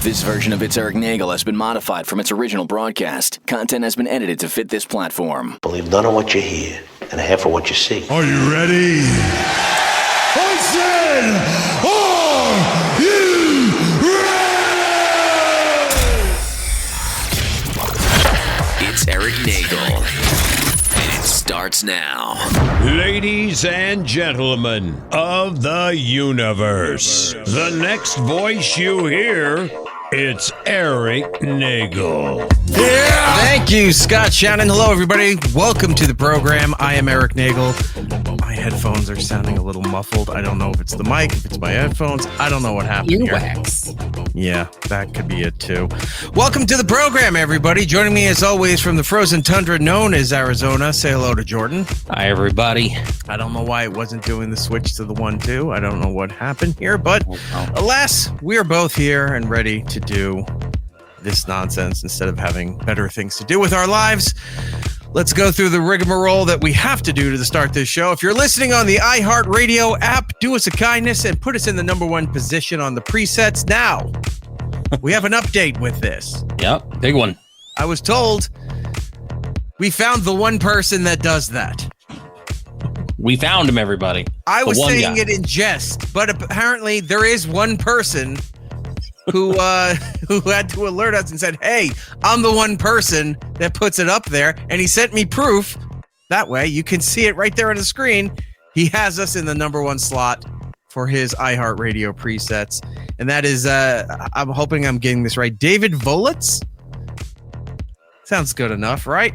This version of It's Eric Nagel has been modified from its original broadcast. Content has been edited to fit this platform. Believe none of what you hear and half of what you see. Are you ready? I said, are you ready? It's Eric Nagel. And it starts now. Ladies and gentlemen of the universe, the next voice you hear, it's Eric Nagel. Yeah! Thank you, Scott Shannon. Hello, everybody. Welcome to the program. I am Eric Nagel. My headphones are sounding a little muffled. I don't know if it's the mic, if it's my headphones. I don't know what happened here. Earwax. Yeah, that could be it, too. Welcome to the program, everybody. Joining me, as always, from the frozen tundra known as Arizona. Say hello to Jordan. Hi, everybody. I don't know why it wasn't doing the switch to the 1-2. I don't know what happened here, but alas, we are both here and ready to do this nonsense instead of having better things to do with our lives. Let's go through the rigmarole that we have to do to start this show. If you're listening on the iHeartRadio app, do us a kindness and put us in the number one position on the presets. Now, we have an update with this. Yep, big one. I was told we found the one person that does that. We found him, everybody. I was saying it in jest, but apparently there is one person who had to alert us and said, hey, I'm the one person that puts it up there. And he sent me proof. That way you can see it right there on the screen. He has us in the number one slot for his iHeartRadio presets. And that is, I'm hoping I'm getting this right, David Volitz? Sounds good enough, right?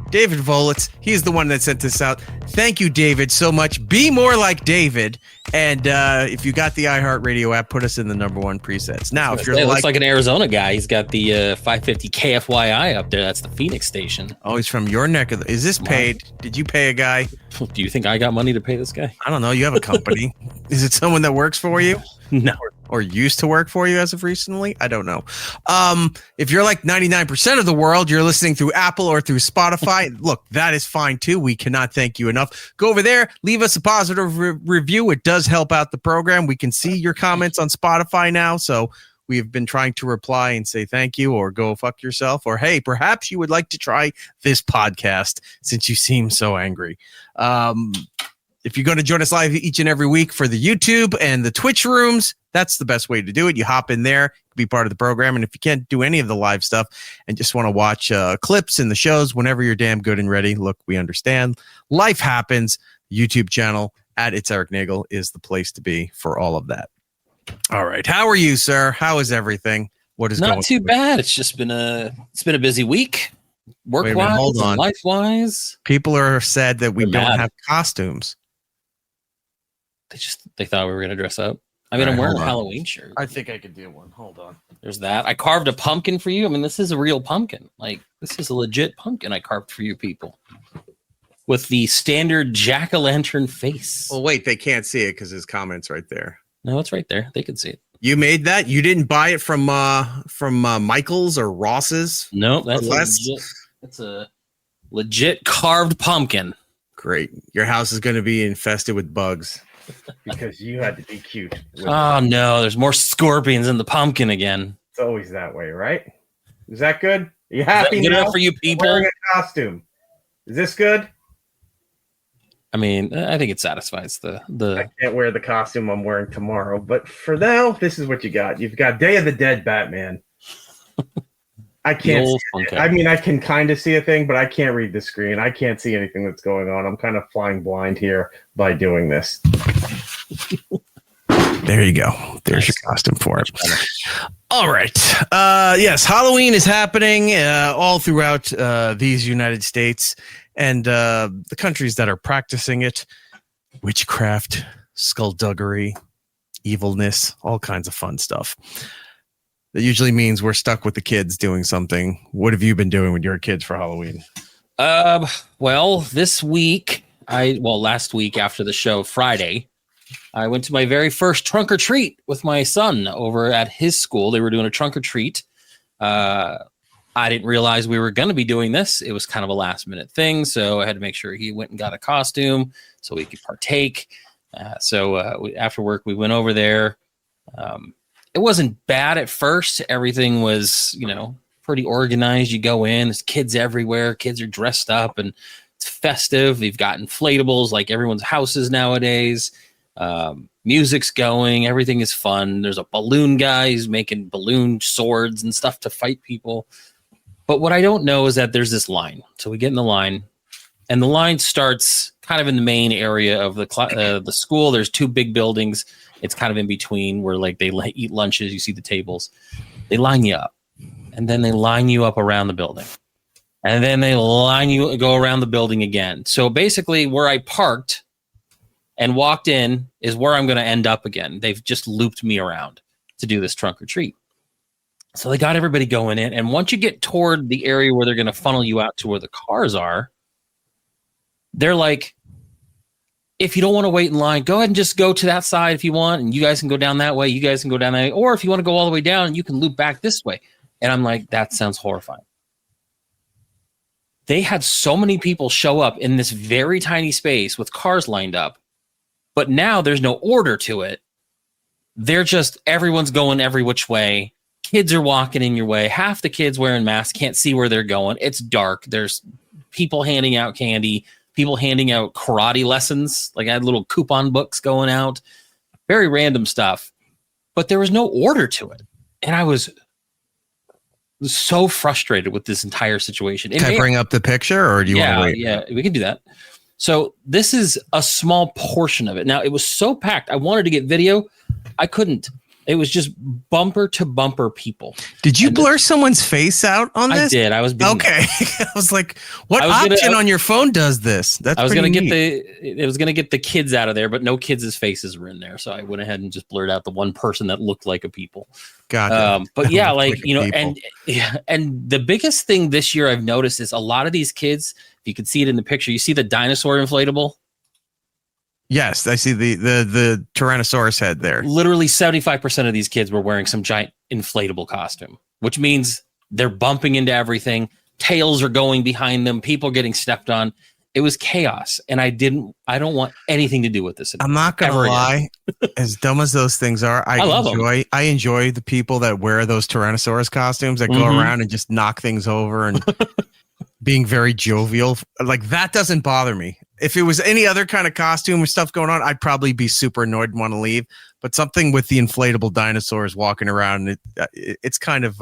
David Volitz, he's the one that sent this out. Thank you, David, so much. Be more like David. And if you got the iHeartRadio app, put us in the number one presets. Now, if you're looks like an Arizona guy. He's got the 550 KFYI up there. That's the Phoenix station. Oh, he's from your neck of the... Is this paid? Did you pay a guy? Do you think I got money to pay this guy? I don't know. You have a company. Is it someone that works for you? No. Or used to work for you as of recently? I don't know. If you're like 99% of the world, you're listening through Apple or through Spotify. Look, that is fine too. We cannot thank you enough. Go over there, leave us a positive review. It does help out the program. We can see your comments on Spotify now. So we have been trying to reply and say thank you or go fuck yourself. Or, hey, perhaps you would like to try this podcast since you seem so angry. If you're going to join us live each and every week for the YouTube and the Twitch rooms, that's the best way to do it. You hop in there, be part of the program. And if you can't do any of the live stuff and just want to watch clips in the shows whenever you're damn good and ready, look, we understand. Life happens. YouTube channel at It's Eric Nagel is the place to be for all of that. All right. How are you, sir? How is everything? What is not too bad. It's just been a busy week. Work-wise, life-wise. People are sad that we don't have costumes. They thought we were going to dress up. I mean, I'm wearing a Halloween shirt. I think I could do one. Hold on. There's that. I carved a pumpkin for you. I mean, this is a real pumpkin. Like, this is a legit pumpkin I carved for you people. With the standard jack-o'-lantern face. Well, wait, they can't see it because his comment's right there. No, it's right there. They can see it. You made that? You didn't buy it from Michael's or Ross's? No, that's a legit carved pumpkin. Great. Your house is going to be infested with bugs. Because you had to be cute. Oh, no. There's more scorpions in the pumpkin again. It's always that way, right? Is that good? Are you happy now? Good enough for you people? I'm wearing a costume. Is this good? I mean, I think it satisfies the... I can't wear the costume I'm wearing tomorrow, but for now, this is what you got. You've got Day of the Dead Batman. I can't see it. I mean, I can kind of see a thing, but I can't read the screen. I can't see anything that's going on. I'm kind of flying blind here by doing this. There you go. There's your costume for it. All right. Yes, Halloween is happening all throughout these United States and the countries that are practicing it. Witchcraft, skullduggery, evilness, all kinds of fun stuff. That usually means we're stuck with the kids doing something. What have you been doing with your kids for Halloween? Well, last week after the show, Friday, I went to my very first trunk or treat with my son over at his school. They were doing a trunk or treat. I didn't realize we were going to be doing this. It was kind of a last minute thing. So I had to make sure he went and got a costume so we could partake. So after work, we went over there. It it wasn't bad at first. Everything was, pretty organized. You go in, there's kids everywhere. Kids are dressed up and it's festive. They've got inflatables like everyone's houses nowadays. Music's going. Everything is fun. There's a balloon guy who's making balloon swords and stuff to fight people. But what I don't know is that there's this line. So we get in the line, and the line starts kind of in the main area of the school. There's 2 big buildings. It's kind of in between where like they eat lunches. You see the tables. They line you up, and then they line you up around the building, and then they go around the building again. So basically, where I parked and walked in is where I'm going to end up again. They've just looped me around to do this trunk or treat. So they got everybody going in. And once you get toward the area where they're going to funnel you out to where the cars are, they're like, if you don't want to wait in line, go ahead and just go to that side if you want. And you guys can go down that way. You guys can go down that way. Or if you want to go all the way down, you can loop back this way. And I'm like, that sounds horrifying. They had so many people show up in this very tiny space with cars lined up. But now there's no order to it. They're just, everyone's going every which way. Kids are walking in your way. Half the kids wearing masks, can't see where they're going. It's dark. There's people handing out candy, people handing out karate lessons. Like I had little coupon books going out. Very random stuff. But there was no order to it. And I was so frustrated with this entire situation. Can I bring up the picture or do you want to wait? Yeah, we can do that. So this is a small portion of it. Now, it was so packed. I wanted to get video. I couldn't. It was just bumper to bumper people. Did you blur someone's face out on this? I did. I was being okay. I was like, what option on your phone does this? I was going to get the kids out of there, but no kids' faces were in there. So I went ahead and just blurred out the one person that looked like a people. Gotcha. But yeah, and the biggest thing this year I've noticed is a lot of these kids, if you can see it in the picture, you see the dinosaur inflatable? Yes, I see the Tyrannosaurus head there. Literally 75% of these kids were wearing some giant inflatable costume, which means they're bumping into everything. Tails are going behind them. People getting stepped on. It was chaos. And I don't want anything to do with this. I'm not going to lie. As dumb as those things are, I enjoy the people that wear those Tyrannosaurus costumes that go around and just knock things over and being very jovial. Like that doesn't bother me. If it was any other kind of costume or stuff going on, I'd probably be super annoyed and want to leave. But something with the inflatable dinosaurs walking around, it's kind of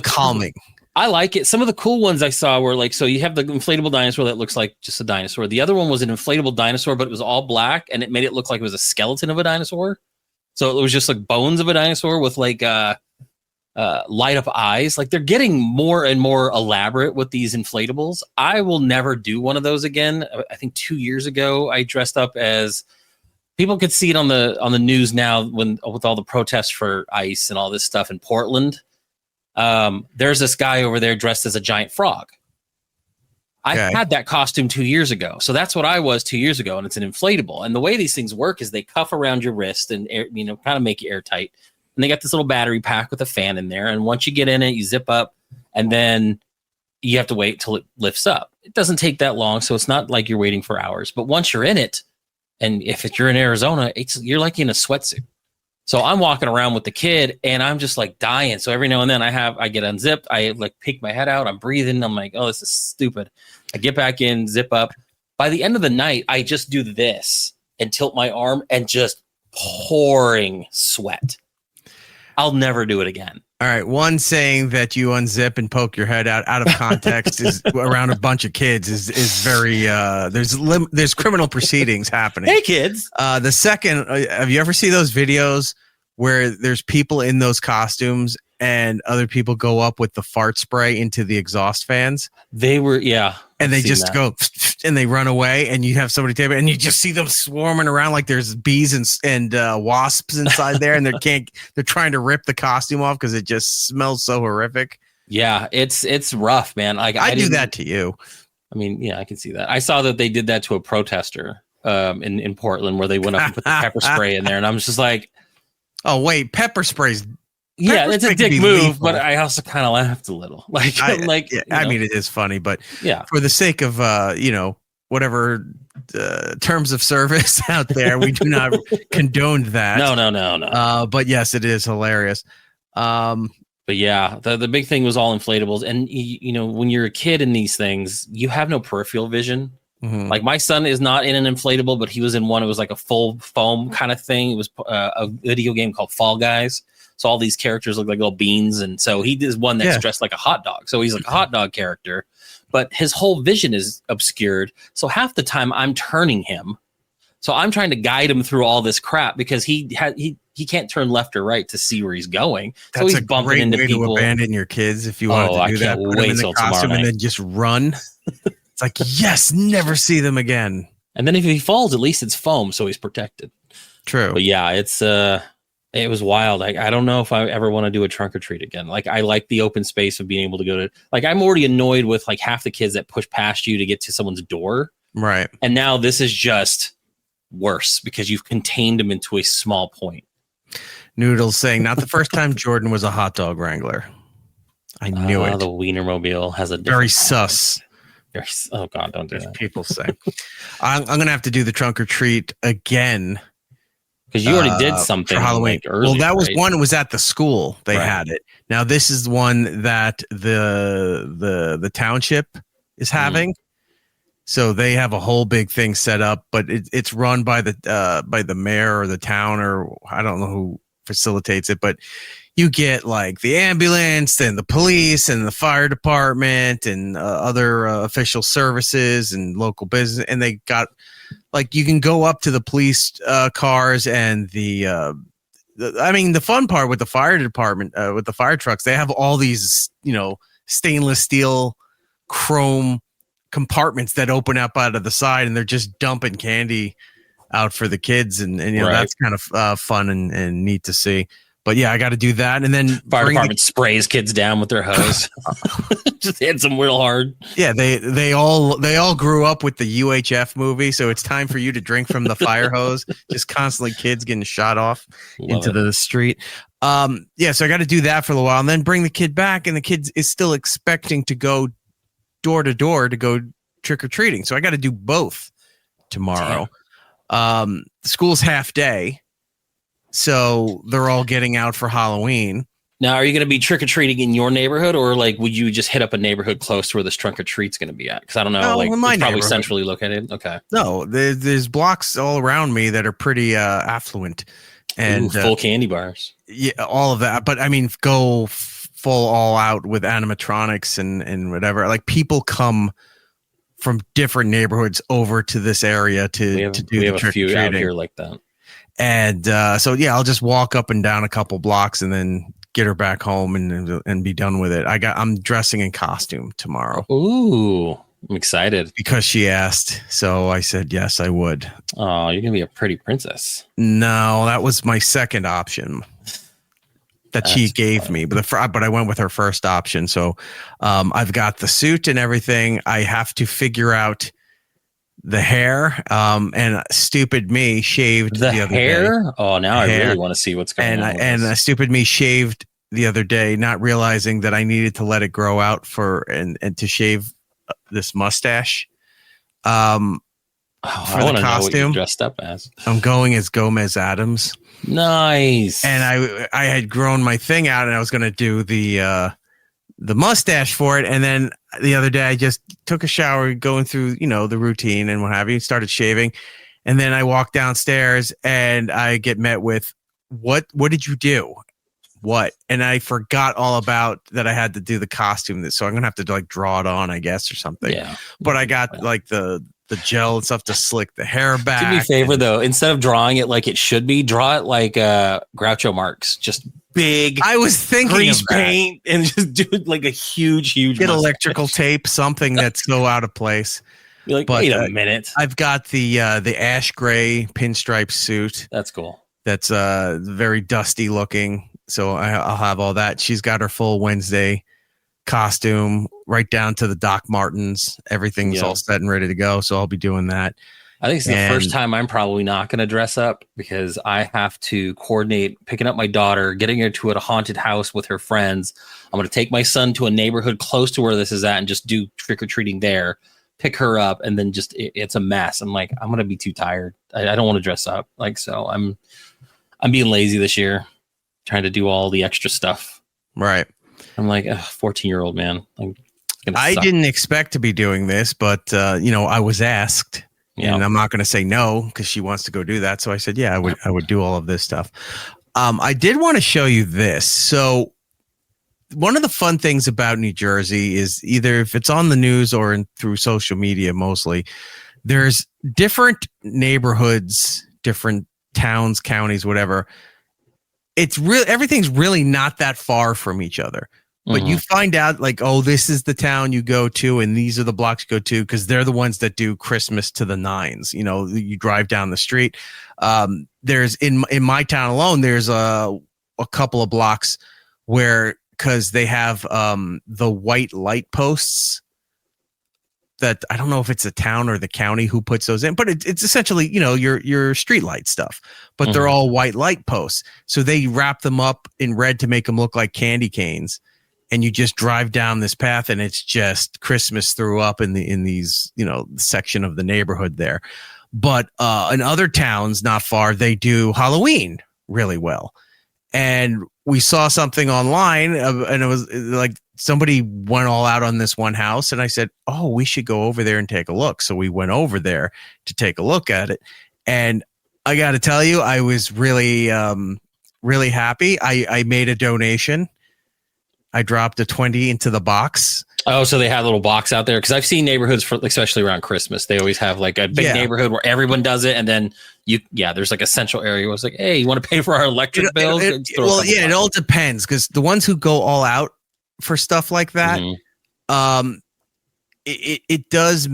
calming. I like it. Some of the cool ones I saw were like, so you have the inflatable dinosaur that looks like just a dinosaur. The other one was an inflatable dinosaur, but it was all black and it made it look like it was a skeleton of a dinosaur. So it was just like bones of a dinosaur with like light up eyes. Like they're getting more and more elaborate with these inflatables. I will never do one of those again. I think 2 years ago I dressed up as, people could see it on the news now with all the protests for ICE and all this stuff in Portland. There's this guy over there dressed as a giant frog. I had that costume 2 years ago. So that's what I was 2 years ago. And it's an inflatable. And the way these things work is they cuff around your wrist and kind of make you airtight. And they got this little battery pack with a fan in there. And once you get in it, you zip up and then you have to wait till it lifts up. It doesn't take that long. So it's not like you're waiting for hours. But once you're in it, and if you're in Arizona, you're like in a sweatsuit. So I'm walking around with the kid and I'm just like dying. So every now and then I get unzipped. I like peek my head out. I'm breathing. I'm like, oh, this is stupid. I get back in, zip up. By the end of the night, I just do this and tilt my arm and just pouring sweat. I'll never do it again. All right. One saying that you unzip and poke your head out of context is around a bunch of kids is very there's criminal proceedings happening. Hey kids. The second, have you ever seen those videos where there's people in those costumes and other people go up with the fart spray into the exhaust fans? They were, yeah. And they just go and they run away and you have somebody tape it and you just see them swarming around like there's bees and wasps inside there and they're trying to rip the costume off because it just smells so horrific. Yeah, it's rough, man. Like I do that to you. I mean, yeah, I can see that. I saw that they did that to a protester in Portland where they went up and put the pepper spray in there and I'm just like, oh wait, pepper spray's it's a dick move, lethal. But I also kind of laughed a little. I mean, it is funny, but yeah, for the sake of whatever terms of service out there. We do not condone that. No. But yes, it is hilarious. But yeah, the big thing was all inflatables. And, you know, when you're a kid in these things, you have no peripheral vision. Mhm. Like my son is not in an inflatable, but he was in one. It was like a full foam kind of thing. It was a video game called Fall Guys. So all these characters look like little beans. And so he is one that's dressed like a hot dog. So he's like a hot dog character, but his whole vision is obscured. So half the time I'm turning him. So I'm trying to guide him through all this crap because he can't turn left or right to see where he's going. So That's he's a bumping great into way people. to abandon your kids if you wanted to do that. Put them in the costume and then just run. It's like, yes, never see them again. And then if he falls, at least it's foam, so he's protected. True. But yeah, it was wild. I don't know if I ever want to do a trunk or treat again. Like I like the open space of being able to go to, like I'm already annoyed with like half the kids that push past you to get to someone's door. Right. And now this is just worse because you've contained them into a small point. Noodles saying, not the first time Jordan was a hot dog wrangler. I knew it. The Wienermobile has a very sus. Oh God, don't do that. People say. I'm going to have to do the trunk or treat again. Because you already did something for Halloween. Like earlier, well, that was right? one. It was at the school. They had it. Now this is one that the township is having. So they have a whole big thing set up, but it's run by the mayor or the town, or I don't know who facilitates it. But you get like the ambulance and the police and the fire department and other official services and local business, and they got like you can go up to the police cars and the fun part with the fire department with the fire trucks, they have all these stainless steel chrome compartments that open up out of the side, and they're just dumping candy out for the kids, and that's kind of fun and neat to see. But yeah, I got to do that, and then fire department sprays kids down with their hose. Just hits them real hard. Yeah, they all grew up with the UHF movie, so it's time for you to drink from the fire hose. Just constantly kids getting shot off into the street. Yeah, so I got to do that for a little while, and then bring the kid back, and the kid is still expecting to go door to door to go trick or treating. So I got to do both tomorrow. School's half day. So they're all getting out for Halloween. Now, are you going to be trick or treating in your neighborhood, or like would you just hit up a neighborhood close to where this trunk or treat's going to be at? Because I don't know, it's probably centrally located. Okay. No, there's blocks all around me that are pretty affluent and full candy bars. Yeah, all of that. But I mean, go full all out with animatronics and whatever. Like people come from different neighborhoods over to this area to do the trick or treating. Out here like that. And so yeah, I'll just walk up and down a couple blocks and then get her back home and be done with it. I'm dressing in costume tomorrow. Ooh, I'm excited because she asked. So I said yes, I would. Oh, you're gonna be a pretty princess. No, that was my second option that she gave me, but I went with her first option. So I've got the suit and everything. I have to figure out the hair, and stupid me shaved the other hair. Day. Oh, now I really want to see what's going on. And stupid me shaved the other day, not realizing that I needed to let it grow out and to shave this mustache. For I want to know what you're dressed up as. I'm going as Gomez Adams. Nice. And I had grown my thing out, and I was going to do the mustache for it. And then the other day I just took a shower, going through, the routine and what have you, started shaving. And then I walked downstairs and I get met with, what did you do? What? And I forgot all about that. I had to do the costume. So I'm going to have to like draw it on, I guess, or something. Yeah. But I got like the gel and stuff to slick the hair back. Do me a favor though. Instead of drawing it like it should be, draw it like Groucho Marx. Just big. I was thinking grease paint and just do it like a huge. Get mustache. Electrical tape, something that's so out of place. You're like, wait a minute. I've got the ash gray pinstripe suit. That's cool. That's very dusty looking. So I'll have all that. She's got her full Wednesday costume right down to the Doc Martens. Everything's all set and ready to go. So I'll be doing that. I think it's the first time I'm probably not going to dress up because I have to coordinate picking up my daughter, getting her to a haunted house with her friends. I'm going to take my son to a neighborhood close to where this is at and just do trick or treating there. pick her up, and then just it's a mess. I'm like, I'm gonna be too tired. I don't want to dress up. Like, so I'm being lazy this year, trying to do all the extra stuff. Right. I'm like, 14-year-old man. I didn't expect to be doing this, but I was asked, and I'm not going to say no because she wants to go do that. So I said, yeah, I would do all of this stuff. I did want to show you this. So one of the fun things about New Jersey is either if it's on the news or through social media, mostly there's different neighborhoods, different towns, counties, whatever. Everything's really not that far from each other. But you find out like, oh, this is the town you go to, and these are the blocks you go to because they're the ones that do Christmas to the nines. You drive down the street. There's in my town alone, there's a couple of blocks where because they have the white light posts that I don't know if it's the town or the county who puts those in, but it's essentially, your street light stuff, but they're all white light posts. So they wrap them up in red to make them look like candy canes. And you just drive down this path and it's just Christmas threw up in these, section of the neighborhood there. But in other towns not far, they do Halloween really well. And we saw something online and it was like somebody went all out on this one house. And I said, oh, we should go over there and take a look. So we went over there to take a look at it. And I got to tell you, I was really, really happy. I made a donation. I dropped a 20 into the box. Oh, so they have a little box out there? Because I've seen neighborhoods, especially around Christmas, they always have like a big neighborhood where everyone does it. And then there's like a central area where it's like, hey, you want to pay for our electric bills? It all depends because the ones who go all out for stuff like that, it does.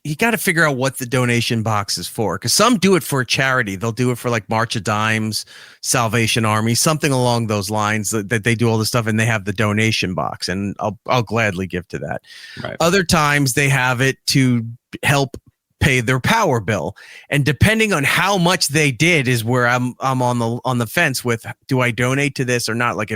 You got to figure out what the donation box is for because some do it for a charity. They'll do it for like March of Dimes, Salvation Army, something along those lines that they do all this stuff and they have the donation box and I'll gladly give to that. Right. Other times they have it to help pay their power bill. And depending on how much they did is where I'm on the fence with, do I donate to this or not? Like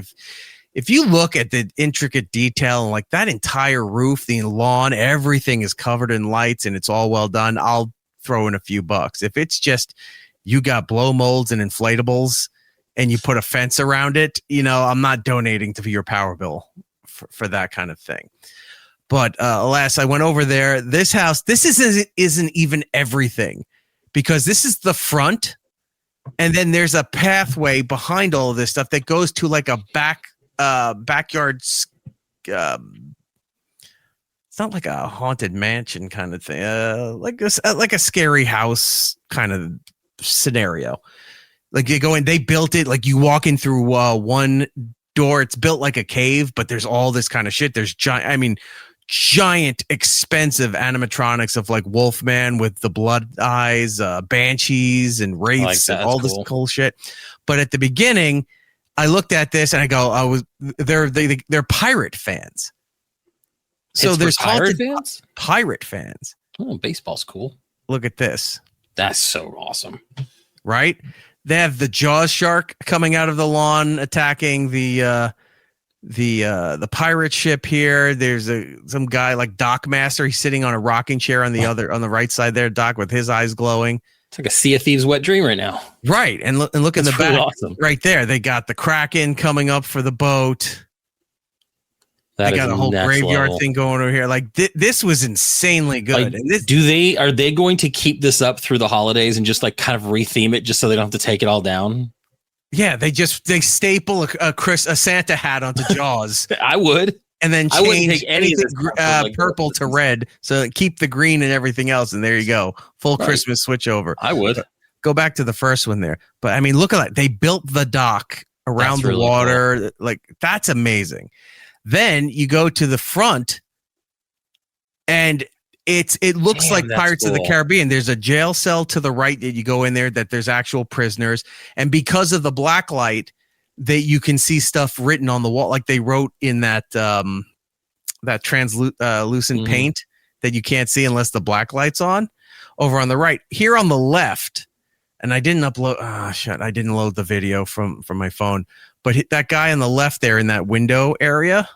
if you look at the intricate detail and like that entire roof, the lawn, everything is covered in lights and it's all well done, I'll throw in a few bucks. If it's just you got blow molds and inflatables and you put a fence around it, I'm not donating to your power bill for that kind of thing. But alas, I went over there. This house, this isn't even everything because this is the front. And then there's a pathway behind all of this stuff that goes to like a backyard. It's not like a haunted mansion kind of thing, like a scary house kind of scenario. Like you go in, they built it like you walk in through one door. It's built like a cave, but there's all this kind of shit. There's giant expensive animatronics of like Wolfman with the blood eyes, banshees and wraiths and all this cool shit. But at the beginning, I looked at this and I go, they're pirate fans. So there's pirate fans. Oh, baseball's cool. Look at this. That's so awesome. Right? They have the Jaws shark coming out of the lawn attacking the pirate ship here. There's some guy like Doc Master. He's sitting on a rocking chair on the right side there, Doc, with his eyes glowing. It's like a Sea of Thieves wet dream right now. Right. And look in the back awesome. Right there. They got the Kraken coming up for the boat. They got a whole graveyard thing going over here. Like this was insanely good. Like, and are they going to keep this up through the holidays and just like kind of retheme it just so they don't have to take it all down? Yeah. They staple a Santa hat onto Jaws. I would. And then change anything purple to red. So keep the green and everything else. And there you go. Full Christmas switch over. I would. Go back to the first one there. But I mean, look at that. They built the dock around the water. Cool. Like that's amazing. Then you go to the front and it looks like Pirates of the Caribbean. There's a jail cell to the right that you go in there that there's actual prisoners. And because of the black light, that you can see stuff written on the wall, like they wrote in that translucent paint that you can't see unless the black light's on. Over on the right, here on the left, and I didn't upload. I didn't load the video from my phone. But that guy on the left there in that window area,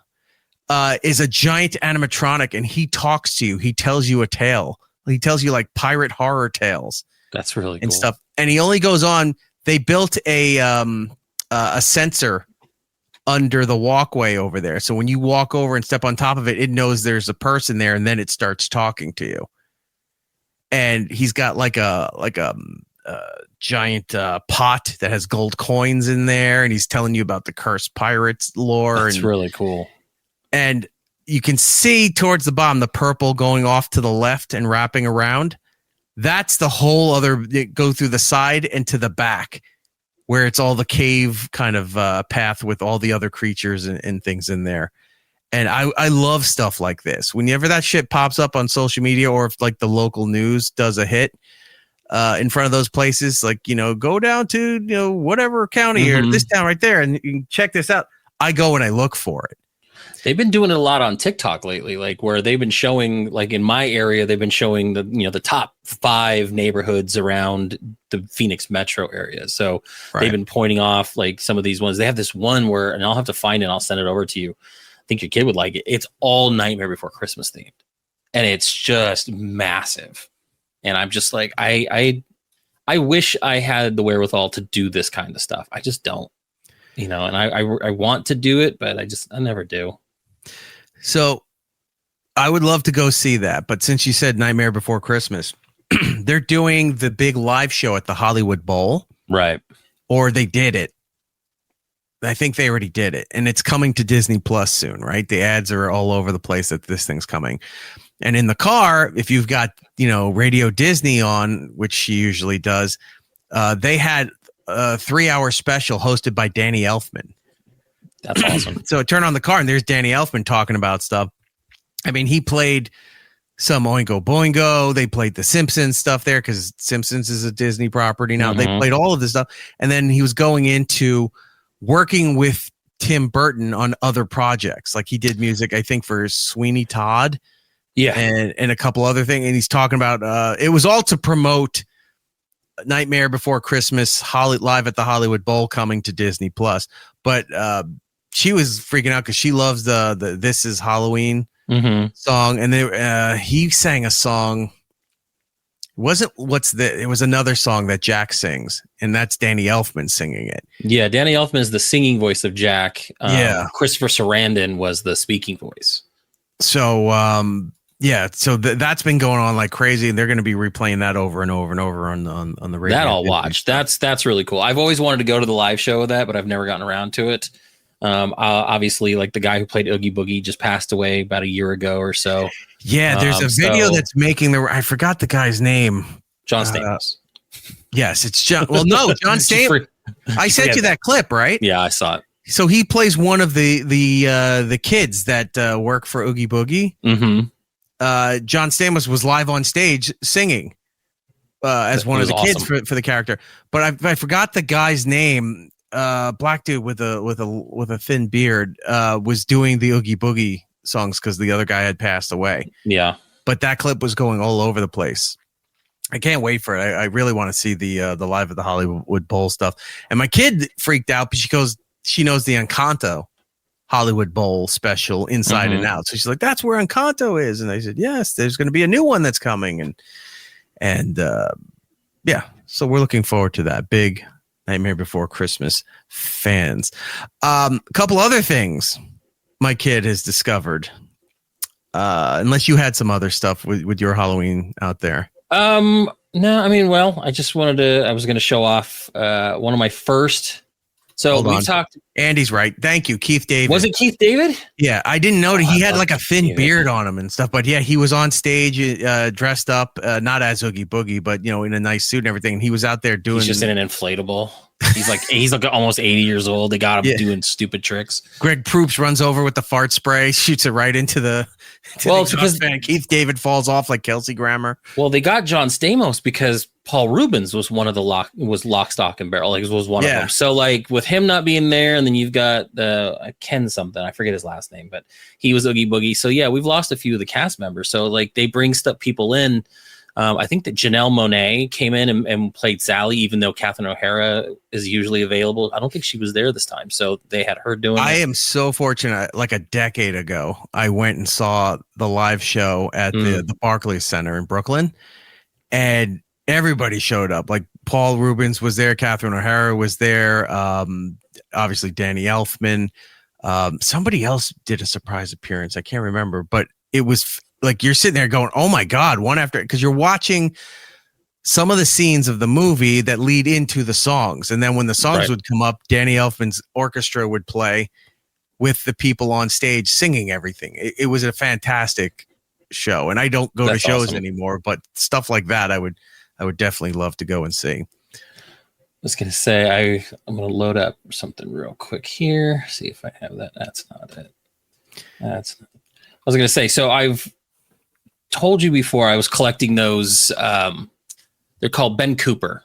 is a giant animatronic, and he talks to you. He tells you a tale. He tells you like pirate horror tales. That's really cool. And stuff. And he only goes on. They built a sensor under the walkway over there. So when you walk over and step on top of it, it knows there's a person there, and then it starts talking to you. And he's got like a giant pot that has gold coins in there, and he's telling you about the cursed pirates lore. That's really cool. And you can see towards the bottom the purple going off to the left and wrapping around. That's the whole other, go through the side and to the back, where it's all the cave kind of path with all the other creatures and things in there. And I love stuff like this. Whenever that shit pops up on social media, or if like the local news does a hit in front of those places, like, go down to, whatever county here, this town right there, and you can check this out. I go and I look for it. They've been doing it a lot on TikTok lately, like where they've been showing, like in my area, they've been showing the top 5 neighborhoods around the Phoenix metro area. So they've been pointing off like some of these ones. They have this one where, and I'll have to find it and I'll send it over to you. I think your kid would like it. It's all Nightmare Before Christmas themed, and it's just massive. And I'm just like, I wish I had the wherewithal to do this kind of stuff. I just don't, and I want to do it, but I never do. So I would love to go see that. But since you said Nightmare Before Christmas, they're doing the big live show at the Hollywood Bowl. Right. Or they did it. I think they already did it. And it's coming to Disney Plus soon, right? The ads are all over the place that this thing's coming. And in the car, if you've got, Radio Disney on, which she usually does, they had a 3-hour special hosted by Danny Elfman. That's awesome. So turn on the car and there's Danny Elfman talking about stuff. I mean, he played some Oingo Boingo. They played the Simpsons stuff there because Simpsons is a Disney property now. They played all of this stuff. And then he was going into working with Tim Burton on other projects. Like he did music, I think, for Sweeney Todd. Yeah. And a couple other things. And he's talking about, it was all to promote Nightmare Before Christmas live at the Hollywood Bowl coming to Disney Plus. But she was freaking out because she loves the This Is Halloween song. And then he sang a song. It was another song that Jack sings, and that's Danny Elfman singing it. Yeah, Danny Elfman is the singing voice of Jack. Christopher Sarandon was the speaking voice. So that's been going on like crazy, and they're going to be replaying that over and over and over on the radio. That I'll watch. That's really cool. I've always wanted to go to the live show of that, but I've never gotten around to it. Obviously, like the guy who played Oogie Boogie just passed away about a year ago or so. Yeah, there's a video that's making I forgot the guy's name. John Stamos. Yes, it's John. Well, no, John Stamos. I sent you that clip, right? Yeah, I saw it. So he plays one of the kids that work for Oogie Boogie. John Stamos was live on stage singing as one of the kids for the character, but I forgot the guy's name. Black dude with a thin beard was doing the Oogie Boogie songs because the other guy had passed away. Yeah, but that clip was going all over the place. I can't wait for it. I really want to see the live at the Hollywood Bowl stuff. And my kid freaked out because she knows the Encanto Hollywood Bowl special inside and out. So she's like, "That's where Encanto is." And I said, "Yes, there's going to be a new one that's coming." And yeah, so we're looking forward to that. Big Nightmare Before Christmas fans. A couple other things my kid has discovered. Unless you had some other stuff with your Halloween out there. No, I mean, well, I just I was going to show off one of my first. So we talked. Andy's right. Thank you, Keith David. Was it Keith David? Yeah, I didn't know that he had like a thin beard on him and stuff. But yeah, he was on stage dressed up, not as Oogie Boogie, but in a nice suit and everything. And he was out there doing. He's just in an inflatable. He's like almost 80 years old. They got him doing stupid tricks. Greg Proops runs over with the fart spray, shoots it right into the. It's because Keith David falls off like Kelsey Grammer. Well, they got John Stamos because Paul Rubens was one of the lock, stock, and barrel. Was one of them. So with him not being there, and then you've got Ken something. I forget his last name, but he was Oogie Boogie. So yeah, we've lost a few of the cast members. So they bring people in. I think that Janelle Monáe came in and played Sally, even though Catherine O'Hara is usually available. I don't think she was there this time, so they had her doing I it. am so fortunate. Like a decade ago, I went and saw the live show at the Barclays Center in Brooklyn, and everybody showed up. Like Paul Rubens was there, Catherine O'Hara was there, obviously Danny Elfman. Somebody else did a surprise appearance. I can't remember, but it was like you're sitting there going, "Oh my God!" One after, because you're watching some of the scenes of the movie that lead into the songs, and then when the songs would come up, Danny Elfman's orchestra would play with the people on stage singing everything. It was a fantastic show, and I don't go to shows anymore, but stuff like that, I would definitely love to go and see. I was going to say, I'm going to load up something real quick here. See if I have that. That's not it. I was going to say, so I've told you before I was collecting those. They're called Ben Cooper,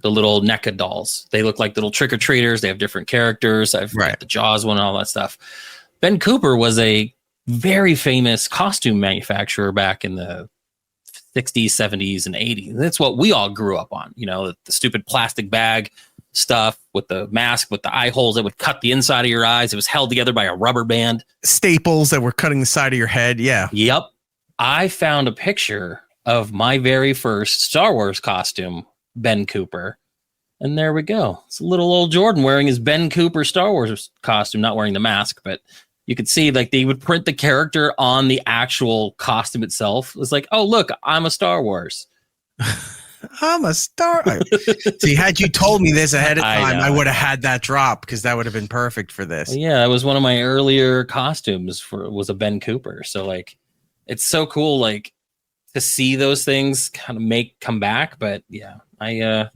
the little NECA dolls. They look like little trick-or-treaters. They have different characters. I've got the Jaws one and all that stuff. Ben Cooper was a very famous costume manufacturer back in the 60s, 70s, and 80s. That's what we all grew up on. You know, the stupid plastic bag stuff with the mask, with the eye holes that would cut the inside of your eyes. It was held together by a rubber band. Staples that were cutting the side of your head. Yeah. Yep. I found a picture of my very first Star Wars costume, Ben Cooper. And there we go. It's a little old Jordan wearing his Ben Cooper Star Wars costume, not wearing the mask, but you could see like they would print the character on the actual costume itself. It was like, oh, look, I'm a Star Wars. I'm a star. See, had you told me this ahead of time, I would have had that drop because that would have been perfect for this. Yeah, it was one of my earlier costumes was a Ben Cooper. So like, it's so cool, like to see those things kind of come back. But yeah, I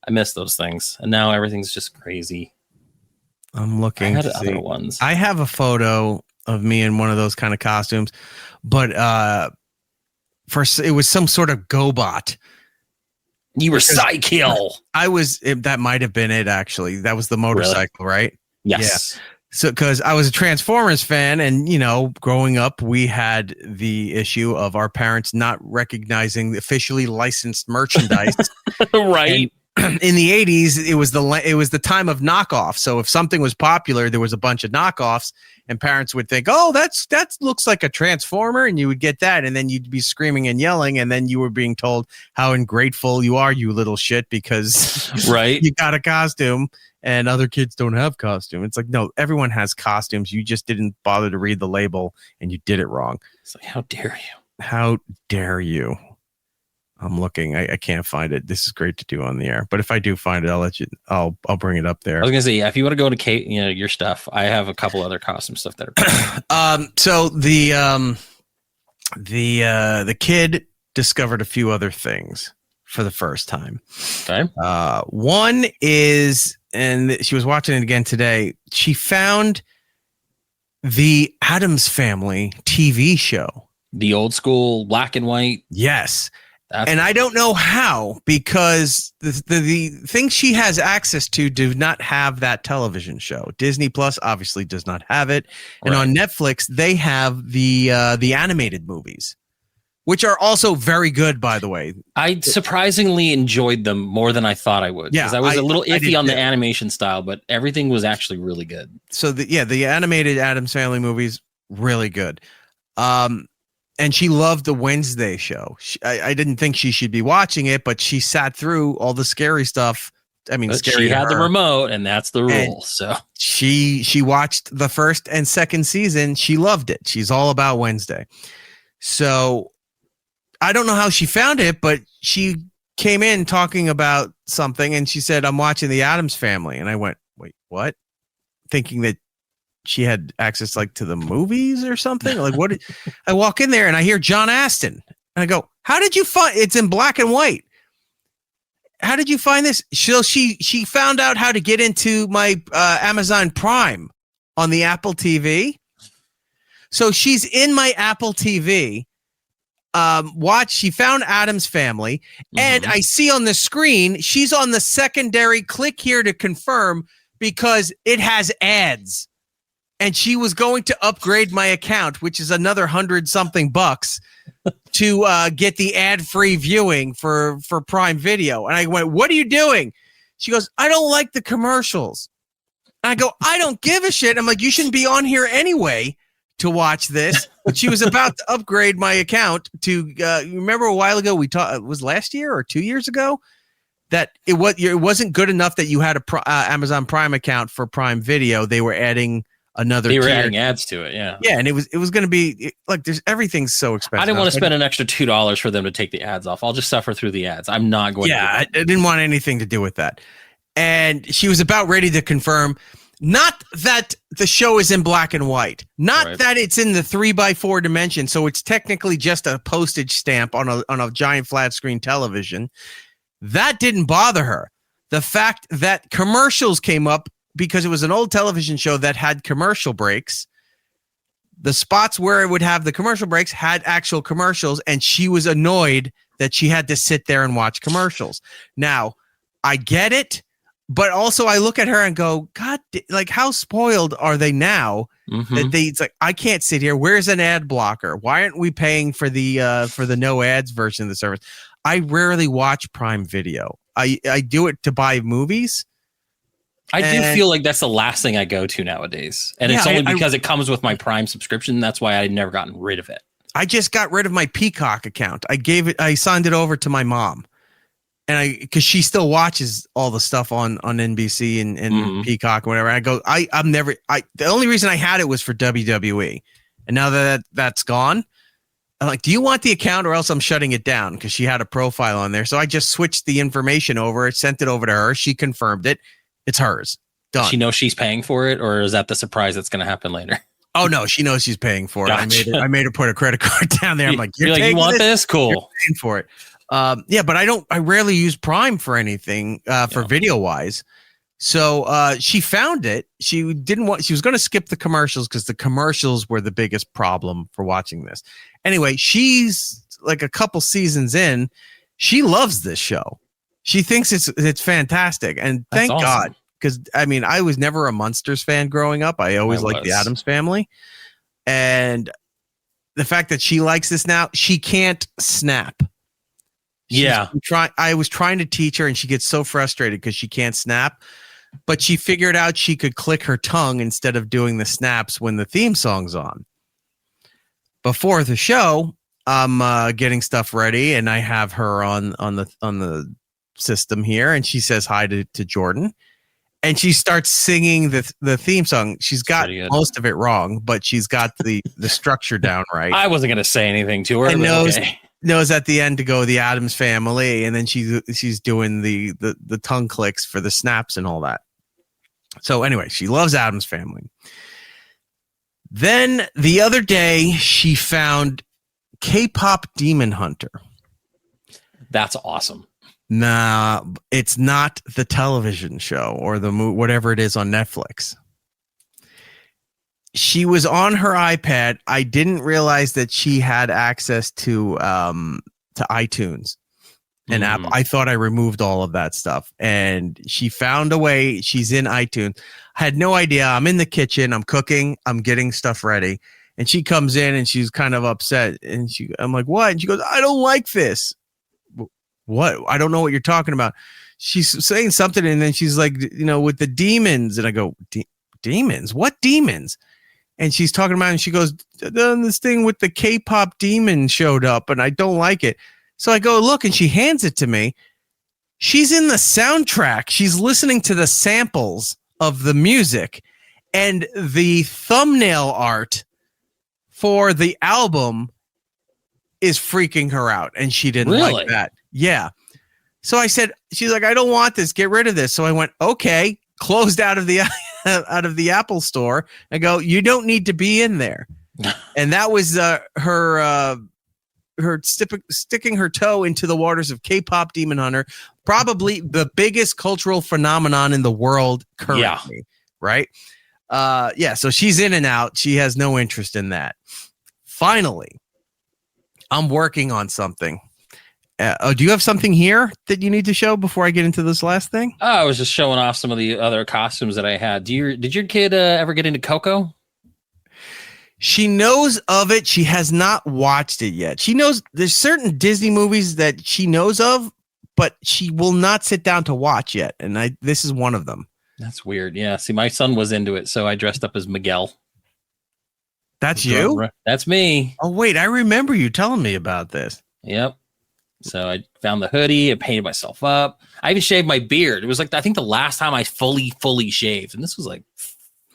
miss those things, and now everything's just crazy. I'm looking. I had other ones. I have a photo of me in one of those kind of costumes, but it was some sort of GoBot. You were Psykill. I was. That might have been it. Actually, that was the motorcycle, right? Yes. Yeah. So, because I was a Transformers fan, and growing up, we had the issue of our parents not recognizing the officially licensed merchandise, right? And in the 80s, it was the time of knockoffs. So if something was popular, there was a bunch of knockoffs, and parents would think, "Oh, that looks like a Transformer," and you would get that, and then you'd be screaming and yelling, and then you were being told how ungrateful you are, you little shit, because you got a costume, and other kids don't have costume. It's like, no, everyone has costumes. You just didn't bother to read the label, and you did it wrong. It's like, how dare you? How dare you? I'm looking. I can't find it. This is great to do on the air. But if I do find it, I'll let you. I'll bring it up there. I was gonna say, yeah, if you want to go to your stuff, I have a couple other costume stuff that are. So the kid discovered a few other things for the first time. Okay. One is, and she was watching it again today. She found the Addams Family TV show, the old school black and white. Yes. And I don't know how, because the things she has access to do not have that television show. Disney Plus obviously does not have it. And on Netflix, they have the animated movies, which are also very good, by the way. I surprisingly enjoyed them more than I thought I would. Yeah, because I was a little iffy on the animation style, but everything was actually really good. So the animated Addams Family movies, really good. And she loved the Wednesday show. I didn't think she should be watching it, but she sat through all the scary stuff. I mean, she had the remote, and that's the rule. So she watched the first and second season. She loved it. She's all about Wednesday. So I don't know how she found it, but she came in talking about something, and she said, "I'm watching the Addams Family." And I went, "Wait, what?" Thinking that she had access like to the movies or something. Like, what? I walk in there and I hear John Astin, and I go, "How did you find? It's in black and white. How did you find this?" So she found out how to get into my Amazon Prime on the Apple TV. So she's in my Apple TV. She found Addams Family, and I see on the screen she's on the secondary. Click here to confirm, because it has ads. And she was going to upgrade my account, which is another $100-something to get the ad-free viewing for Prime Video. And I went, what are you doing? She goes, I don't like the commercials. And I go, I don't give a shit. I'm like, you shouldn't be on here anyway to watch this. But she was about to upgrade my account to, remember a while ago, we talked, it was last year or 2 years ago, that it wasn't good enough that you had a Amazon Prime account for Prime Video. They were adding another They were tier. adding ads to it, yeah. Yeah, and it was going to be like everything's so expensive. I didn't want to spend an extra $2 for them to take the ads off. I'll just suffer through the ads. I'm not going to. Yeah, I didn't want anything to do with that. And she was about ready to confirm, not that the show is in black and white, not that it's in the 3x4 dimension, so it's technically just a postage stamp on a giant flat screen television. That didn't bother her. The fact that commercials came up, because it was an old television show that had commercial breaks, the spots where it would have the commercial breaks had actual commercials, and she was annoyed that she had to sit there and watch commercials. Now, I get it, but also I look at her and go, God, like, how spoiled are they now that it's like, I can't sit here. Where's an ad blocker? Why aren't we paying for the no ads version of the service? I rarely watch Prime Video. I do it to buy movies. I do feel like that's the last thing I go to nowadays. And it's only because it comes with my Prime subscription. That's why I've never gotten rid of it. I just got rid of my Peacock account. I signed it over to my mom. And because she still watches all the stuff on NBC and Peacock, or whatever. The only reason I had it was for WWE. And now that's gone, I'm like, do you want the account or else I'm shutting it down? Because she had a profile on there. So I just switched the information over, sent it over to her. She confirmed it. It's hers. Done. Does she know she's paying for it, or is that the surprise that's going to happen later? Oh, no, she knows she's paying for it. Gotcha. I made her put a credit card down there. I'm like, you're like, you want this? Cool. You're paying for it. Yeah, but I rarely use Prime for anything, for video wise. So she found it. She was going to skip the commercials because the commercials were the biggest problem for watching this. Anyway, she's like a couple seasons in. She loves this show. She thinks it's fantastic. And thank God, because I mean, I was never a Munsters fan growing up. I always liked the Addams Family. And the fact that she likes this now, she can't snap. I was trying to teach her, and she gets so frustrated because she can't snap. But she figured out she could click her tongue instead of doing the snaps when the theme song's on. Before the show, I'm getting stuff ready, and I have her on the system here, and she says hi to Jordan, and she starts singing the theme song. She's got most of it wrong, but she's got the structure down right. I wasn't going to say anything to her. And knows at the end to go the Addams Family, and then she's doing the tongue clicks for the snaps and all that. So anyway, she loves Addams Family. Then the other day she found K-pop Demon Hunter. That's awesome. Nah, it's not the television show or the whatever it is on Netflix. She was on her iPad. I didn't realize that she had access to iTunes and Apple. I thought I removed all of that stuff, and she found a way. She's in iTunes. I had no idea. I'm in the kitchen. I'm cooking. I'm getting stuff ready, and she comes in and she's kind of upset. And I'm like, "What?" And she goes, "I don't like this." What? I don't know what you're talking about. She's saying something, and then she's like, with the demons, and I go, demons? What demons? And she's talking about it, and she goes, this thing with the K-pop demon showed up, and I don't like it. So I go, look, and she hands it to me. She's in the soundtrack. She's listening to the samples of the music, and the thumbnail art for the album is freaking her out, and she didn't like that. Yeah. So I said, she's like, I don't want this. Get rid of this. So I went, okay, closed out of the Apple store. I go, you don't need to be in there. And that was her sticking her toe into the waters of K-pop Demon Hunter, probably the biggest cultural phenomenon in the world currently. Yeah. Right? So she's in and out. She has no interest in that. Finally, I'm working on something. Do you have something here that you need to show before I get into this last thing? I was just showing off some of the other costumes that I had. Did your kid ever get into Coco? She knows of it. She has not watched it yet. She knows there's certain Disney movies that she knows of, but she will not sit down to watch yet. And this is one of them. That's weird. Yeah. See, my son was into it, so I dressed up as Miguel. That's you? That's me. Oh, wait. I remember you telling me about this. Yep. So I found the hoodie. I painted myself up. I even shaved my beard. It was like, I think the last time I fully shaved, and this was like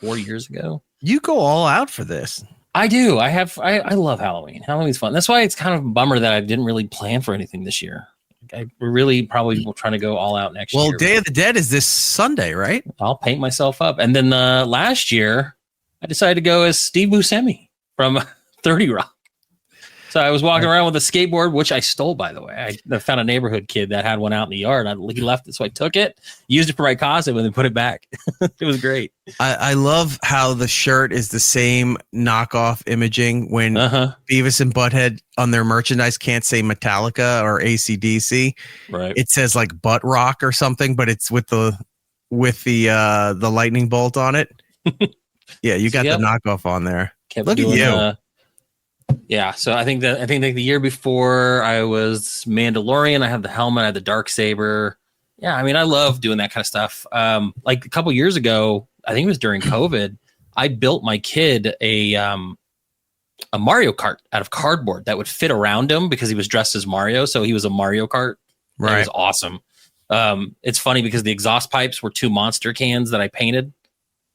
4 years ago. You go all out for this. I do. I love Halloween. Halloween's fun. That's why it's kind of a bummer that I didn't really plan for anything this year. I really probably will try to go all out next year. Well, Day of the Dead is this Sunday, right? I'll paint myself up. And then last year, I decided to go as Steve Buscemi from 30 Rock. So I was walking around with a skateboard, which I stole, by the way. I found a neighborhood kid that had one out in the yard. He left it, so I took it, used it for my costume, and then put it back. It was great. I love how the shirt is the same knockoff imaging when Beavis and Butthead on their merchandise can't say Metallica or AC/DC. Right. It says like Butt Rock or something, but it's with the lightning bolt on it. Yeah, you got the knockoff on there. Look at you. Yeah, so I think like the year before I was Mandalorian, I had the helmet, I had the Darksaber. Yeah, I mean, I love doing that kind of stuff. Like a couple years ago, I think it was during COVID, I built my kid a Mario Kart out of cardboard that would fit around him because he was dressed as Mario, so he was a Mario Kart. Right. It was awesome. It's funny because the exhaust pipes were 2 monster cans that I painted,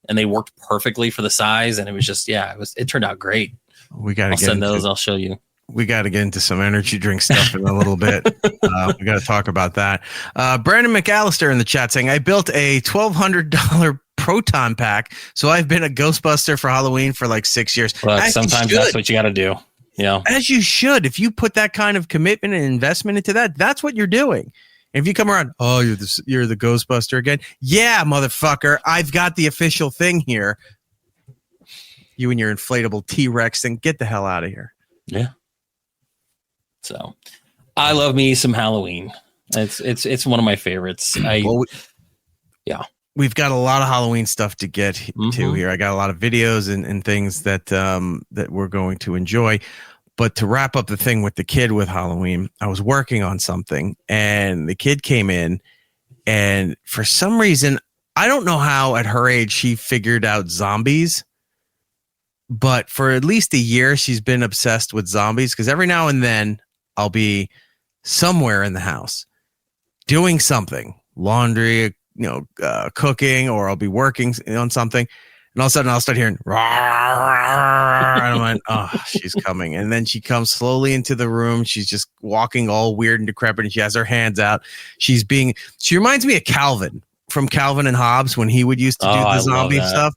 and they worked perfectly for the size, and it was just it turned out great. I'll send those. I'll show you. We got to get into some energy drink stuff in a little bit. We got to talk about that. Brandon McAllister in the chat saying, I built a $1,200 proton pack. So I've been a Ghostbuster for Halloween for like 6 years. Look, sometimes that's what you got to do. Yeah. As you should. If you put that kind of commitment and investment into that, that's what you're doing. If you come around, oh, you're the Ghostbuster again. Yeah, motherfucker. I've got the official thing here. You and your inflatable T-Rex thing, get the hell out of here. Yeah. So, I love me some Halloween. It's one of my favorites. We've got a lot of Halloween stuff to get to here. I got a lot of videos and things that we're going to enjoy. But to wrap up the thing with the kid with Halloween, I was working on something, and the kid came in, and for some reason, I don't know how at her age she figured out zombies. But for at least a year, she's been obsessed with zombies because every now and then I'll be somewhere in the house doing something, laundry, cooking, or I'll be working on something. And all of a sudden I'll start hearing, and I went, oh, she's coming. And then she comes slowly into the room. She's just walking all weird and decrepit, and she has her hands out. She reminds me of Calvin from Calvin and Hobbes when he would used to do the zombie stuff.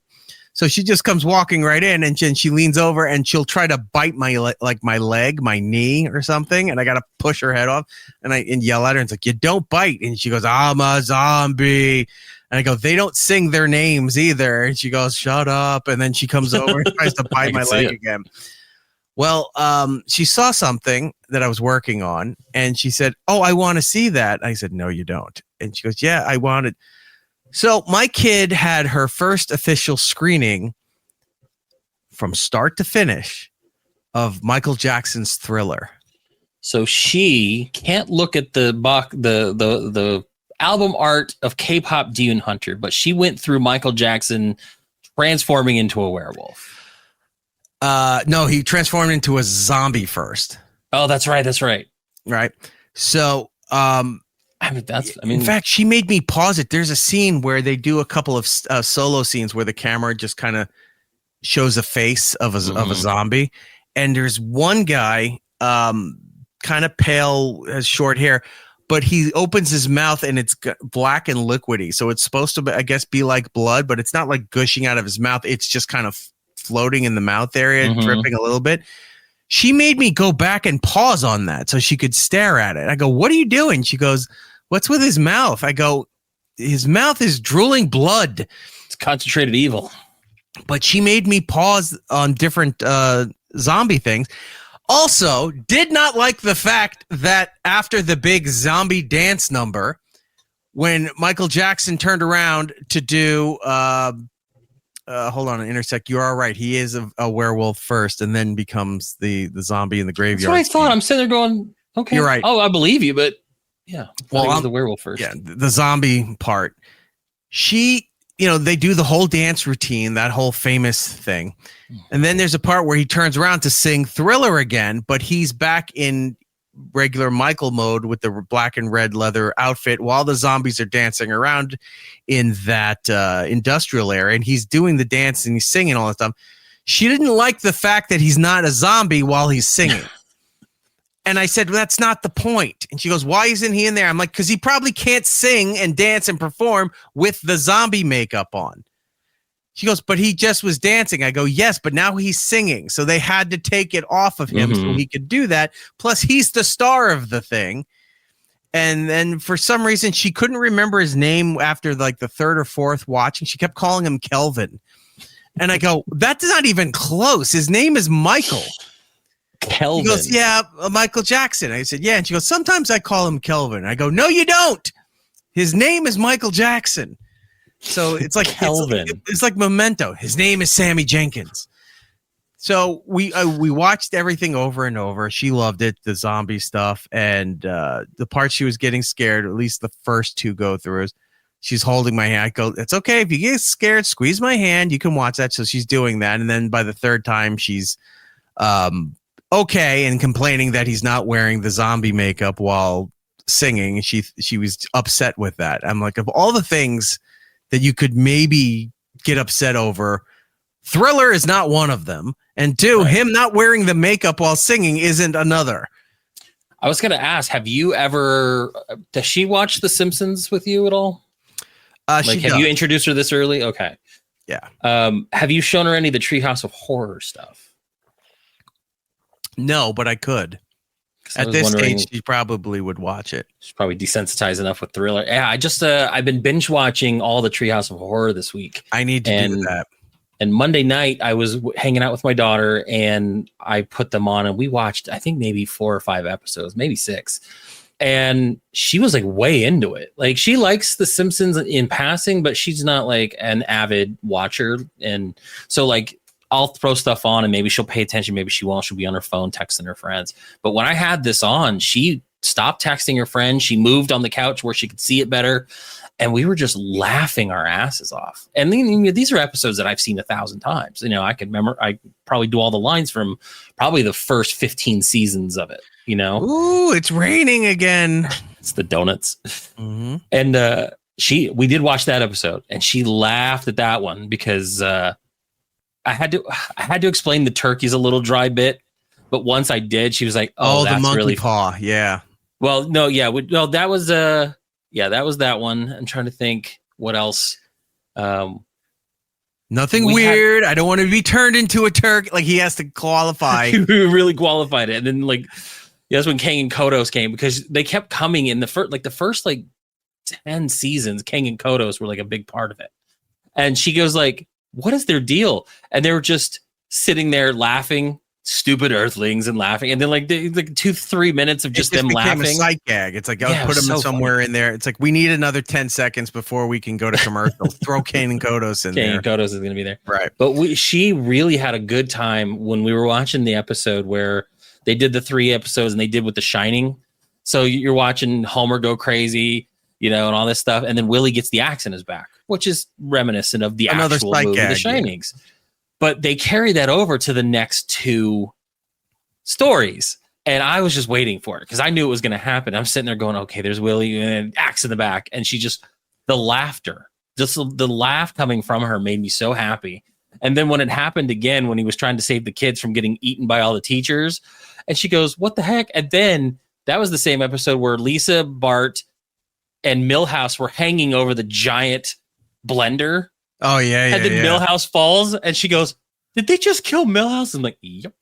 So she just comes walking right in, and she leans over and she'll try to bite my leg, my knee or something. And I got to push her head off and yell at her. And it's like, you don't bite. And she goes, I'm a zombie. And I go, they don't sing their names either. And she goes, shut up. And then she comes over and tries to bite my leg again. Well, she saw something that I was working on, and she said, oh, I want to see that. I said, no, you don't. And she goes, yeah, I want it. So my kid had her first official screening from start to finish of Michael Jackson's Thriller. So she can't look at the album art of K-pop Demon Hunter, but she went through Michael Jackson transforming into a werewolf. No, he transformed into a zombie first. Oh, that's right. Right. So, in fact, she made me pause it. There's a scene where they do a couple of solo scenes where the camera just kind of shows a face of a zombie. And there's one guy, kind of pale, has short hair, but he opens his mouth and it's black and liquidy. So it's supposed to, I guess, be like blood, but it's not like gushing out of his mouth. It's just kind of floating in the mouth area, dripping a little bit. She made me go back and pause on that so she could stare at it. I go, what are you doing? She goes, what's with his mouth? I go, his mouth is drooling blood. It's concentrated evil. But she made me pause on different zombie things. Also, did not like the fact that after the big zombie dance number, when Michael Jackson turned around to do hold on, intersect. You are right. He is a werewolf first, and then becomes the zombie in the graveyard. That's what I thought. I'm sitting there going, okay, you're right. Oh, I believe you, but yeah. Well, he was the werewolf first. Yeah, the zombie part. She, they do the whole dance routine, that whole famous thing, and then there's a part where he turns around to sing Thriller again, but he's back in regular Michael mode with the black and red leather outfit while the zombies are dancing around in that industrial area, and he's doing the dance and he's singing all that stuff. She didn't like the fact that he's not a zombie while he's singing. And I said, well, that's not the point. And she goes, why isn't he in there? I'm like, because he probably can't sing and dance and perform with the zombie makeup on. She goes, but he just was dancing. I go, yes, but now he's singing. So they had to take it off of him so he could do that. Plus, he's the star of the thing. And then for some reason, she couldn't remember his name after like the third or fourth watch. And she kept calling him Kelvin. And I go, that's not even close. His name is Michael. Kelvin. She goes, yeah, Michael Jackson. I said, yeah. And she goes, sometimes I call him Kelvin. I go, no, you don't. His name is Michael Jackson. So it's like Kelvin. It's like Memento. His name is Sammy Jenkins. So we watched everything over and over. She loved it, the zombie stuff, and the part she was getting scared. At least the first two go throughs. She's holding my hand. I go, it's okay if you get scared. Squeeze my hand. You can watch that. So she's doing that, and then by the third time, she's okay and complaining that he's not wearing the zombie makeup while singing. She was upset with that. I'm like, of all the things that you could maybe get upset over, Thriller is not one of them. And two, him not wearing the makeup while singing isn't another. I was going to ask, have you ever, does she watch The Simpsons with you at all? Have you introduced her this early? Okay. Yeah. Have you shown her any of the Treehouse of Horror stuff? No, but I could. At this stage, she probably would watch it. She's probably desensitized enough with Thriller. Yeah, I just I've been binge watching all the Treehouse of Horror this week. I need to do that. And Monday night, I was hanging out with my daughter, and I put them on, and we watched, I think, maybe 4 or 5 episodes, maybe 6. And she was like way into it. Like, she likes The Simpsons in passing, but she's not like an avid watcher. And so like, I'll throw stuff on and maybe she'll pay attention. Maybe she won't. She'll be on her phone texting her friends. But when I had this on, she stopped texting her friends. She moved on the couch where she could see it better. And we were just laughing our asses off. And these are episodes that I've seen 1,000 times. I could remember, I probably do all the lines from probably the first 15 seasons of it, Ooh, it's raining again. It's the donuts. Mm-hmm. And we did watch that episode, and she laughed at that one because I had to explain the turkey's a little dry bit, but once I did, she was like, "Oh, that's the monkey really paw." Yeah. Well, no, yeah, no, that was that was that one. I'm trying to think what else. Nothing weird. I don't want to be turned into a turkey. Like, he has to qualify. He really qualified it, and then that's when Kang and Kodos came, because they kept coming in the first 10 seasons. Kang and Kodos were like a big part of it, and she goes like, what is their deal? And they were just sitting there laughing, stupid earthlings, and laughing. And then like 2-3 minutes of just them laughing. A sight gag. It's like, I'll put them somewhere in there. It's like, we need another 10 seconds before we can go to commercial. Throw Kane and Kodos in there. Kane and Kodos is going to be there. Right. But she really had a good time when we were watching the episode where they did the 3 episodes and they did with The Shining. So you're watching Homer go crazy, and all this stuff. And then Willie gets the axe in his back, which is reminiscent of the actual movie, The Shinings. Yeah. But they carry that over to the next 2 stories. And I was just waiting for it because I knew it was going to happen. I'm sitting there going, okay, there's Willie and axe in the back. And she just, the laughter, just the laugh coming from her made me so happy. And then when it happened again, when he was trying to save the kids from getting eaten by all the teachers, and she goes, what the heck? And then that was the same episode where Lisa, Bart, and Milhouse were hanging over the giant blender. Oh, yeah. And then Milhouse falls, and she goes, did they just kill Milhouse? I'm like, yep.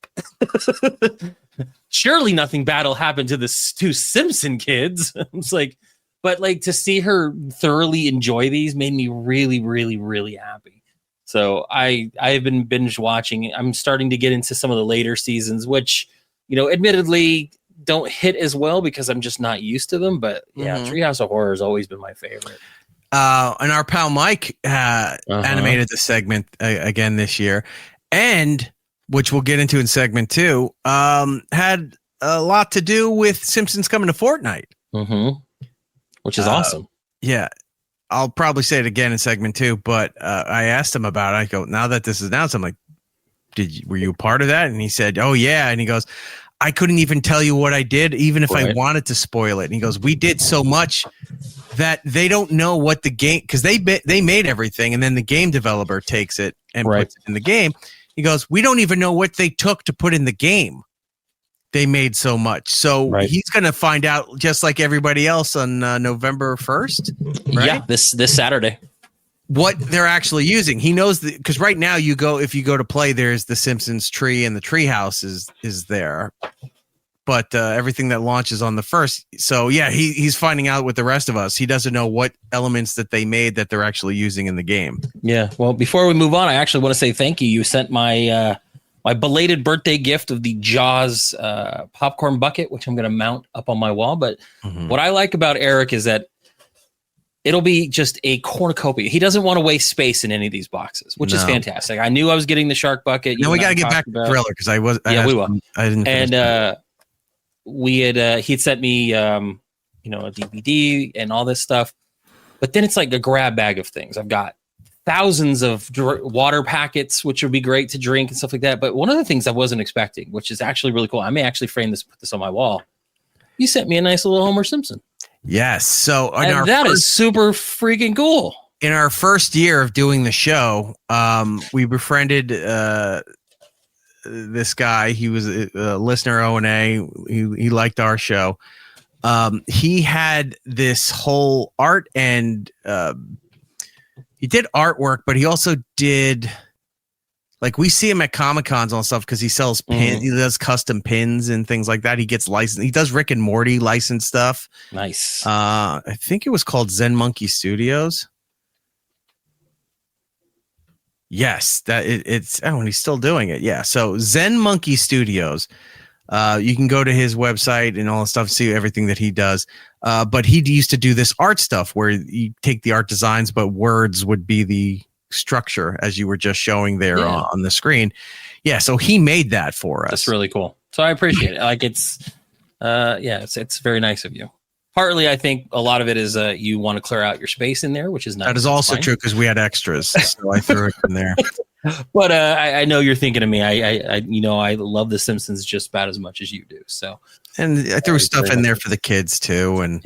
Surely nothing bad will happen to the 2 Simpson kids. It's like, but like, to see her thoroughly enjoy these made me really, really, really happy. So I have been binge watching. I'm starting to get into some of the later seasons, which, admittedly don't hit as well because I'm just not used to them. But yeah, Treehouse of Horror has always been my favorite. And our pal Mike animated the segment again this year, and which we'll get into in segment 2, had a lot to do with Simpsons coming to Fortnite. Which is awesome. Yeah. I'll probably say it again in segment 2, but I asked him about it. I go, now that this is announced, I'm like, were you a part of that? And he said, oh yeah. And he goes, I couldn't even tell you what I did, even if I wanted to spoil it. And he goes, we did so much that they don't know what the game, because they made everything, and then the game developer takes it and puts it in the game. He goes, we don't even know what they took to put in the game. They made so much. So he's going to find out, just like everybody else, on November 1st. Right? Yeah, this Saturday. What they're actually using. He knows that, because right now if you go to play, there's the Simpsons tree and the tree house is there. But everything that launches on the 1st. So yeah, he's finding out with the rest of us. He doesn't know what elements that they made that they're actually using in the game. Yeah. Well, before we move on, I actually want to say thank you. You sent my my belated birthday gift of the Jaws popcorn bucket, which I'm going to mount up on my wall. But what I like about Eric is that it'll be just a cornucopia. He doesn't want to waste space in any of these boxes, which is fantastic. I knew I was getting the shark bucket. No, we got to get back to Thriller, because we will. I didn't. And he'd sent me a DVD and all this stuff, but then it's like a grab bag of things. I've got thousands of water packets, which would be great to drink and stuff like that. But one of the things I wasn't expecting, which is actually really cool, I may actually put this on my wall. You sent me a nice little Homer Simpson. Yes. So that is super freaking cool. In our first year of doing the show, we befriended this guy. He was a listener, O&A. He liked our show. He had this whole art, and he did artwork, but he also did, like, we see him at Comic-Cons and stuff because he sells pins. He does custom pins and things like that. He gets licensed. He does Rick and Morty licensed stuff. Nice. I think it was called Zen Monkey Studios. Yes, and he's still doing it. Yeah. So Zen Monkey Studios. You can go to his website and all the stuff, see everything that he does. But he used to do this art stuff where you take the art designs, but words would be the structure, as you were just showing there on the screen. Yeah. So he made that for us. That's really cool. So I appreciate it. Like it's very nice of you. Partly, I think a lot of it is you want to clear out your space in there, which is nice. That is also true, because we had extras, so I threw it in there. But I know you're thinking of me. I love The Simpsons just about as much as you do. So, and I threw stuff in there for the kids too, and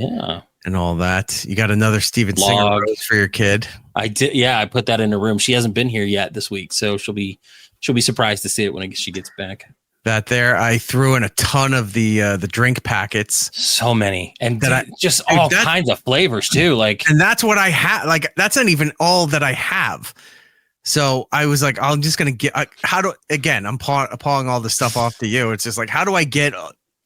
all that. You got another Steven Singer rose for your kid. I did. Yeah, I put that in her room. She hasn't been here yet this week, so she'll be surprised to see it when she gets back. That there, I threw in a ton of the drink packets. So many, and just all kinds of flavors too. Like, and that's what I have. Like, that's not even all that I have. So I was like, I'm just gonna get. I'm appalling all this stuff off to you. It's just like, how do I get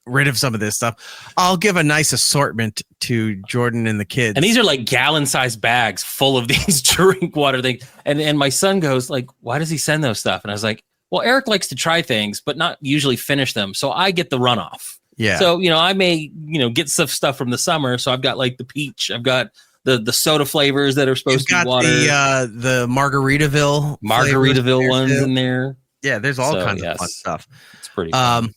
rid of some of this stuff? I'll give a nice assortment to Jordan and the kids. And these are like gallon-sized bags full of these drink water things. And my son goes like, why does he send those stuff? And I was like, well, Eric likes to try things, but not usually finish them. So I get the runoff. Yeah. So, I may, get stuff from the summer. So I've got like the peach. I've got the soda flavors that are supposed to be water. The Margaritaville ones in there. Yeah, there's all kinds of fun stuff. It's pretty fun.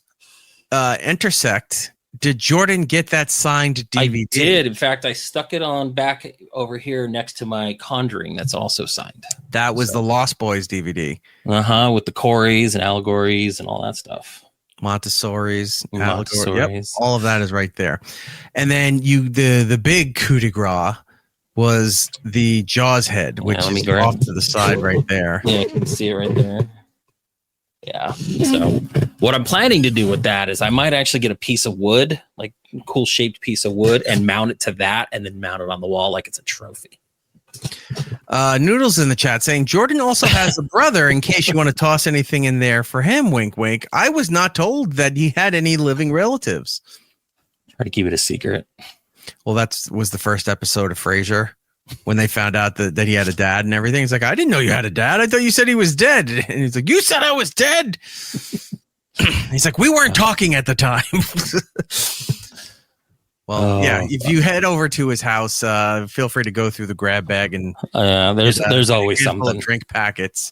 Intersect. Did Jordan get that signed DVD? I did. In fact, I stuck it on back over here next to my Conjuring. That's also signed. That was the Lost Boys DVD. With the Coreys and allegories and all that stuff. Montessori's. Yep, all of that is right there. And then the big coup de grace was the Jaws head, which is off to the side right there. Yeah, you can see it right there. Yeah. So what I'm planning to do with that is I might actually get a piece of wood, like a cool shaped piece of wood, and mount it to that, and then mount it on the wall like it's a trophy. Noodles in the chat saying Jordan also has a brother, in case you want to toss anything in there for him. Wink, wink. I was not told that he had any living relatives. Try to keep it a secret. Well, that was the first episode of Frasier. When they found out that he had a dad and everything, he's like, I didn't know you had a dad. I thought you said he was dead. And he's like, you said I was dead. He's like, we weren't talking at the time. Well, yeah, if you head over to his house, feel free to go through the grab bag and there's always handful of something. drink packets.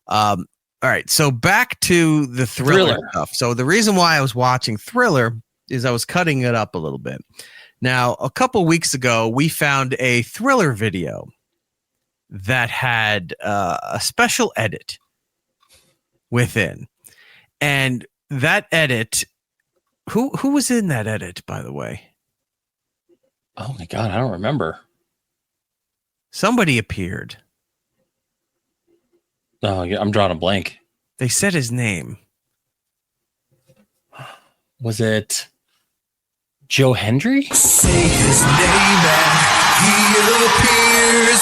All right, so back to the Thriller stuff. So the reason why I was watching Thriller is I was cutting it up a little bit. Now, a couple weeks ago, we found a Thriller video that had a special edit within, and that edit. Who was in that edit, by the way? Oh my God, I don't remember. Somebody appeared. Oh, yeah, I'm drawing a blank. They said his name. Was it Joe Hendry? Say his name and he appears.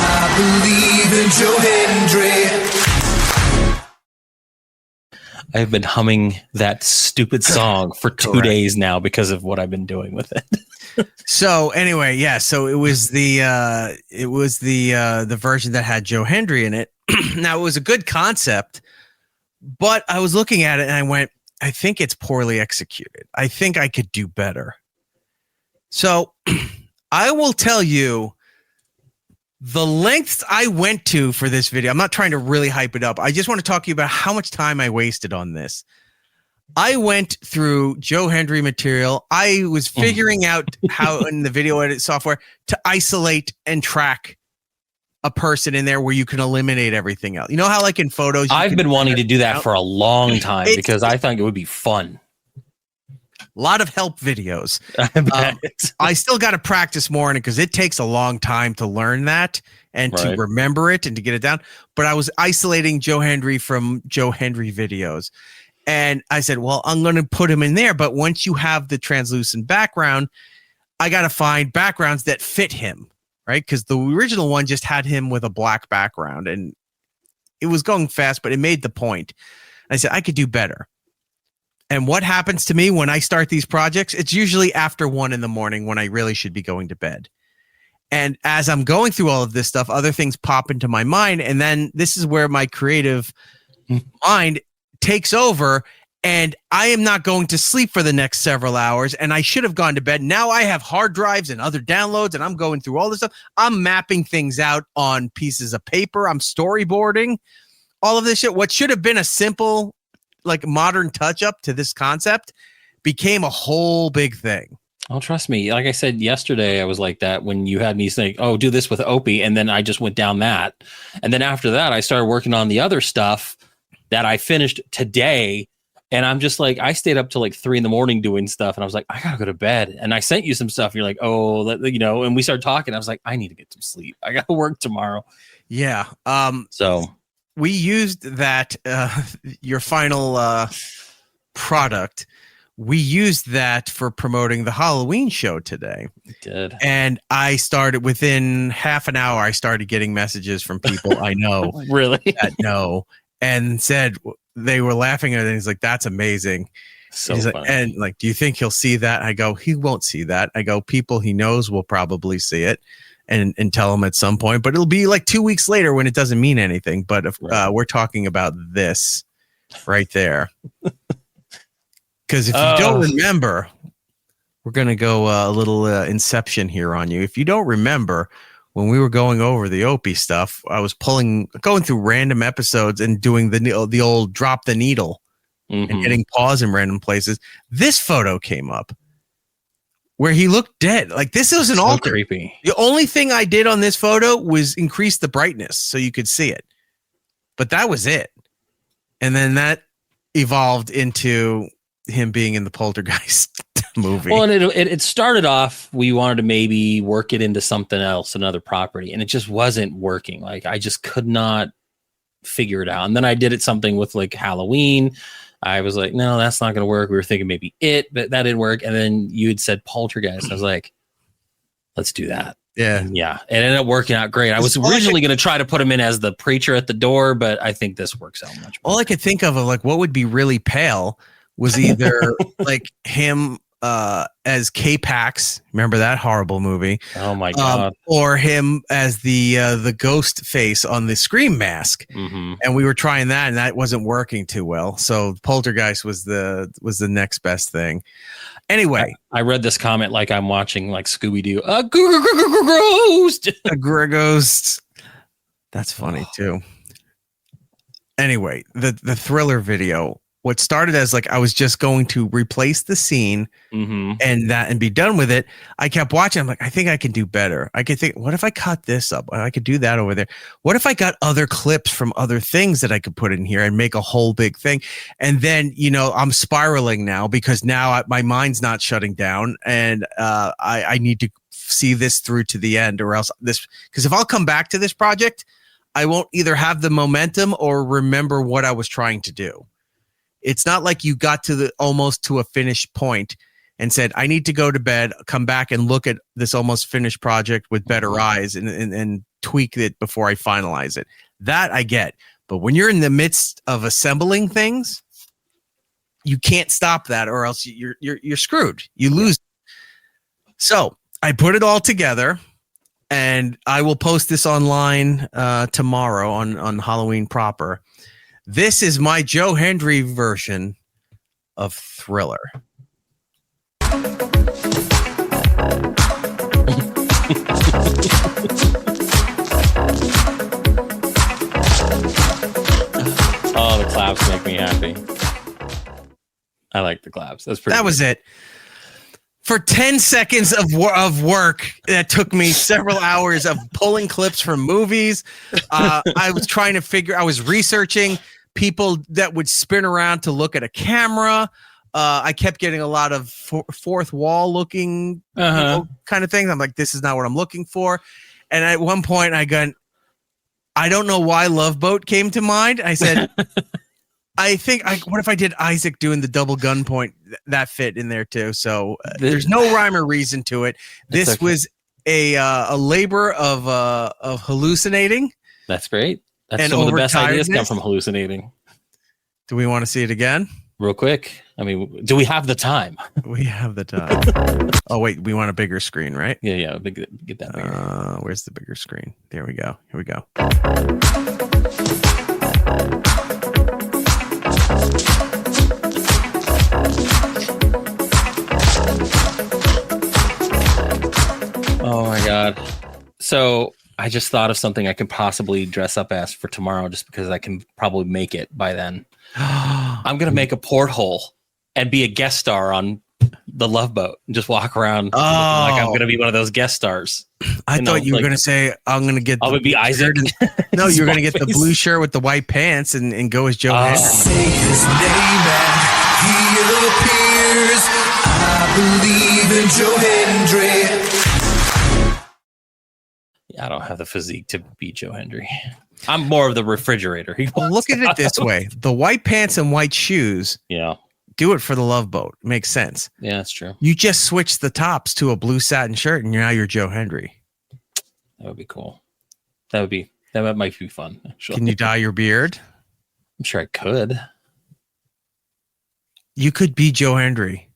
I believe in Joe Hendry. I've been humming that stupid song for 2 days now because of what I've been doing with it. So anyway, yeah. So it was the version that had Joe Hendry in it. Now it was a good concept, but I was looking at it and I went, I think it's poorly executed. I think I could do better. So I will tell you the lengths I went to for this video. I'm not trying to really hype it up. I just want to talk to you about how much time I wasted on this. I went through Joe Hendry material. I was figuring out how in the video edit software to isolate and track a person in there where you can eliminate everything else. You know how like in photos, I've been wanting to do that for a long time because I think it would be fun. A lot of help videos. I still got to practice more on it because it takes a long time to learn that and to remember it and to get it down. But I was isolating Joe Hendry from Joe Hendry videos. And I said, well, I'm going to put him in there. But once you have the translucent background, I got to find backgrounds that fit him, right? Because the original one just had him with a black background and it was going fast, but it made the point. I said, I could do better. And what happens to me when I start these projects? It's usually after 1 a.m. when I really should be going to bed. And as I'm going through all of this stuff, other things pop into my mind. And then this is where my creative mind takes over. And I am not going to sleep for the next several hours. And I should have gone to bed. Now I have hard drives and other downloads. And I'm going through all this stuff. I'm mapping things out on pieces of paper. I'm storyboarding all of this shit. What should have been a simple like modern touch up to this concept became a whole big thing. Oh, trust me. Like I said yesterday, I was like that when you had me saying, oh, do this with Opie. And then I just went down that. And then after that, I started working on the other stuff that I finished today. And I'm just like, I stayed up till like 3 a.m. doing stuff. And I was like, I gotta go to bed. And I sent you some stuff. You're like, oh, and we started talking. I was like, I need to get some sleep. I got to work tomorrow. Yeah. So we used that, your final product. We used that for promoting the Halloween show today. We did. And I started within half an hour, I started getting messages from people I know really that know and said they were laughing at it. And he's like, that's amazing. So he's funny. Like, and like, do you think he'll see that? I go, he won't see that. I go, people he knows will probably see it. And tell them at some point, but it'll be like 2 weeks later when it doesn't mean anything. But if we're talking about this right there, because if you don't remember, we're going to go a little inception here on you. If you don't remember, when we were going over the Opie stuff, I was going through random episodes and doing the old drop the needle and hitting pause in random places. This photo came up where he looked dead. Like this was an alter. Creepy. The only thing I did on this photo was increase the brightness so you could see it. But that was it. And then that evolved into him being in the Poltergeist movie. Well, and it started off, we wanted to maybe work it into something else, another property, and it just wasn't working. Like I just could not figure it out. And then I did something with like Halloween. I was like, no, that's not going to work. We were thinking maybe but that didn't work. And then you had said Poltergeist. I was like, let's do that. Yeah. And yeah. It ended up working out great. I was originally going to try to put him in as the preacher at the door, but I think this works out much better. All I could think of like what would be really pale was either like him as K-Pax. Remember that horrible movie? Oh my god! Or him as the ghost face on the Scream mask. Mm-hmm. And we were trying that, and that wasn't working too well. So Poltergeist was the next best thing. Anyway, I read this comment like I'm watching like Scooby-Doo. Ghost. A ghost. That's funny too. Anyway, the Thriller video. What started as like I was just going to replace the scene and be done with it. I kept watching. I'm like, I think I can do better. I could think, what if I cut this up? I could do that over there. What if I got other clips from other things that I could put in here and make a whole big thing? And then, I'm spiraling now because now my mind's not shutting down, and I need to see this through to the end, or else because if I'll come back to this project, I won't either have the momentum or remember what I was trying to do. It's not like you got to almost to a finished point and said, I need to go to bed, come back and look at this almost finished project with better eyes and tweak it before I finalize it. That I get. But when you're in the midst of assembling things, you can't stop that, or else you're screwed. You lose. So I put it all together, and I will post this online tomorrow on Halloween proper. This is my Joe Hendry version of Thriller. Oh, the claps make me happy. I like the claps. That's pretty. That was it. For 10 seconds of work that took me several hours of pulling clips from movies. I was researching people that would spin around to look at a camera. I kept getting a lot of fourth wall looking kind of things. I'm like, this is not what I'm looking for. And at one point I don't know why Love Boat came to mind. I said, what if I did Isaac doing the double gun point? That fit in there too. So there's no rhyme or reason to it. This was a labor of hallucinating. That's great. That's some of the best ideas come from hallucinating. Do we want to see it again? Real quick. I mean, do we have the time? We have the time. Oh, wait. We want a bigger screen, right? Yeah. Get that bigger. Where's the bigger screen? There we go. Here we go. Oh, my God. So I just thought of something I could possibly dress up as for tomorrow, just because I can probably make it by then. I'm going to make a porthole and be a guest star on the Love Boat and just walk around like I'm going to be one of those guest stars. I thought you were going to say, I'm going to get... I would be Isaac. No, you're going to get the blue shirt with the white pants and go as Joe Hendry. Say his name and he appears. I believe in Joe Hendry. I don't have the physique to be Joe Hendry. I'm more of the refrigerator. Look at it this way. The white pants and white shoes. Yeah. Do it for the Love Boat. Makes sense. Yeah, that's true. You just switch the tops to a blue satin shirt and now you're Joe Hendry. That would be cool. That might be fun, actually. Can you dye your beard? I'm sure I could. You could be Joe Hendry.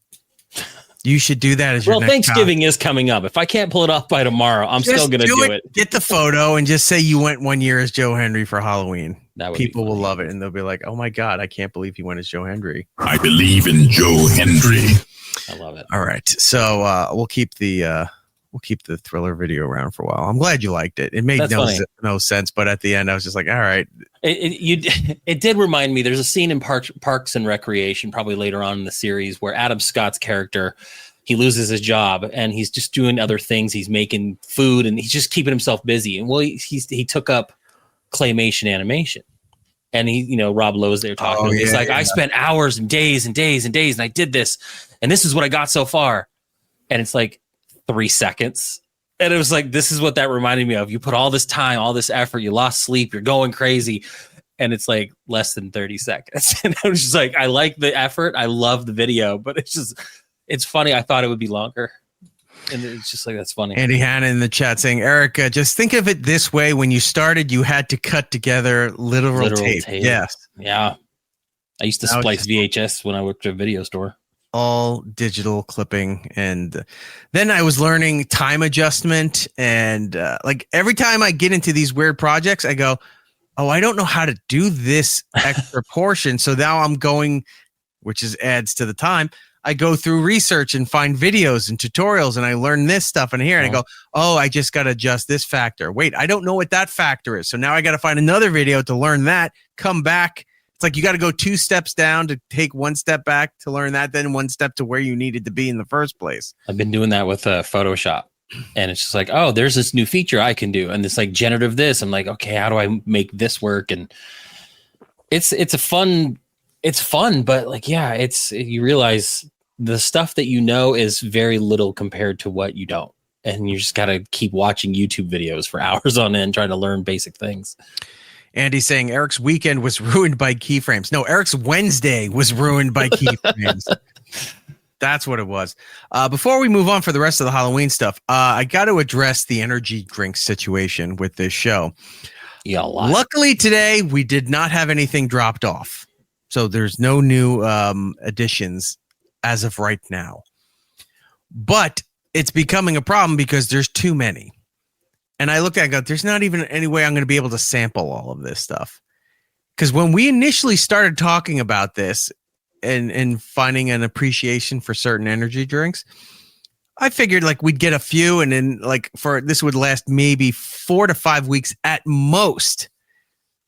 You should do that as your next Thanksgiving is coming up. If I can't pull it off by tomorrow, I'm still going to do it. Get the photo and just say you went 1 year as Joe Hendry for Halloween. People will love it, and they'll be like, "Oh my God, I can't believe he went as Joe Hendry." I believe in Joe Hendry. I love it. All right, so we'll keep the Thriller video around for a while. I'm glad you liked it. It made no sense, but at the end, I was just like, "All right." It did remind me. There's a scene in Parks and Recreation, probably later on in the series, where Adam Scott's character, he loses his job and he's just doing other things. He's making food and he's just keeping himself busy. And he took up claymation animation, and Rob Lowe's there talking to him. He's like, I spent hours and days and days and days, and I did this, and this is what I got so far. And it's like 3 seconds. And it was like, this is what that reminded me of. You put all this time, all this effort, you lost sleep, you're going crazy. And it's like less than 30 seconds. And I was just like, I like the effort. I love the video, but it's funny. I thought it would be longer. And it's just like, that's funny. Andy Hanna in the chat saying, Erica, just think of it this way. When you started, you had to cut together literal tape. Yes. Yeah. I used to splice VHS when I worked at a video store. all digital clipping. And then I was learning time adjustment. And like every time I get into these weird projects, I go, oh, I don't know how to do this extra portion. So now I'm going, which is adds to the time. I go through research and find videos and tutorials, and I learn this stuff in here. And I go, oh, I just got to adjust this factor. Wait, I don't know what that factor is. So now I got to find another video to learn that, come back. It's like you got to go 2 steps down to take 1 step back to learn that, then 1 step to where you needed to be in the first place. I've been doing that with Photoshop. And it's just like, oh, there's this new feature I can do. And it's like generative this. I'm like, okay, how do I make this work? And it's fun, but like, yeah, you realize the stuff that you know is very little compared to what you don't. And you just got to keep watching YouTube videos for hours on end, trying to learn basic things. Andy's saying Eric's weekend was ruined by keyframes. No, Eric's Wednesday was ruined by keyframes. That's what it was. Before we move on for the rest of the Halloween stuff, I got to address the energy drink situation with this show. Yeah, luckily today we did not have anything dropped off. So there's no new additions as of right now. But it's becoming a problem because there's too many. And I looked at it and go, there's not even any way I'm going to be able to sample all of this stuff. Because when we initially started talking about this and finding an appreciation for certain energy drinks, I figured like we'd get a few and then like this would last maybe 4 to 5 weeks at most,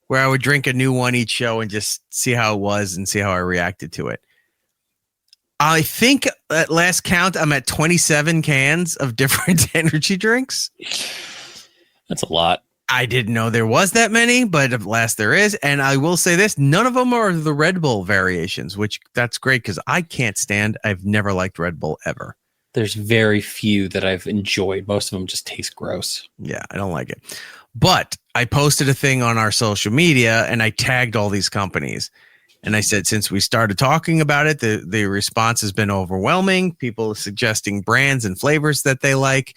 where I would drink a new one each show and just see how it was and see how I reacted to it. I think at last count, I'm at 27 cans of different energy drinks. That's a lot. I didn't know there was that many, but at last there is. And I will say this, none of them are the Red Bull variations, which that's great because I can't stand, I've never liked Red Bull ever. There's very few that I've enjoyed. Most of them just taste gross. Yeah, I don't like it. But I posted a thing on our social media and I tagged all these companies. And I said, since we started talking about it, the response has been overwhelming. People suggesting brands and flavors that they like.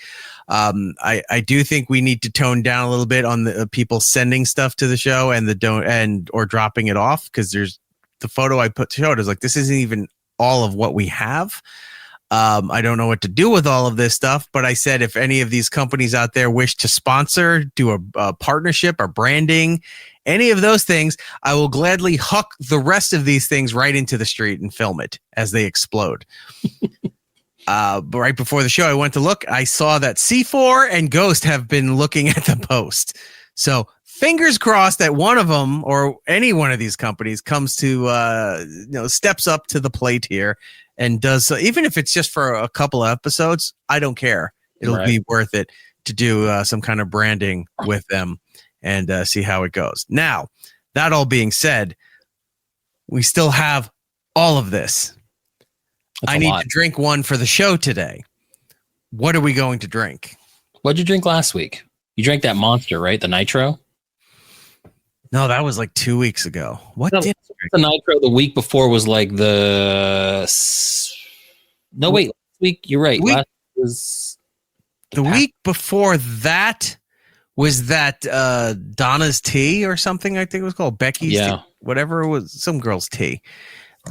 I do think we need to tone down a little bit on the people sending stuff to the show and or dropping it off, because there's the photo I showed is like, this isn't even all of what we have. I don't know what to do with all of this stuff, but I said, if any of these companies out there wish to sponsor, do a partnership or branding, any of those things, I will gladly huck the rest of these things right into the street and film it as they explode. But right before the show, I went to look. I saw that C4 and Ghost have been looking at the post. So fingers crossed that one of them or any one of these companies comes to, steps up to the plate here and does, even if it's just for a couple of episodes, I don't care. It'll be worth it to do some kind of branding with them and see how it goes. Now, that all being said, we still have all of this. I need to drink one for the show today. What are we going to drink? What'd you drink last week? You drank that Monster, right? The Nitro? No, that was like 2 weeks ago. What did the Nitro the week before was like the... No, wait. Last week, you're right. Last was the week before that was that Donna's Tea or something, I think it was called. Becky's Tea, whatever it was, some girl's tea.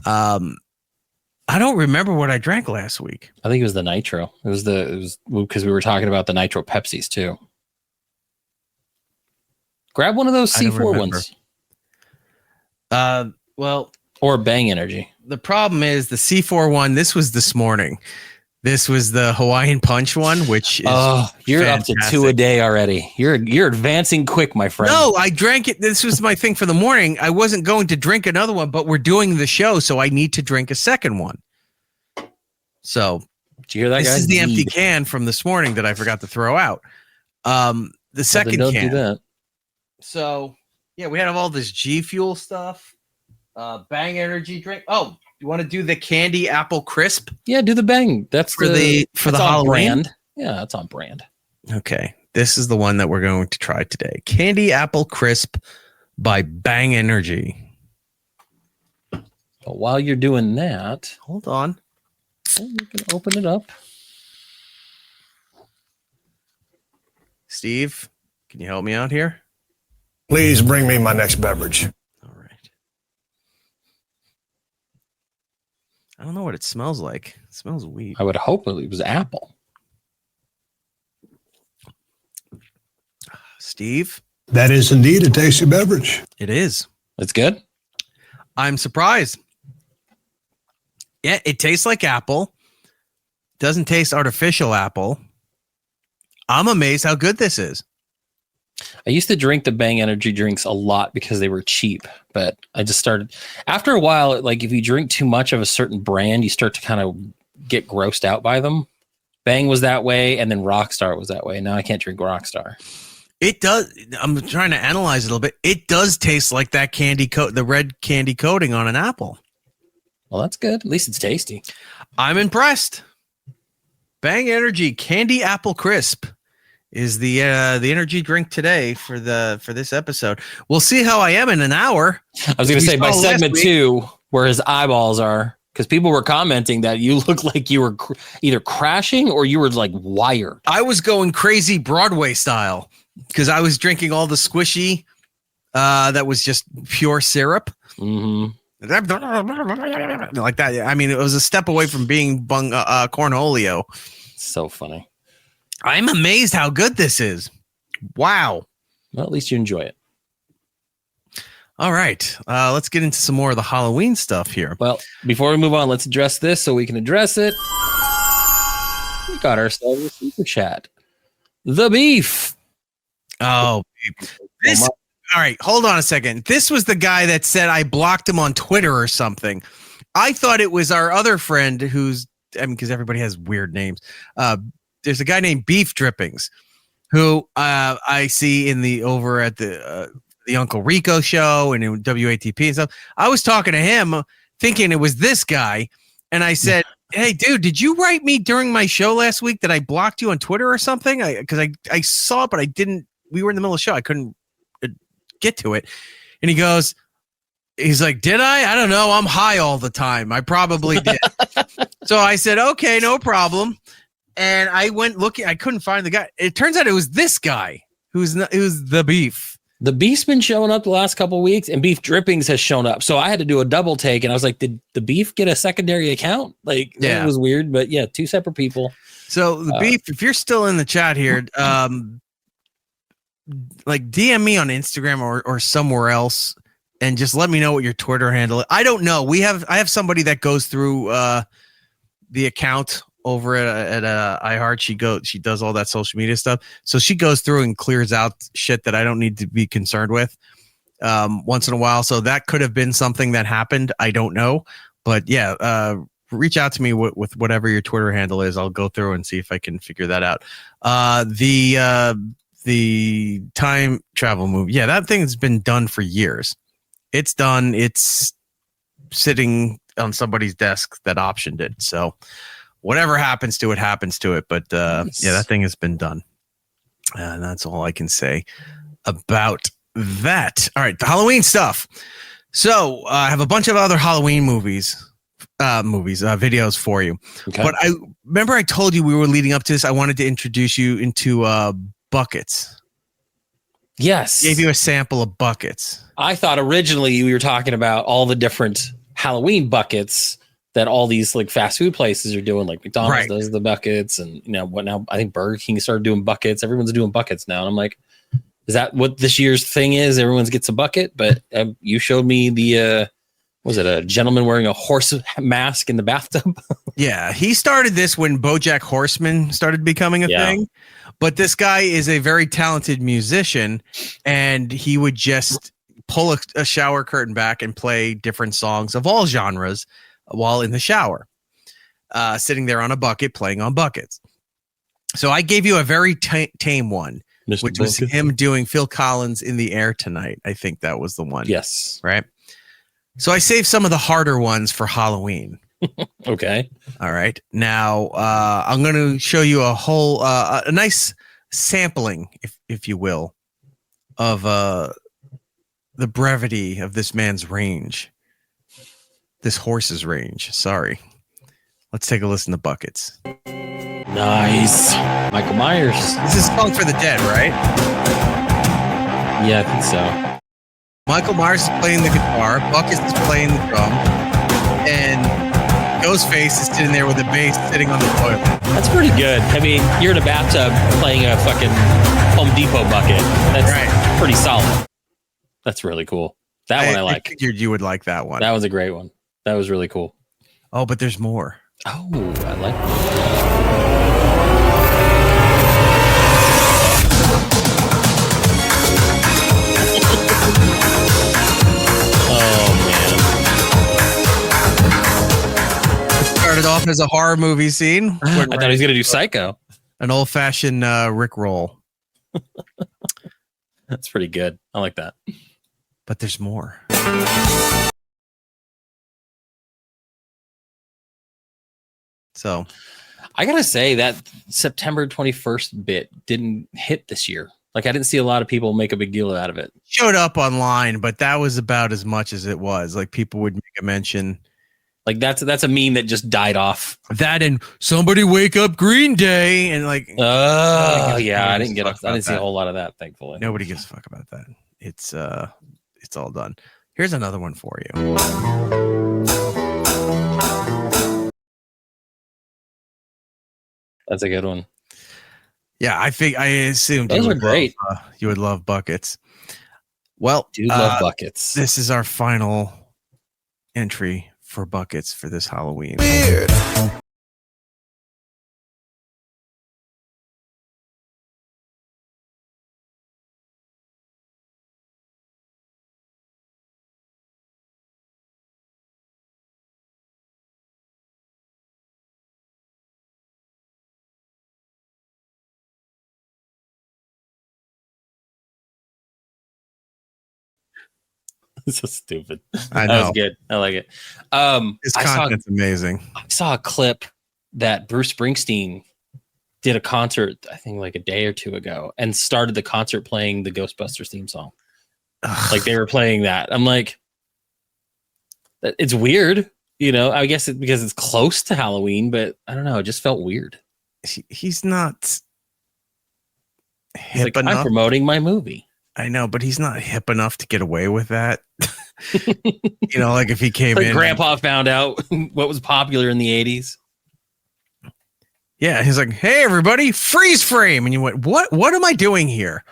I don't remember what I drank last week. I think it was the Nitro. It was because we were talking about the Nitro Pepsis too. Grab one of those C4 ones. Or Bang Energy. The problem is the C4 one. This was this morning. This was the Hawaiian Punch one, which is you're fantastic. Up to 2 a day already. You're advancing quick, my friend. No, I drank it. This was my thing for the morning. I wasn't going to drink another one, but we're doing the show, so I need to drink a second one. So, did you hear that? This is the empty can from this morning that I forgot to throw out. The second don't can. Do that. So, yeah, we had all this G Fuel stuff. Bang Energy drink. Oh, you want to do the candy apple crisp? Yeah, do the Bang. That's for the Halloween brand. Yeah, that's on brand. Okay, this is the one that we're going to try today. Candy apple crisp by Bang Energy. But while you're doing that, hold on. You can open it up. Steve, can you help me out here? Please bring me my next beverage. All right. I don't know what it smells like. It smells weed. I would hope it was apple. Steve? That is indeed a tasty beverage. It is. It's good. I'm surprised. Yeah, it tastes like apple. Doesn't taste artificial apple. I'm amazed how good this is. I used to drink the Bang energy drinks a lot because they were cheap, but I just started after a while. Like if you drink too much of a certain brand, you start to kind of get grossed out by them. Bang was that way, and then Rockstar was that way. Now I can't drink Rockstar. It does. I'm trying to analyze it a little bit. It does taste like that candy coat, the red candy coating on an apple. Well, that's good. At least it's tasty. I'm impressed. Bang Energy Candy Apple Crisp is the energy drink today for this episode. We'll see how I am in an hour. I was going to say by segment 2, where his eyeballs are, because people were commenting that you look like you were either crashing or you were like wired. I was going crazy Broadway style because I was drinking all the squishy that was just pure syrup. Mm-hmm. Like that. I mean, it was a step away from being cornholio. So funny. I'm amazed how good this is. Wow. Well, at least you enjoy it. All right. Let's get into some more of the Halloween stuff here. Well, before we move on, let's address this so we can address it. We got ourselves a super chat. The Beef. Oh, this. All right. Hold on a second. This was the guy that said I blocked him on Twitter or something. I thought it was our other friend who's, because everybody has weird names. There's a guy named Beef Drippings who I see over at the Uncle Rico show and in WATP and stuff. I was talking to him thinking it was this guy. And I said, hey, dude, did you write me during my show last week that I blocked you on Twitter or something? Because I saw it, but I didn't. We were in the middle of the show. I couldn't get to it. And he's like, did I? I don't know. I'm high all the time. I probably did. So I said, okay, no problem. And I went looking. I couldn't find the guy. It turns out it was this guy who's the Beef. The Beef's been showing up the last couple of weeks, and Beef Drippings has shown up. So I had to do a double take, and I was like, did the Beef get a secondary account? Like, yeah. It was weird, but yeah, 2 separate people. So the Beef, if you're still in the chat here, like DM me on Instagram or somewhere else, and just let me know what your Twitter handle is. I don't know. I have somebody that goes through the account over at iHeart. She does all that social media stuff. So she goes through and clears out shit that I don't need to be concerned with once in a while. So that could have been something that happened. I don't know. But yeah, reach out to me with whatever your Twitter handle is. I'll go through and see if I can figure that out. The time travel movie. Yeah, that thing has been done for years. It's done. It's sitting on somebody's desk that optioned it. So whatever happens to it, happens to it. But nice. Yeah, that thing has been done. And that's all I can say about that. All right, the Halloween stuff. So I have a bunch of other Halloween videos for you. Okay. But I remember I told you we were leading up to this. I wanted to introduce you into buckets. Yes. Gave you a sample of buckets. I thought originally we were talking about all the different Halloween buckets that all these like fast food places are doing, like McDonald's does the buckets, and what now? I think Burger King started doing buckets. Everyone's doing buckets now, and I'm like, is that what this year's thing is? Everyone gets a bucket. But you showed me the was it a gentleman wearing a horse mask in the bathtub? Yeah, he started this when BoJack Horseman started becoming a thing. But this guy is a very talented musician, and he would just pull a shower curtain back and play different songs of all genres while in the shower, sitting there on a bucket, playing on buckets. So I gave you a very tame one, Mr. which was him doing Phil Collins In the Air Tonight. I think that was the one. Yes. Right. So I saved some of the harder ones for Halloween. Okay. All right. Now I'm going to show you a whole, a nice sampling, if you will, of the brevity of this man's range. This horse's range. Sorry. Let's take a listen to Buckets. Nice. Michael Myers. This is Song for the Dead, right? Yeah, I think so. Michael Myers is playing the guitar. Buckets is playing the drum. And Ghostface is sitting there with a bass sitting on the toilet. That's pretty good. I mean, you're in a bathtub playing a fucking Home Depot bucket. That's pretty solid. That's really cool. That one I like. I figured you would like that one. That was a great one. That was really cool. Oh, but there's more. Oh, I like that. Started off as a horror movie scene. I thought he was going to do Psycho. An old-fashioned Rick roll. That's pretty good. I like that. But there's more. So, I got to say that September 21st bit didn't hit this year. Like, I didn't see a lot of people make a big deal out of it. Showed up online, but that was about as much as it was. Like, people would make a mention. Like, that's a meme that just died off. That and somebody wake up Green Day and like. Oh yeah, I didn't see a whole lot of that. Thankfully, nobody gives a fuck about that. It's all done. Here's another one for you. That's a good one. Yeah, I assumed those are great. You would love buckets. Well, do love buckets. This is our final entry for buckets for this Halloween. Weird. So stupid. I know. That was good. I like it. His content's amazing. I saw a clip that Bruce Springsteen did a concert, I think like a day or two ago, and started the concert playing the Ghostbusters theme song. Ugh. Like they were playing that. I'm like, it's weird, you know. I guess because it's close to Halloween, but I don't know. It just felt weird. He's not hip like, enough. I'm promoting my movie. I know, but he's not hip enough to get away with that. You know, like if he came in. Grandpa found out what was popular in the 80s. Yeah, he's like, "Hey, everybody, freeze frame!" And you went, "What am I doing here?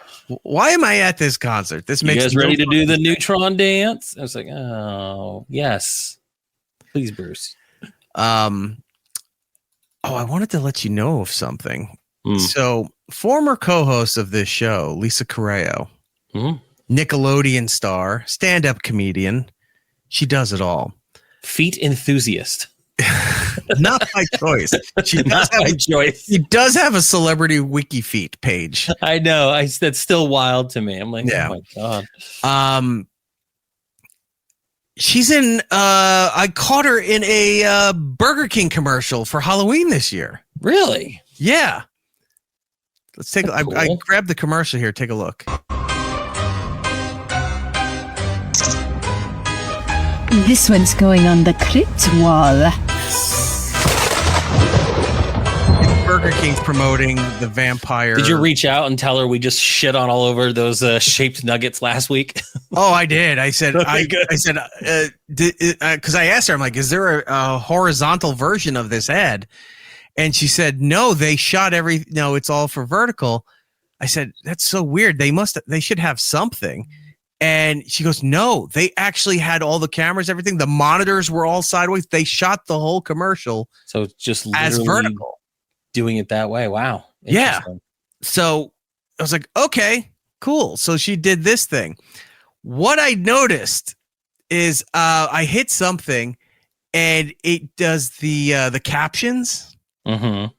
Why am I at this concert? This makes you guys ready to do the neutron dance?" I was like, "Oh, yes, please, Bruce." Oh, I wanted to let you know of something. So, former co-host of this show, Lisa Correo, Nickelodeon star, stand-up comedian, she does it all. Feet enthusiast. Not my choice. She does have a celebrity wiki feet page. I know. That's still wild to me. I'm like, yeah. Oh my god. She's in. I caught her in a Burger King commercial for Halloween this year. Really? Yeah. Let's take. Cool. I grabbed the commercial here. Take a look. This one's going on the Crypt wall. Burger King's promoting the vampire. Did you reach out and tell her we just shit on all over those shaped nuggets last week? Oh, I did. I said, okay, I said, because I asked her, I'm like, is there a horizontal version of this ad? And she said, no, they shot no, it's all for vertical. I said, that's so weird. They should have something. And she goes, no, they actually had all the cameras, everything. The monitors were all sideways. They shot the whole commercial. So just as vertical. Doing it that way. Wow. Yeah. So I was like, okay, cool. So she did this thing. What I noticed is I hit something and it does the captions. Mm-hmm.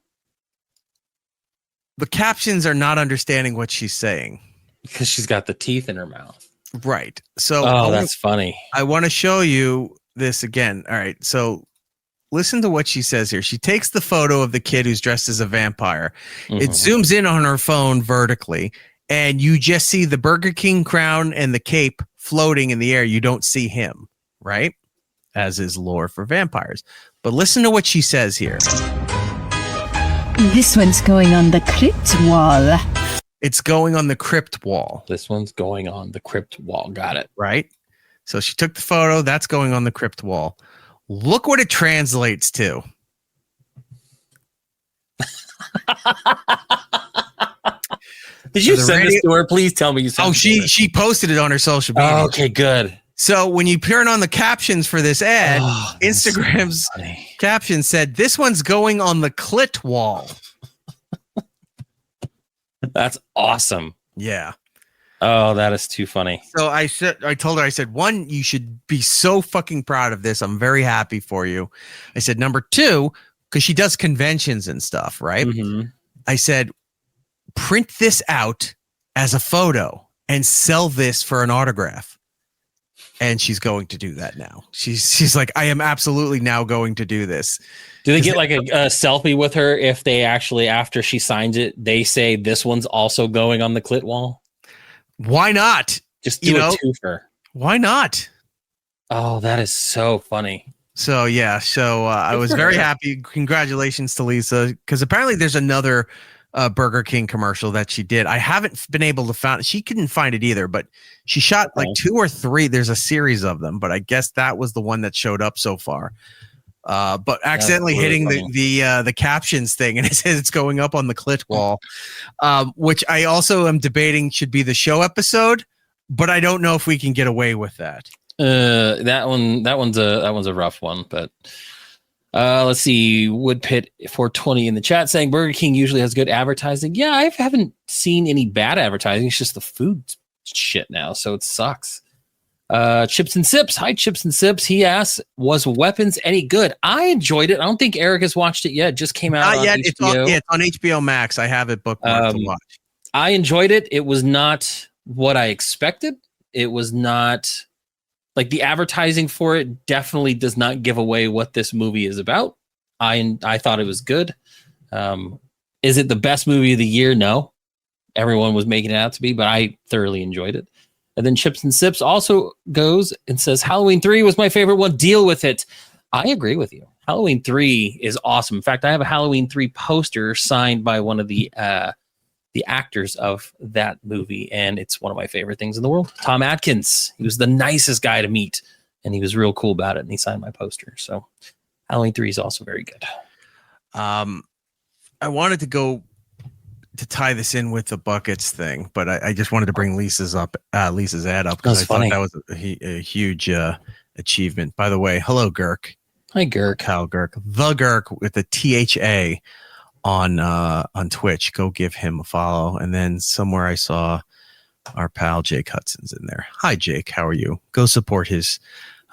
The captions are not understanding what she's saying. Because she's got the teeth in her mouth. Right. So that's funny. I want to show you this again. All right. So listen to what she says here. She takes the photo of the kid who's dressed as a vampire. Mm-hmm. It zooms in on her phone vertically, and you just see the Burger King crown and the cape floating in the air. You don't see him, right? As is lore for vampires. But listen to what she says here. This one's going on the Crypt wall. It's going on the Crypt wall. This one's going on the Crypt wall. Got it. Right? So she took the photo. That's going on the Crypt wall. Look what it translates to. Did you send this to her? Please tell me you sent it. Oh, she posted it on her social media. Oh, okay, good. So when you turn on the captions for this ad, Instagram's caption said, "This one's going on the clit wall." That's awesome. Yeah. Oh, that is too funny. So I told her, I said, one, you should be so fucking proud of this. I'm very happy for you. I said, number two, because she does conventions and stuff, right? Mm-hmm. I said, print this out as a photo and sell this for an autograph. And she's going to do that now. She's like, I am absolutely now going to do this. Do they get like a selfie with her if they actually, after she signs it, they say this one's also going on the clit wall? Why not? Just do a twofer. Why not? Oh, that is so funny. So, yeah. So I was very happy. Congratulations to Lisa. Because apparently there's another Burger King commercial that she did. I haven't been able to find it. She couldn't find it either, but she shot like 2 or 3. There's a series of them, but I guess that was the one that showed up so far. But accidentally hitting the captions thing, and it says it's going up on the clit wall, which I also am debating should be the show episode, but I don't know if we can get away with that. That one's a rough one, but let's see. Woodpit 420 in the chat saying Burger King usually has good advertising. Yeah, I haven't seen any bad advertising. It's just the food shit now, so it sucks. Chips and Sips. Hi, Chips and Sips. He asks, was Weapons any good? I enjoyed it. I don't think Eric has watched it yet. It just came out on HBO. It's on HBO Max. I have it bookmarked to watch. I enjoyed it. It was not what I expected. It was not like the advertising for it definitely does not give away what this movie is about. I thought it was good. Is it the best movie of the year? No. Everyone was making it out to be, but I thoroughly enjoyed it. And then Chips and Sips also goes and says, Halloween 3 was my favorite one. Deal with it. I agree with you. Halloween 3 is awesome. In fact, I have a Halloween 3 poster signed by one of the actors of that movie, and it's one of my favorite things in the world. Tom Atkins. He was the nicest guy to meet, and he was real cool about it, and he signed my poster. So Halloween 3 is also very good. I wanted to go to tie this in with the buckets thing, but I just wanted to bring Lisa's ad up because I thought that was a huge achievement. By the way, hello Girk. Hi Girk. Hal Girk. The Girk with the THA on Twitch. Go give him a follow. And then somewhere I saw our pal Jake Hudson's in there. Hi Jake, how are you? Go support his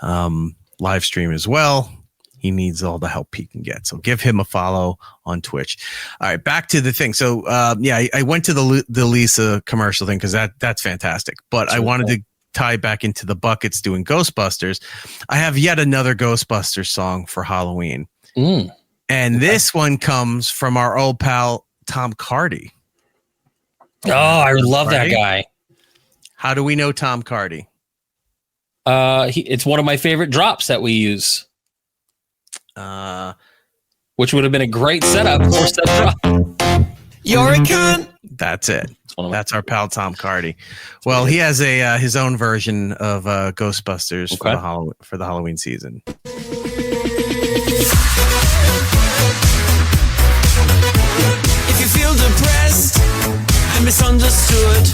live stream as well. He needs all the help he can get. So give him a follow on Twitch. All right, back to the thing. So I went to the Lisa commercial thing because that's fantastic. But I wanted to tie back into the buckets doing Ghostbusters. I have yet another Ghostbusters song for Halloween. And this one comes from our old pal Tom Cardy. Oh, I love that guy. How do we know Tom Cardy? It's one of my favorite drops that we use. Which would have been a great setup for said drop. You're a cunt. That's it. That's our pal Tom Cardy. Well, he has his own version of Ghostbusters for the Halloween season. If you feel depressed and misunderstood,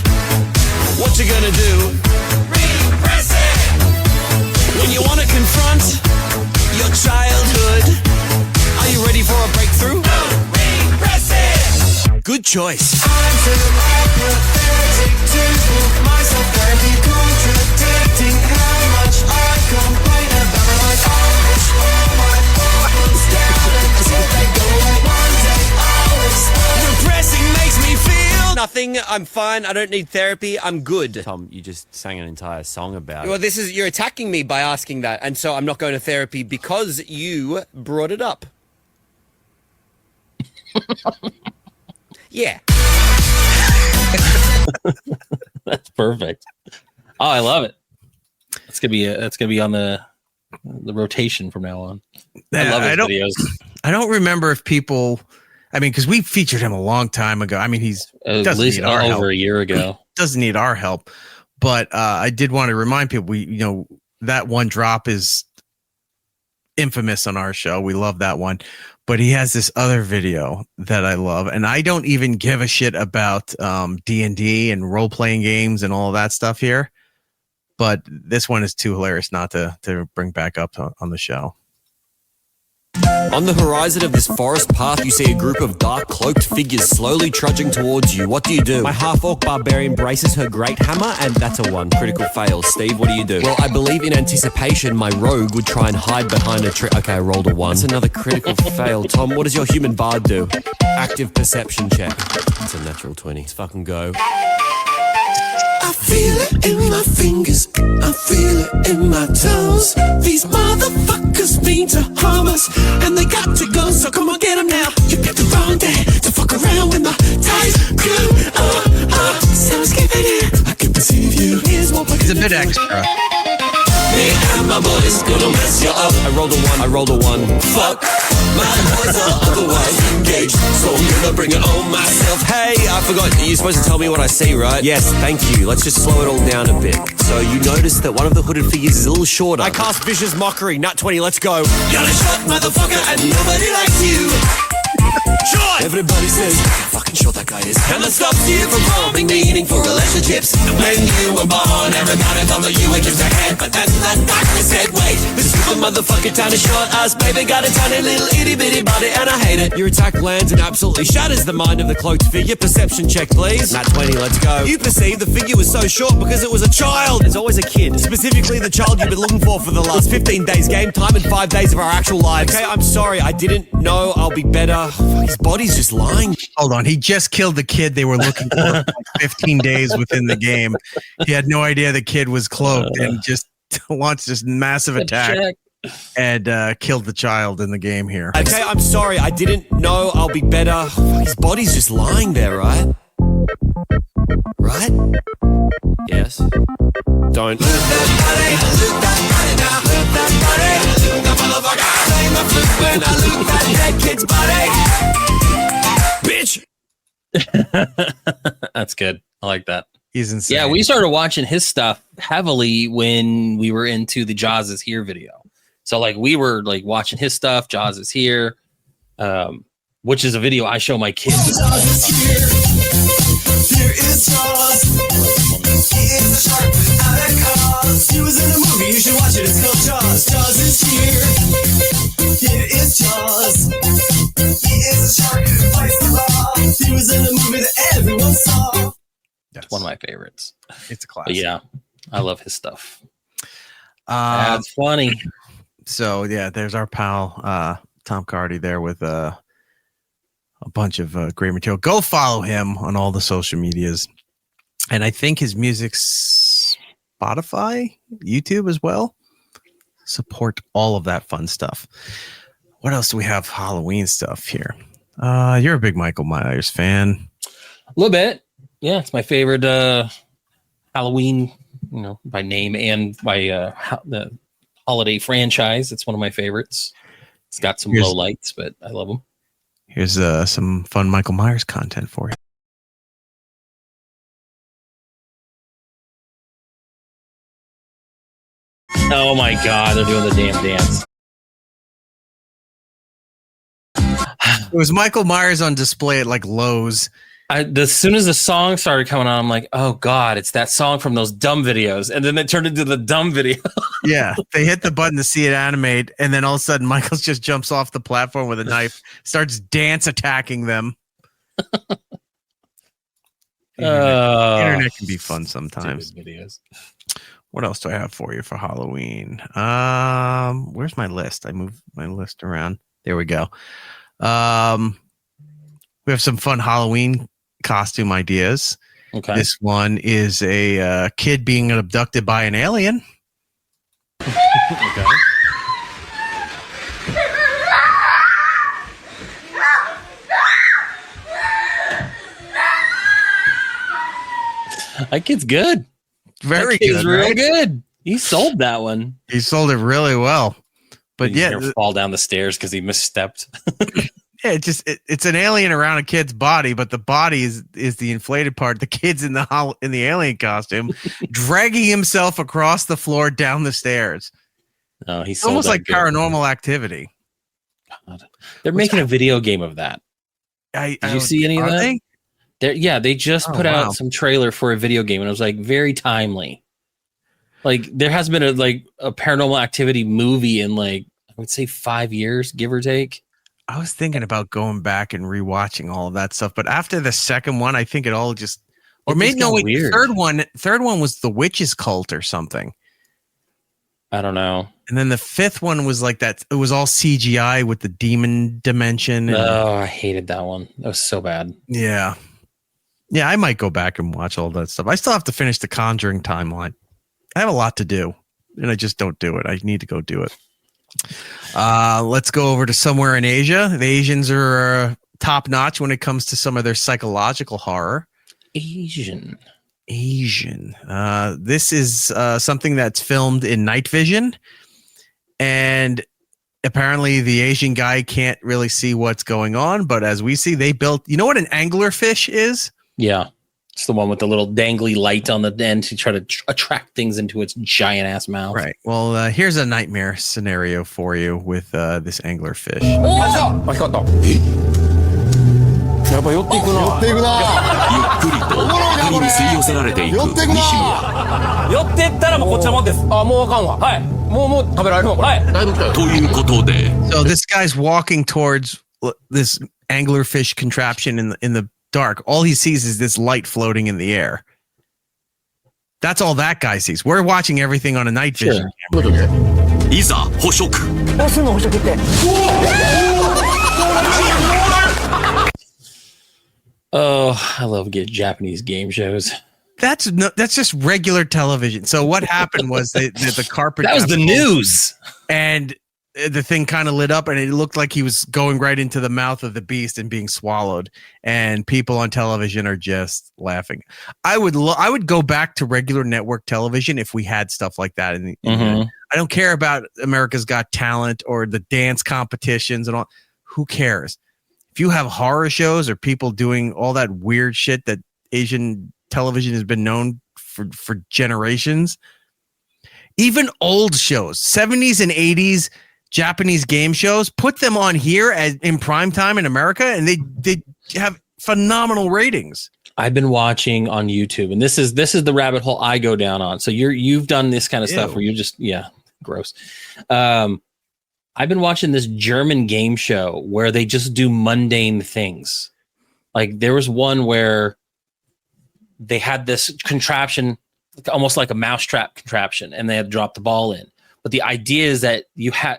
what you gonna do? Repress it. When you wanna confront your childhood, are you ready for a breakthrough? No, repress it. Good choice. I'm too apathetic to myself therapy, contradicting how much I complain about my life. I push all my problems down until they go away. One day I'll explode. Repressing makes me feel nothing. I'm fine. I don't need therapy. I'm good. Tom, you just sang an entire song about it. Well, you're attacking me by asking that, and so I'm not going to therapy because you brought it up. Yeah. That's perfect. Oh, I love it. That's gonna be on the rotation from now on. I love his videos. I don't remember if people. I mean, because we featured him a long time ago. I mean, he's at least over a year ago. Doesn't need our help, but I did want to remind people. That one drop is infamous on our show. We love that one. But he has this other video that I love, and I don't even give a shit about D&D and role-playing games and all of that stuff here. But this one is too hilarious not to bring back up on the show. On the horizon of this forest path, you see a group of dark cloaked figures slowly trudging towards you. What do? My half-orc barbarian braces her great hammer, and that's a 1. Critical fail. Steve, what do? Well, I believe in anticipation, my rogue would try and hide behind a tree. Okay, I rolled a 1. That's another critical fail. Tom, what does your human bard do? Active perception check. That's a natural 20. Let's fucking go. I feel it in my fingers, I feel it in my toes. These motherfuckers mean to harm us, and they got to go, so come on, get them now. You picked the wrong day to fuck around with my tight crew. Someone's giving it, I can perceive you. Here's what we're It's a bit extra. Me and my boys gonna mess you up. I rolled a 1. Fuck, my boys are otherwise engaged, so I'm gonna bring it on myself. Hey, I forgot. You're supposed to tell me what I see, right? Yes, thank you. Let's just slow it all down a bit. So you notice that one of the hooded figures is a little shorter. I cast Vicious Mockery. Nat 20, let's go. You're a short motherfucker and nobody likes you. Short! Everybody says, how fucking short that guy is. And that stops you from forming meaningful relationships. And when you were born, everybody thought that you were just a head. But then the doctor said, wait, this stupid motherfucker tiny short ass baby got a tiny little itty bitty body and I hate it. Your attack lands and absolutely shatters the mind of the cloaked figure. Perception check, please. Nat 20, let's go. You perceive the figure was so short because it was a child. It's always a kid. Specifically the child you've been looking for the last 15 days game time and 5 days of our actual lives. Okay, I'm sorry. I didn't know. I'll be better. His body's just lying. Hold on. He just killed the kid they were looking for like 15 days within the game. He had no idea the kid was cloaked and just launched this massive attack and killed the child in the game here. Okay, I'm sorry. I didn't know. I'll be better. His body's just lying there, right? Right? Yes. Don't. Bitch. That's good. I like that. He's insane. Yeah, we started watching his stuff heavily when we were into the Jaws is Here video. So like we were like watching his stuff, Jaws is Here, which is a video I show my kids. Jaws is here. Here is Jaws. He is a shark without a cause. He was in a movie, you should watch it. It's called Jaws. Jaws is here. Here is Jaws. He is a shark who fights the law. He was in a movie that everyone saw. That's one of my favorites. It's a classic. But yeah, I love his stuff. That's funny. So yeah, there's our pal Tom Cardy there with a bunch of great material. Go follow him on all the social medias, and I think his music's Spotify, YouTube as well. Support all of that fun stuff. What else do we have? Halloween stuff here. You're a big Michael Myers fan. A little bit. Yeah, it's my favorite Halloween, by name and by the holiday franchise. It's one of my favorites. It's got some low lights, but I love them. Here's some fun Michael Myers content for you. Oh my God, they're doing the damn dance. It was Michael Myers on display at like Lowe's. As soon as the song started coming on, I'm like, oh God, it's that song from those dumb videos. And then it turned into the dumb video. Yeah, they hit the button to see it animate, and then all of a sudden Michael just jumps off the platform with a knife, starts dance attacking them. Internet can be fun sometimes. Videos. What else do I have for you for Halloween? Where's my list? I moved my list around. There we go. We have some fun Halloween costume ideas. Okay. This one is a kid being abducted by an alien. Okay. That kid's good. Very good. He's real right? good. He sold that one. He sold it really well. But He's yeah, gonna fall down the stairs because he misstepped. yeah, it's an alien around a kid's body, but the body is the inflated part. The kid's in the alien costume, dragging himself across the floor down the stairs. No, he's It's almost like Paranormal Activity. God. They're making a video game of that. Did you see any of that? They just put out some trailer for a video game, and it was like very timely. Like there has been a Paranormal Activity movie in like I would say 5 years, give or take. I was thinking about going back and rewatching all of that stuff, but after the second one, I think it all just the third one was the Witch's Cult or something. I don't know. And then the fifth one was like that. It was all CGI with the demon dimension. I hated that one. That was so bad. Yeah. Yeah, I might go back and watch all that stuff. I still have to finish the Conjuring timeline. I have a lot to do, and I just don't do it. I need to go do it. Let's go over to somewhere in Asia. The Asians are top notch when it comes to some of their psychological horror. Asian. This is something that's filmed in night vision, and apparently the Asian guy can't really see what's going on. But as we see, they built. You know what an anglerfish is? Yeah, it's the one with the little dangly light on the end to try to attract things into its giant ass mouth. Right. Well, here's a nightmare scenario for you with this anglerfish. やっぱ寄っていくな。寄っていくな。ゆっくりと光に吸い寄せられていく西村。寄ってったらもうこっちのもんです。あ、もうあかんわ。はい。もう食べられるわ。はい。だいぶ来たよ。ということで。So this guy's walking towards this anglerfish contraption in the dark. All he sees is this light floating in the air. That's all that guy sees. We're watching everything on a night vision camera. いざ捕食。どうすんの捕食って。Oh, I love Japanese game shows. That's just regular television. So what happened was the carpet. That was the news. And the thing kind of lit up, and it looked like he was going right into the mouth of the beast and being swallowed. And people on television are just laughing. I would go back to regular network television if we had stuff like that. I don't care about America's Got Talent or the dance competitions and all. Who cares? If you have horror shows or people doing all that weird shit that Asian television has been known for generations, even old shows, 70s and 80s Japanese game shows, put them on here in prime time in America, and they have phenomenal ratings. I've been watching on YouTube, and this is the rabbit hole I go down on. So you've done this kind of stuff where you're just gross. I've been watching this German game show where they just do mundane things. Like there was one where they had this contraption, almost like a mousetrap contraption, and they had to drop the ball in. But the idea is that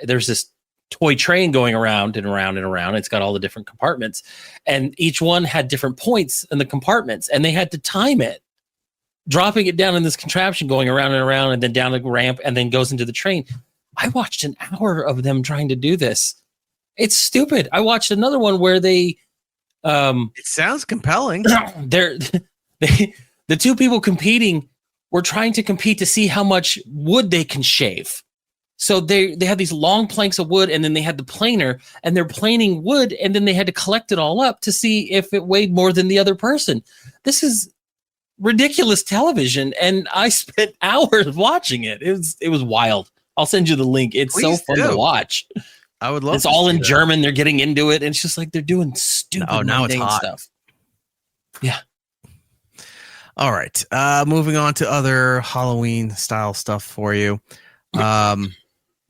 there's this toy train going around and around and around. It's got all the different compartments, and each one had different points in the compartments, and they had to time it, dropping it down in this contraption, going around and around, and then down the ramp, and then goes into the train. I watched an hour of them trying to do this. It's stupid. I watched another one where they it sounds compelling. The two people competing were trying to compete to see how much wood they can shave. So they had these long planks of wood, and then they had the planer, and they're planing wood, and then they had to collect it all up to see if it weighed more than the other person. This is ridiculous television, and I spent hours watching it. It was wild. I'll send you the link. It's so fun to watch. I would love. It's all in German. They're getting into it, and it's just like they're doing stupid mundane stuff. Yeah. All right. Moving on to other Halloween style stuff for you.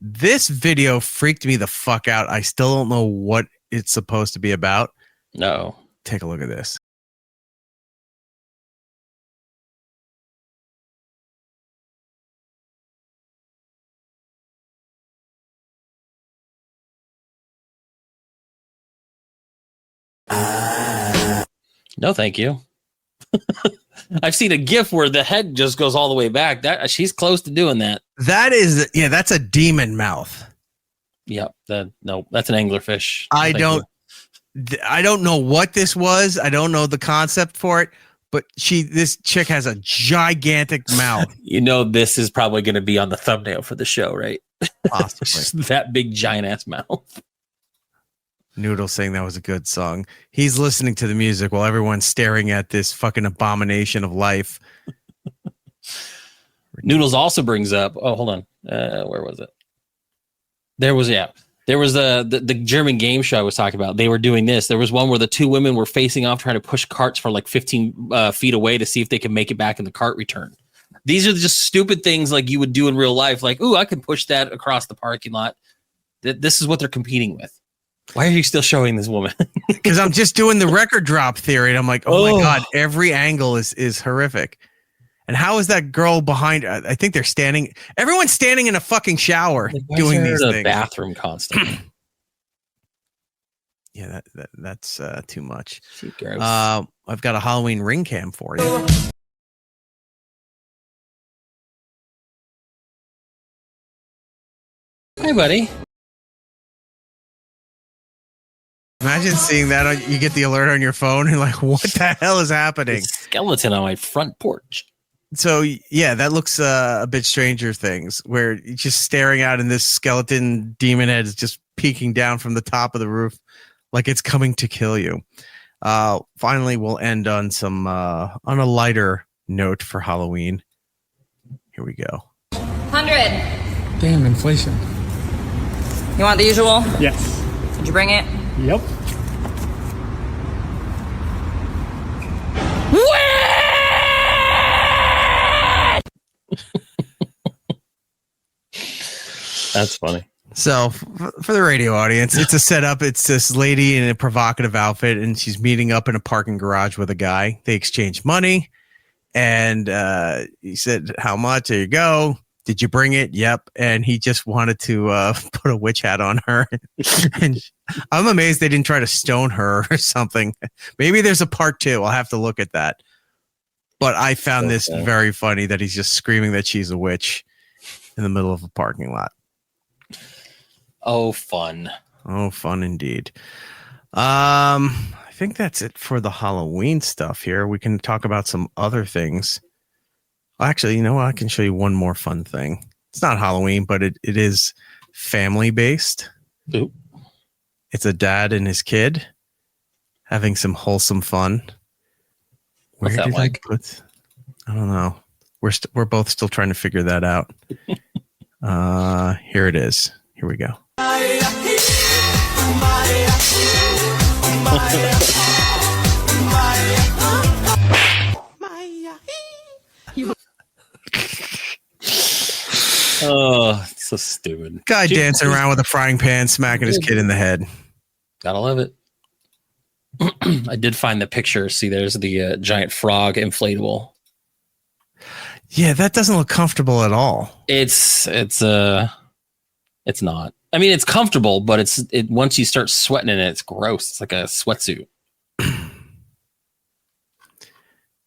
This video freaked me the fuck out. I still don't know what it's supposed to be about. No. Take a look at this. No, thank you. I've seen a GIF where the head just goes all the way back. That she's close to doing that. That's a demon mouth. Yep. No, that's an anglerfish. I don't know what this was. I don't know the concept for it, but this chick has a gigantic mouth. You know, this is probably going to be on the thumbnail for the show, right? Possibly. That big giant ass mouth. Noodle saying that was a good song. He's listening to the music while everyone's staring at this fucking abomination of life. Noodles also brings up. Oh, hold on. Where was it? There was the German game show I was talking about. They were doing this. There was one where the two women were facing off trying to push carts for like 15 feet away to see if they could make it back in the cart return. These are just stupid things like you would do in real life. Like, ooh, I can push that across the parking lot. This is what they're competing with. Why are you still showing this woman? Because I'm just doing the record drop theory. And I'm like, oh my God, every angle is horrific. And how is that girl behind? I think they're standing. Everyone's standing in a fucking shower doing these things. Bathroom constantly. Yeah, that's too much. Gross. I've got a Halloween ring cam for you. Hi, buddy. Imagine seeing that. You get the alert on your phone and like, what the hell is happening? Skeleton on my front porch. So yeah, that looks a bit Stranger Things, where you're just staring out and this skeleton demon head is just peeking down from the top of the roof, like it's coming to kill you. Finally, we'll end on some on a lighter note for Halloween. Here we go. 100. Damn, inflation. You want the usual? Yes. Did you bring it? Yep. That's funny. So for the radio audience, it's a setup. It's this lady in a provocative outfit, and she's meeting up in a parking garage with a guy. They exchange money, and he said, "How much? There you go. Did you bring it?" Yep. And he just wanted to put a witch hat on her. And I'm amazed they didn't try to stone her or something. Maybe there's a part 2. I'll have to look at that. But I found this very funny that he's just screaming that she's a witch in the middle of a parking lot. Oh, fun. Oh, fun indeed. I think that's it for the Halloween stuff here. We can talk about some other things. Actually, you know what? I can show you one more fun thing. It's not Halloween, but it is family based. Oop. It's a dad and his kid having some wholesome fun. What's that like? I don't know. We're both still trying to figure that out. Here it is. Here we go. Oh, it's so stupid. Guy dancing around with a frying pan, smacking his kid in the head. Gotta love it. I did find the picture. See, there's the giant frog inflatable. Yeah, that doesn't look comfortable at all. It's not. I mean, it's comfortable, but it's once you start sweating in it, it's gross. It's like a sweatsuit.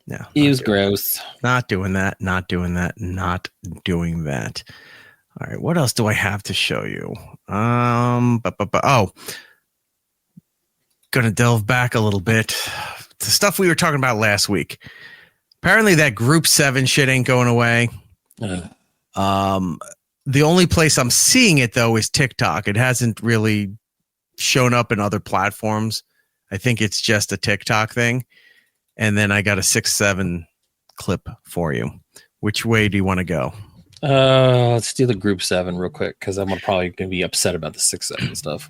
No, he was gross. Not doing that. Not doing that. Not doing that. All right, what else do I have to show you? Gonna delve back a little bit to stuff we were talking about last week. Apparently, that Group 7 shit ain't going away. The only place I'm seeing it though is TikTok. It hasn't really shown up in other platforms. I think it's just a TikTok thing. And then I got a 6-7 clip for you. Which way do you want to go? Let's do the Group 7 real quick because I'm probably going to be upset about the 6-7 stuff.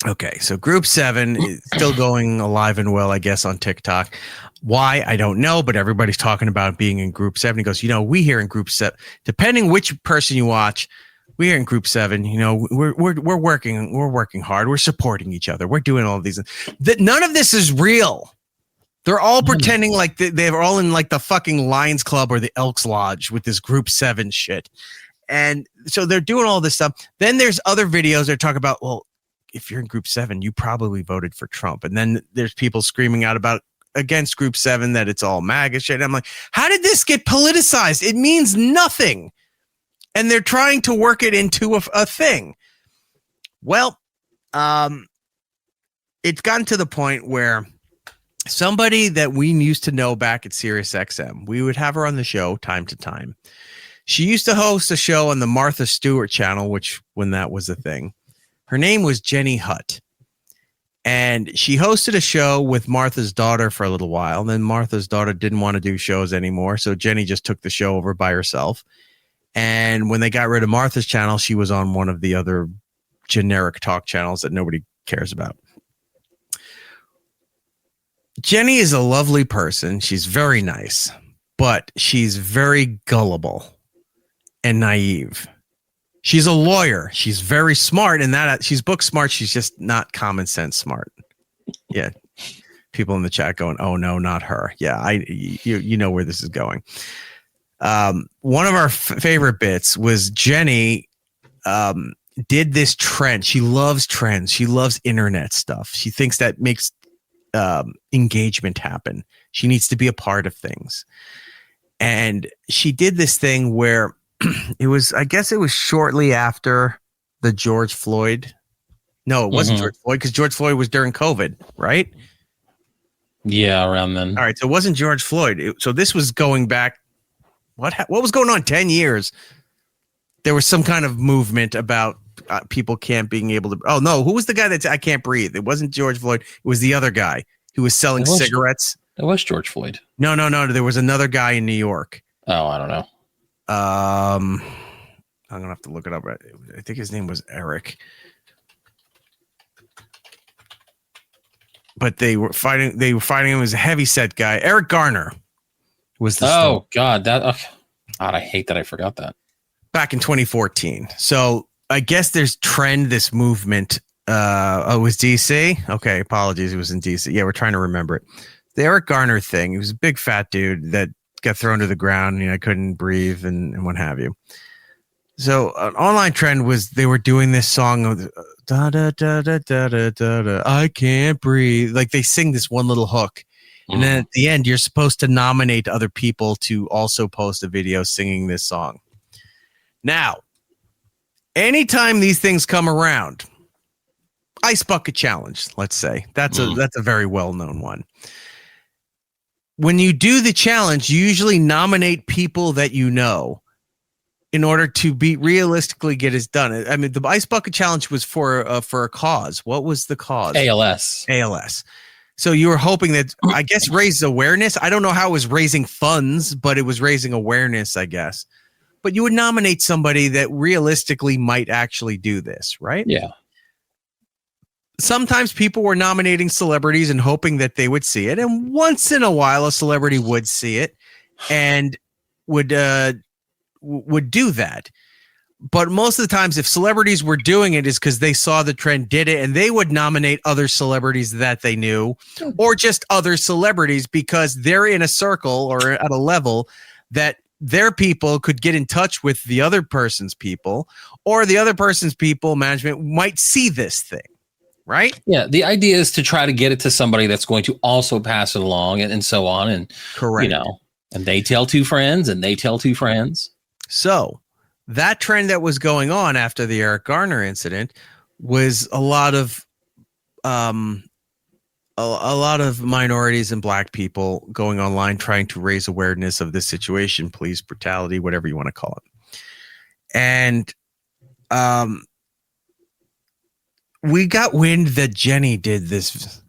Okay, so Group 7 is still going alive and well, I guess, on TikTok. Why? I don't know, but everybody's talking about being in Group 7. He goes, we here in Group 7, depending which person you watch, we here in Group 7, we're working hard. We're supporting each other. We're doing all of these. None of this is real. They're all pretending like they're all in like the fucking Lions Club or the Elks Lodge with this Group 7 shit. And so they're doing all this stuff. Then there's other videos that talk about, well, if you're in Group 7, you probably voted for Trump. And then there's people screaming out about against Group 7 that it's all MAGA shit. And I'm like, how did this get politicized? It means nothing. And they're trying to work it into a thing. Well, it's gotten to the point where somebody that we used to know back at Sirius XM, we would have her on the show time to time. She used to host a show on the Martha Stewart channel, which when that was a thing, her name was Jenny Hutt. And she hosted a show with Martha's daughter for a little while. And then Martha's daughter didn't want to do shows anymore. So Jenny just took the show over by herself. And when they got rid of Martha's channel, she was on one of the other generic talk channels that nobody cares about. Jenny is a lovely person. She's very nice, but she's very gullible and naive. She's a lawyer. She's very smart, and that she's book smart. She's just not common sense smart. Yeah. People in the chat going, "Oh no, not her." Yeah, you know where this is going. One of our favorite bits was Jenny did this trend. She loves trends. She loves internet stuff. She thinks that makes engagement happen. She needs to be a part of things. And she did this thing where I guess it was shortly after the George Floyd. No, it wasn't George Floyd, because George Floyd was during COVID, right? Yeah, around then. All right, so it wasn't George Floyd. So this was going back. What was going on 10 years? There was some kind of movement about people can't being able to. Oh no, who was the guy that I can't breathe? It wasn't George Floyd. It was the other guy who was selling cigarettes. It was George Floyd. No. There was another guy in New York. Oh, I don't know. I'm gonna have to look it up. I think his name was Eric. But they were fighting him as a heavyset guy. Eric Garner was the story. God, God, I hate that I forgot that. Back in 2014. So I guess there's this movement. It was DC. Okay, apologies. It was in DC. Yeah, we're trying to remember it. The Eric Garner thing. He was a big fat dude that got thrown to the ground. I couldn't breathe and what have you. So an online trend was they were doing this song of da da da da da da da. I can't breathe. Like they sing this one little hook, and then at the end you're supposed to nominate other people to also post a video singing this song. Now, anytime these things come around, Ice Bucket Challenge, let's say that's a very well known one. When you do the challenge, you usually nominate people that you know in order to realistically get it done. I mean, the Ice Bucket Challenge was for a cause. What was the cause? ALS. So you were hoping that, I guess, raise awareness. I don't know how it was raising funds, but it was raising awareness, I guess. But you would nominate somebody that realistically might actually do this, right? Yeah. Sometimes people were nominating celebrities and hoping that they would see it. And once in a while, a celebrity would see it and would do that. But most of the times, if celebrities were doing it, is because they saw the trend, did it, and they would nominate other celebrities that they knew, or just other celebrities because they're in a circle or at a level that their people could get in touch with the other person's people, or the other person's people management might see this thing. Right? Yeah. The idea is to try to get it to somebody that's going to also pass it along and so on. And correct. And they tell two friends and they tell two friends. So that trend that was going on after the Eric Garner incident was a lot of minorities and black people going online trying to raise awareness of this situation, police brutality, whatever you want to call it. And we got wind that Jenny did this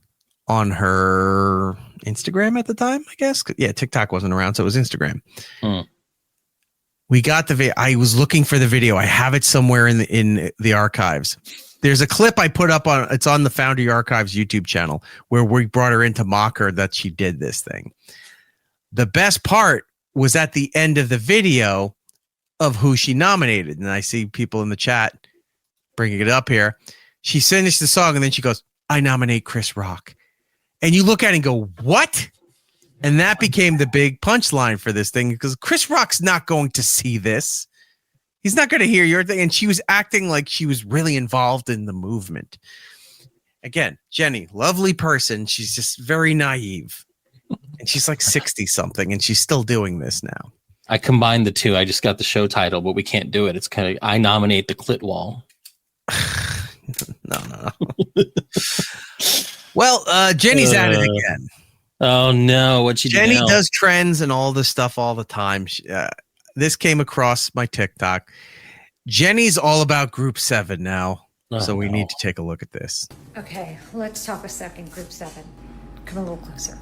on her Instagram at the time, I guess. Yeah, TikTok wasn't around, so it was Instagram. We got the video. I was looking for the video. I have it somewhere in the archives. There's a clip I put up it's on the Foundry Archives YouTube channel where we brought her in to mock her that she did this thing. The best part was at the end of the video of who she nominated. And I see people in the chat bringing it up here. She finished the song and then she goes, I nominate Chris Rock. And you look at it and go, what? And that became the big punchline for this thing because Chris Rock's not going to see this. He's not going to hear your thing. And she was acting like she was really involved in the movement. Again, Jenny, lovely person. She's just very naive. And she's like 60 something and she's still doing this now. I combined the two. I just got the show title, but we can't do it. It's kind of, I nominate the clit wall. No. Well, Jenny's at it again. Oh no! What Jenny does trends and all this stuff all the time. This came across my TikTok. Jenny's all about Group 7 now, so we need to take a look at this. Okay, let's talk a second. Group 7, come a little closer.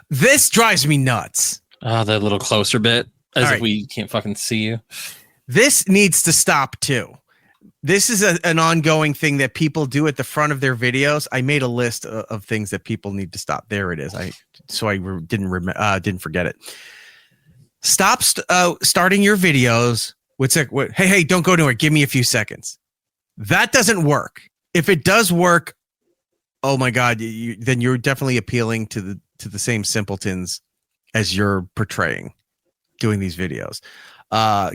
This drives me nuts. Oh, that little closer bit, as if we can't fucking see you. This needs to stop too. This is an ongoing thing that people do at the front of their videos. I made a list of things that people need to stop. There it is. I didn't forget it. Stop starting your videos with hey, don't go anywhere. Give me a few seconds. That doesn't work. If it does work, oh my God, then you're definitely appealing to the same simpletons as you're portraying doing these videos.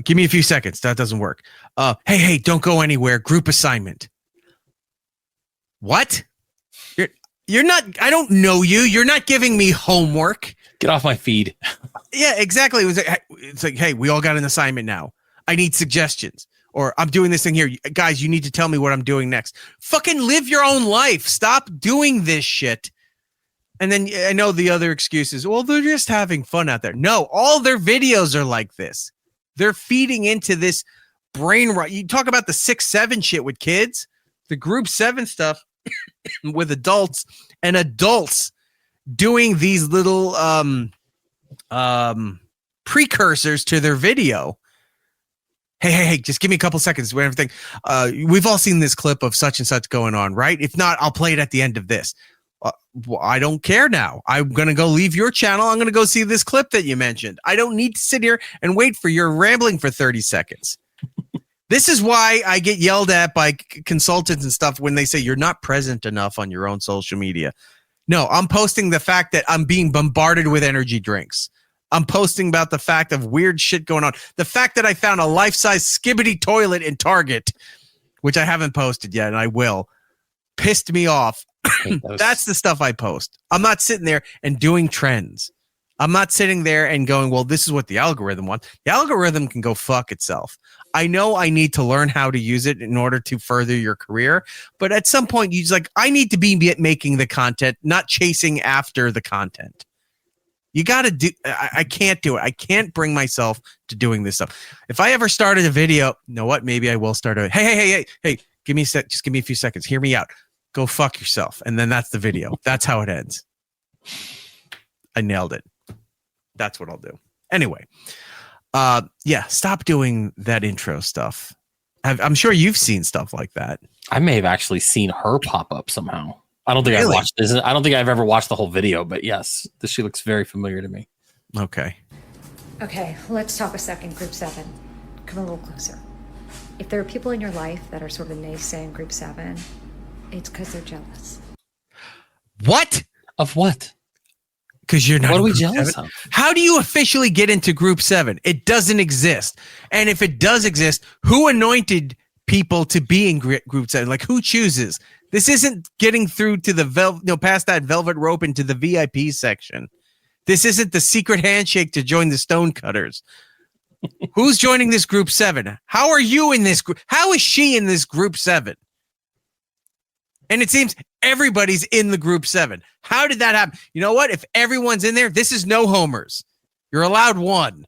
Give me a few seconds. That doesn't work. Hey, don't go anywhere. Group assignment. What? You're not, I don't know you. You're not giving me homework. Get off my feed. Yeah, exactly. It's like, hey, we all got an assignment now. I need suggestions. Or I'm doing this thing here. Guys, you need to tell me what I'm doing next. Fucking live your own life. Stop doing this shit. And then I know the other excuses. Well, they're just having fun out there. No, all their videos are like this. They're feeding into this brain rot. You talk about the 6-7 shit with kids, the group 7 stuff with adults, and adults doing these little precursors to their video. Hey, just give me a couple seconds. Everything. We've all seen this clip of such and such going on, right? If not, I'll play it at the end of this. Well, I don't care now. I'm going to go leave your channel. I'm going to go see this clip that you mentioned. I don't need to sit here and wait for your rambling for 30 seconds. This is why I get yelled at by consultants and stuff when they say you're not present enough on your own social media. No, I'm posting the fact that I'm being bombarded with energy drinks. I'm posting about the fact of weird shit going on. The fact that I found a life-size skibbity toilet in Target, which I haven't posted yet, and I will, pissed me off. That's the stuff I post. I'm not sitting there and doing trends. I'm not sitting there and going, well, this is what the algorithm wants. The algorithm can go fuck itself. I know I need to learn how to use it in order to further your career. But at some point, you just like, I need to be making the content, not chasing after the content. You got to do, I can't do it. I can't bring myself to doing this stuff. If I ever started a video, you know what? Maybe I will start a, hey, give me just give me a few seconds. Hear me out. Go fuck yourself. And then that's the video. That's how it ends. I nailed it. That's what I'll do. Anyway. Yeah, stop doing that intro stuff. I'm sure you've seen stuff like that. I may have actually seen her pop up somehow. I don't think I've watched this. I don't think I've ever watched the whole video, but yes, she looks very familiar to me. Okay, let's talk a second, Group 7. Come a little closer. If there are people in your life that are sort of naysaying Group 7, it's because they're jealous. What? Of what? Because you're not. What are we jealous of? How do you officially get into Group 7? It doesn't exist. And if it does exist, who anointed people to be in Group 7? Like, who chooses? This isn't getting through to the past that velvet rope into the VIP section. This isn't the secret handshake to join the Stonecutters. Who's joining this Group 7? How are you in this group? How is she in this Group 7? And it seems everybody's in the Group 7. How did that happen? You know what? If everyone's in there, this is no homers. You're allowed one.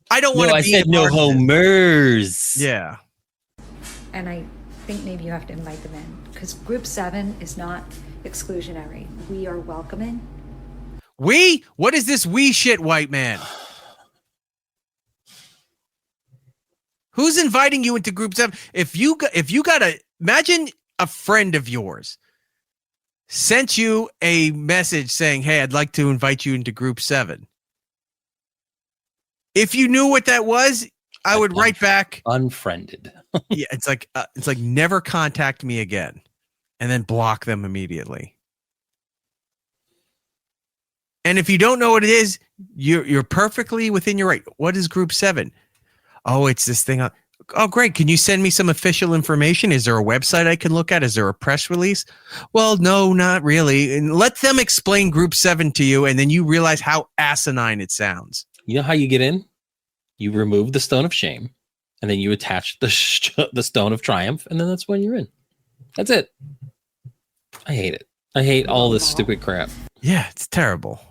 I don't want to be. I said no homers. Yeah. And I think maybe you have to invite them in because Group 7 is not exclusionary. We are welcoming. We? What is this we shit, white man? Who's inviting you into Group 7? If you got to imagine a friend of yours sent you a message saying, hey, I'd like to invite you into Group 7. If you knew what that was, I would write back unfriended. Yeah, it's like never contact me again and then block them immediately. And if you don't know what it is, you're perfectly within your right. What is Group 7? Oh, it's this thing. Oh, great. Can you send me some official information? Is there a website I can look at? Is there a press release? Well, no, not really. And let them explain Group 7 to you, and then you realize how asinine it sounds. You know how you get in? You remove the Stone of Shame, and then you attach the Stone of Triumph, and then that's when you're in. That's it. I hate it. I hate all this stupid crap. Yeah, it's terrible.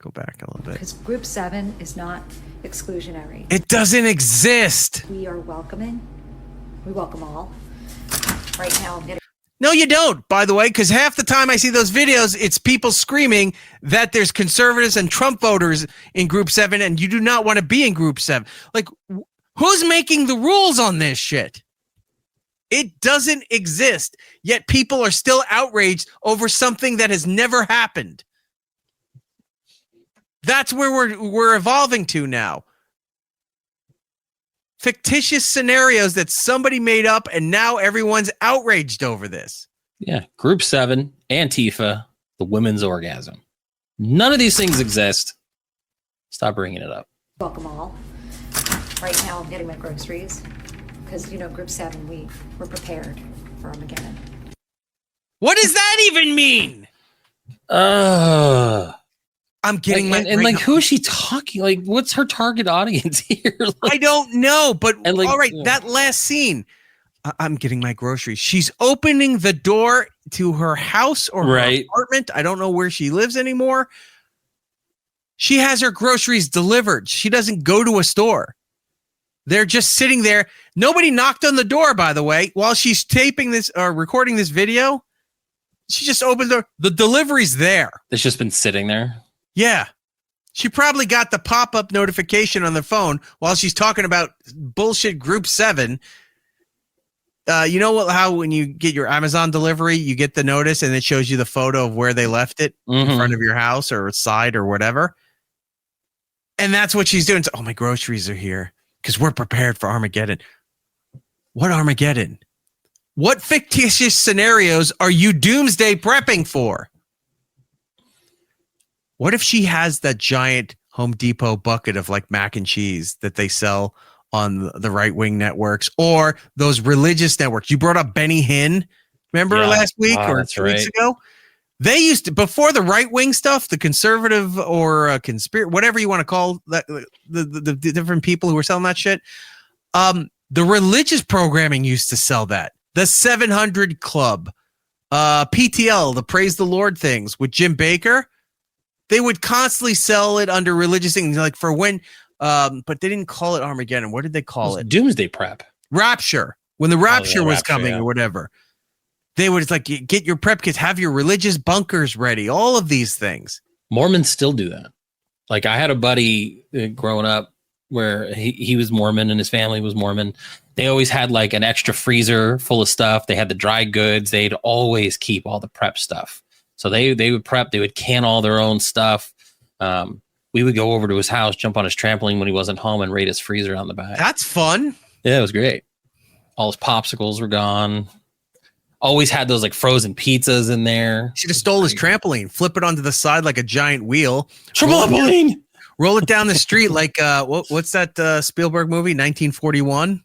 Go back a little bit. Because Group 7 is not exclusionary. It doesn't exist. We are welcoming. We welcome all. Right now, I'm getting. No, you don't, by the way, because half the time I see those videos, it's people screaming that there's conservatives and Trump voters in Group 7 and you do not want to be in Group 7. Like, who's making the rules on this shit? It doesn't exist, yet people are still outraged over something that has never happened. That's where we're evolving to now. Fictitious scenarios that somebody made up, and now everyone's outraged over this. Yeah, Group 7, Antifa, the women's orgasm. None of these things exist. Stop bringing it up. Book them all. Right now, I'm getting my groceries because, Group 7, we're prepared for Armageddon. What does that even mean? I'm getting who is she talking? Like, what's her target audience here? I don't know, but all right, that last scene. I'm getting my groceries. She's opening the door to her house or her apartment. I don't know where she lives anymore. She has her groceries delivered. She doesn't go to a store. They're just sitting there. Nobody knocked on the door, by the way, while she's taping this or recording this video. She just opened the door. The delivery's there. It's just been sitting there. Yeah. She probably got the pop-up notification on the phone while she's talking about bullshit Group 7. You know how when you get your Amazon delivery, you get the notice and it shows you the photo of where they left it in front of your house or side or whatever. And that's what she's doing. So, my groceries are here because we're prepared for Armageddon. What Armageddon? What fictitious scenarios are you doomsday prepping for? What if she has that giant Home Depot bucket of like mac and cheese that they sell on the right-wing networks or those religious networks? You brought up Benny Hinn, remember last week or 2 weeks ago? They used to, before the right-wing stuff, the conservative or conspiracy, whatever you want to call that, the different people who were selling that shit. The religious programming used to sell that. The 700 Club, PTL, the Praise the Lord things with Jim Bakker. They would constantly sell it under religious things, like for when, but they didn't call it Armageddon. What did they call it? Doomsday Prep. Rapture. When the Rapture was coming or whatever. They would like get your prep kits, have your religious bunkers ready, all of these things. Mormons still do that. Like I had a buddy growing up where he was Mormon and his family was Mormon. They always had like an extra freezer full of stuff. They had the dry goods. They'd always keep all the prep stuff. So they would prep. They would can all their own stuff. We would go over to his house, jump on his trampoline when he wasn't home, and raid his freezer on the back. That's fun. Yeah, it was great. All his popsicles were gone. Always had those like frozen pizzas in there. Should have stole his trampoline, flip it onto the side like a giant wheel. Trampoline. Roll it down the street like what's that Spielberg movie, 1941?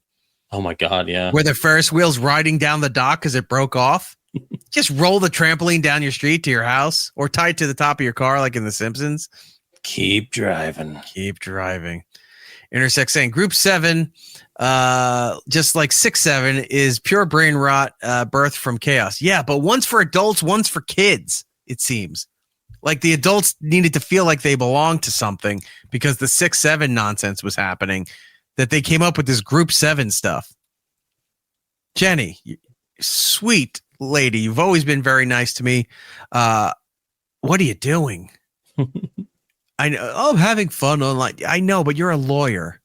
Oh my God, yeah. Where the Ferris wheel's riding down the dock because it broke off. Just roll the trampoline down your street to your house or tie it to the top of your car like in The Simpsons. Keep driving. Keep driving. Intersect saying Group 7, just like 6-7, is pure brain rot, birth from chaos. Yeah, but one's for adults, one's for kids, it seems. Like the adults needed to feel like they belonged to something because the 6-7 nonsense was happening, that they came up with this Group 7 stuff. Jenny, sweet lady, you've always been very nice to me. What are you doing? I know, I'm having fun online. I know, but you're a lawyer.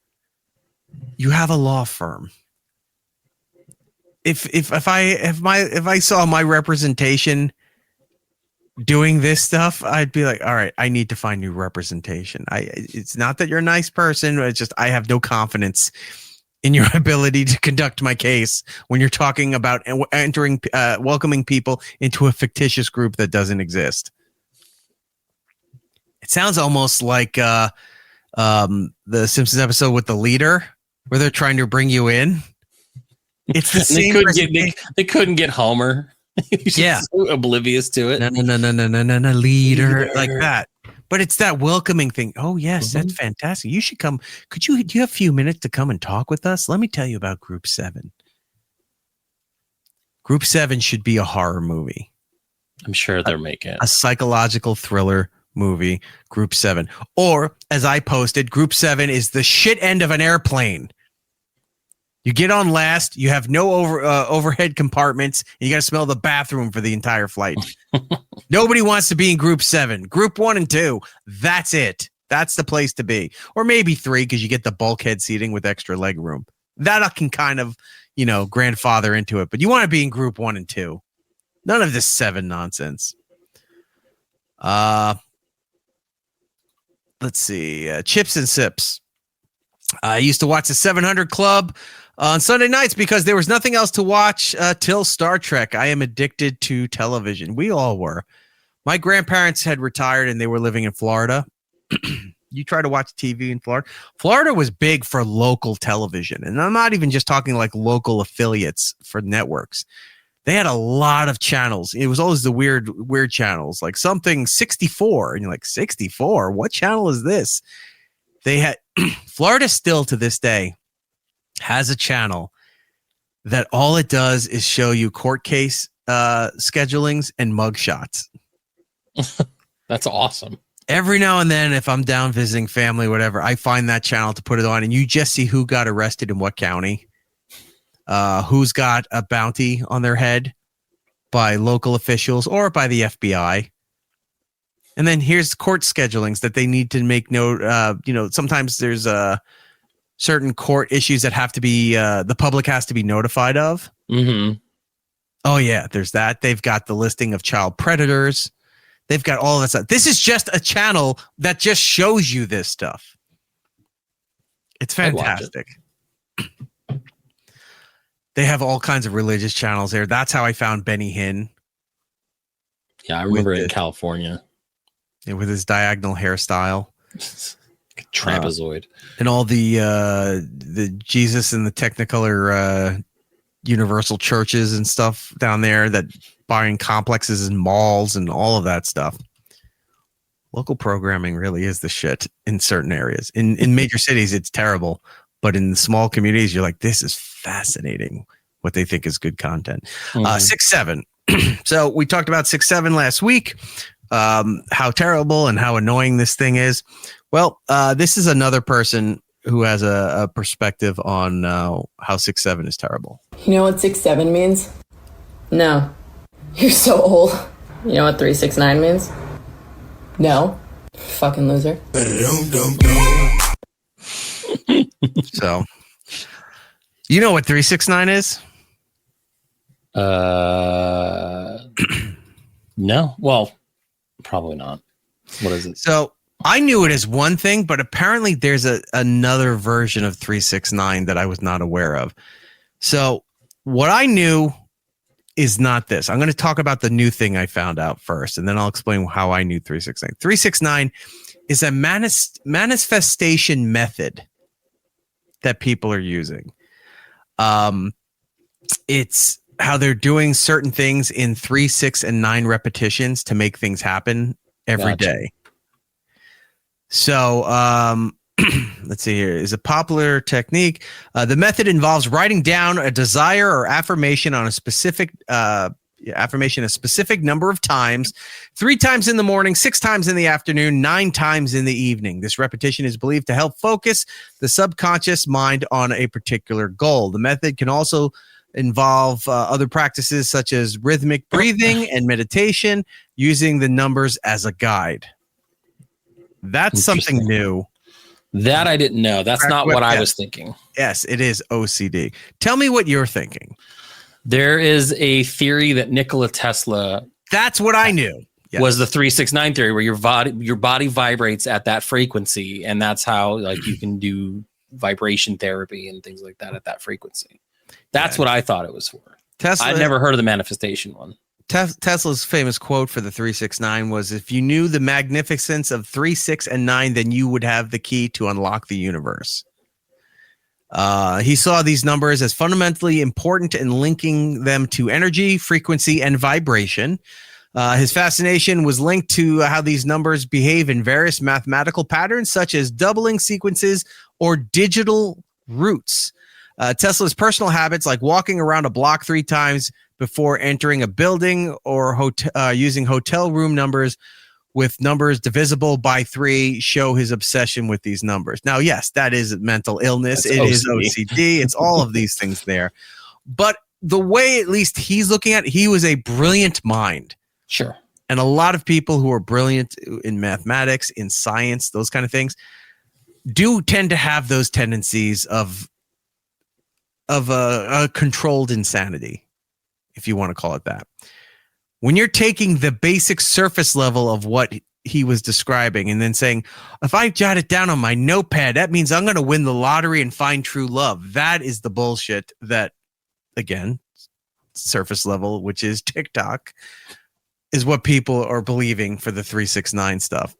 You have a law firm. If I saw my representation doing this stuff, I'd be like, all right, I need to find new representation. It's not that you're a nice person, it's just I have no confidence in your ability to conduct my case when you're talking about welcoming people into a fictitious group that doesn't exist. It sounds almost like the Simpsons episode with the leader, where they're trying to bring you in. It's the same. They couldn't get Homer. He's just so oblivious to it. No, leader, like that. But it's that welcoming thing. Oh yes, that's fantastic. You should come. Do you have a few minutes to come and talk with us? Let me tell you about Group 7. Group 7 should be a horror movie. I'm sure they'll make it a psychological thriller movie. Group 7, or as I posted, Group 7 is the shit end of an airplane. You get on last, you have no overhead compartments, and you got to smell the bathroom for the entire flight. Nobody wants to be in Group 7. Group 1 and 2, that's it. That's the place to be. Or maybe 3, because you get the bulkhead seating with extra leg room. That I can kind of, grandfather into it. But you want to be in group 1 and 2. None of this 7 nonsense. Let's see. Chips and Sips. I used to watch the 700 Club on Sunday nights because there was nothing else to watch till Star Trek. I am addicted to television. We all were. My grandparents had retired and they were living in Florida. You try to watch TV in Florida. Florida was big for local television. And I'm not even just talking like local affiliates for networks. They had a lot of channels. It was always the weird channels, like something 64. And you're like, 64? What channel is this? They had Florida still to this day has a channel that all it does is show you court case schedulings and mugshots. That's awesome. Every now and then, if I'm down visiting family, whatever, I find that channel to put it on, and you just see who got arrested in what county, who's got a bounty on their head by local officials or by the FBI. And then here's court schedulings that they need to make note. Sometimes there's certain court issues that have to be the public has to be notified of. Mm-hmm. Oh yeah, there's that. They've got the listing of child predators. They've got all of that stuff. This is just a channel that just shows you this stuff. It's fantastic. They have all kinds of religious channels there. That's how I found Benny Hinn. Yeah, I remember it in California. With his diagonal hairstyle. Trapezoid. And all the Jesus and the Technicolor Universal churches and stuff down there, that buying complexes and malls and all of that stuff. Local programming really is the shit in certain areas. In major cities, it's terrible. But in the small communities, you're like, this is fascinating what they think is good content. 6-7. So we talked about 6-7 last week, how terrible and how annoying this thing is. Well, this is another person who has a perspective on how 6-7 is terrible. You know what 6-7 means? No. You're so old. You know what 3-6-9 means? No. Fucking loser. So, you know what 3-6-9 is? No. Well, probably not. What is it? So, I knew it as one thing, but apparently there's another version of 3-6-9 that I was not aware of. So, what I knew is not this. I'm going to talk about the new thing I found out first, and then I'll explain how I knew 3-6-9. 3-6-9 is a manifestation method that people are using. It's how they're doing certain things in 3, 6, and 9 repetitions to make things happen every day. So, let's see here. Is a popular technique. The method involves writing down a desire or affirmation on a specific affirmation a specific number of times, 3 times in the morning, 6 times in the afternoon, 9 times in the evening. This repetition is believed to help focus the subconscious mind on a particular goal. The method can also involve other practices such as rhythmic breathing and meditation, using the numbers as a guide. That's something new. That I didn't know. That's not what I was thinking. Yes, it is OCD. Tell me what you're thinking. There is a theory that Nikola Tesla. That's what I knew. Yes. Was the 3-6-9 theory, where your body vibrates at that frequency, and that's how you can do vibration therapy and things like that at that frequency. That's what I thought it was for. Tesla, I'd never heard of the manifestation one. Tesla's famous quote for the 3-6-9 was, "If you knew the magnificence of 3, 6, and 9, then you would have the key to unlock the universe." He saw these numbers as fundamentally important in linking them to energy, frequency, and vibration. His fascination was linked to how these numbers behave in various mathematical patterns, such as doubling sequences or digital roots. Tesla's personal habits, like walking around a block 3 times before entering a building, or using hotel room numbers with numbers divisible by 3, show his obsession with these numbers. Now, yes, that is mental illness. It is OCD. It's all of these things there. But the way at least he's looking at it, he was a brilliant mind. Sure. And a lot of people who are brilliant in mathematics, in science, those kind of things, do tend to have those tendencies of a controlled insanity, if you want to call it that. When you're taking the basic surface level of what he was describing and then saying, if I jot it down on my notepad, that means I'm going to win the lottery and find true love. That is the bullshit that, again, surface level, which is TikTok, is what people are believing for the 369 stuff.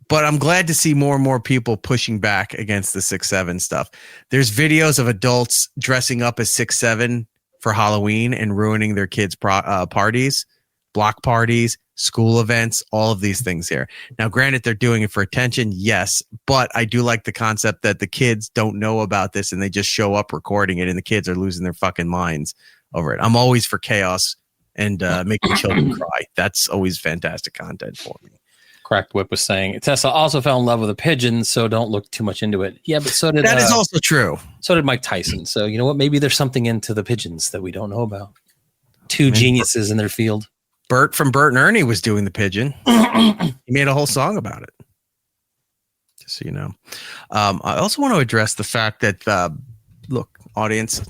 But I'm glad to see more and more people pushing back against the 6'7" stuff. There's videos of adults dressing up as 6'7" for Halloween and ruining their kids' parties, block parties, school events, all of these things here. Now, granted, they're doing it for attention, yes, but I do like the concept that the kids don't know about this and they just show up recording it and the kids are losing their fucking minds over it. I'm always for chaos and making children cry. That's always fantastic content for me. Cracked Whip was saying, Tessa also fell in love with a pigeon, so don't look too much into it. Yeah, but so did... That is also true. So did Mike Tyson. So you know what? Maybe there's something into the pigeons that we don't know about. Two geniuses in their field. Bert from Bert and Ernie was doing the pigeon. He made a whole song about it. Just so you know. I also want to address the fact that, look, audience,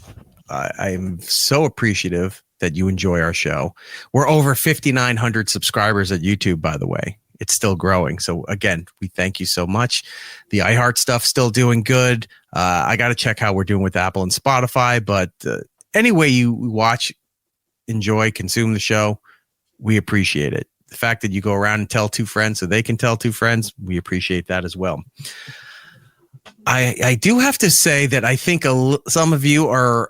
I'm so appreciative that you enjoy our show. We're over 5,900 subscribers at YouTube, by the way. It's still growing. So again, we thank you so much. The iHeart stuff still doing good. I got to check how we're doing with Apple and Spotify, but any way you watch, enjoy, consume the show, we appreciate it. The fact that you go around and tell two friends so they can tell two friends, we appreciate that as well. I do have to say that I think some of you are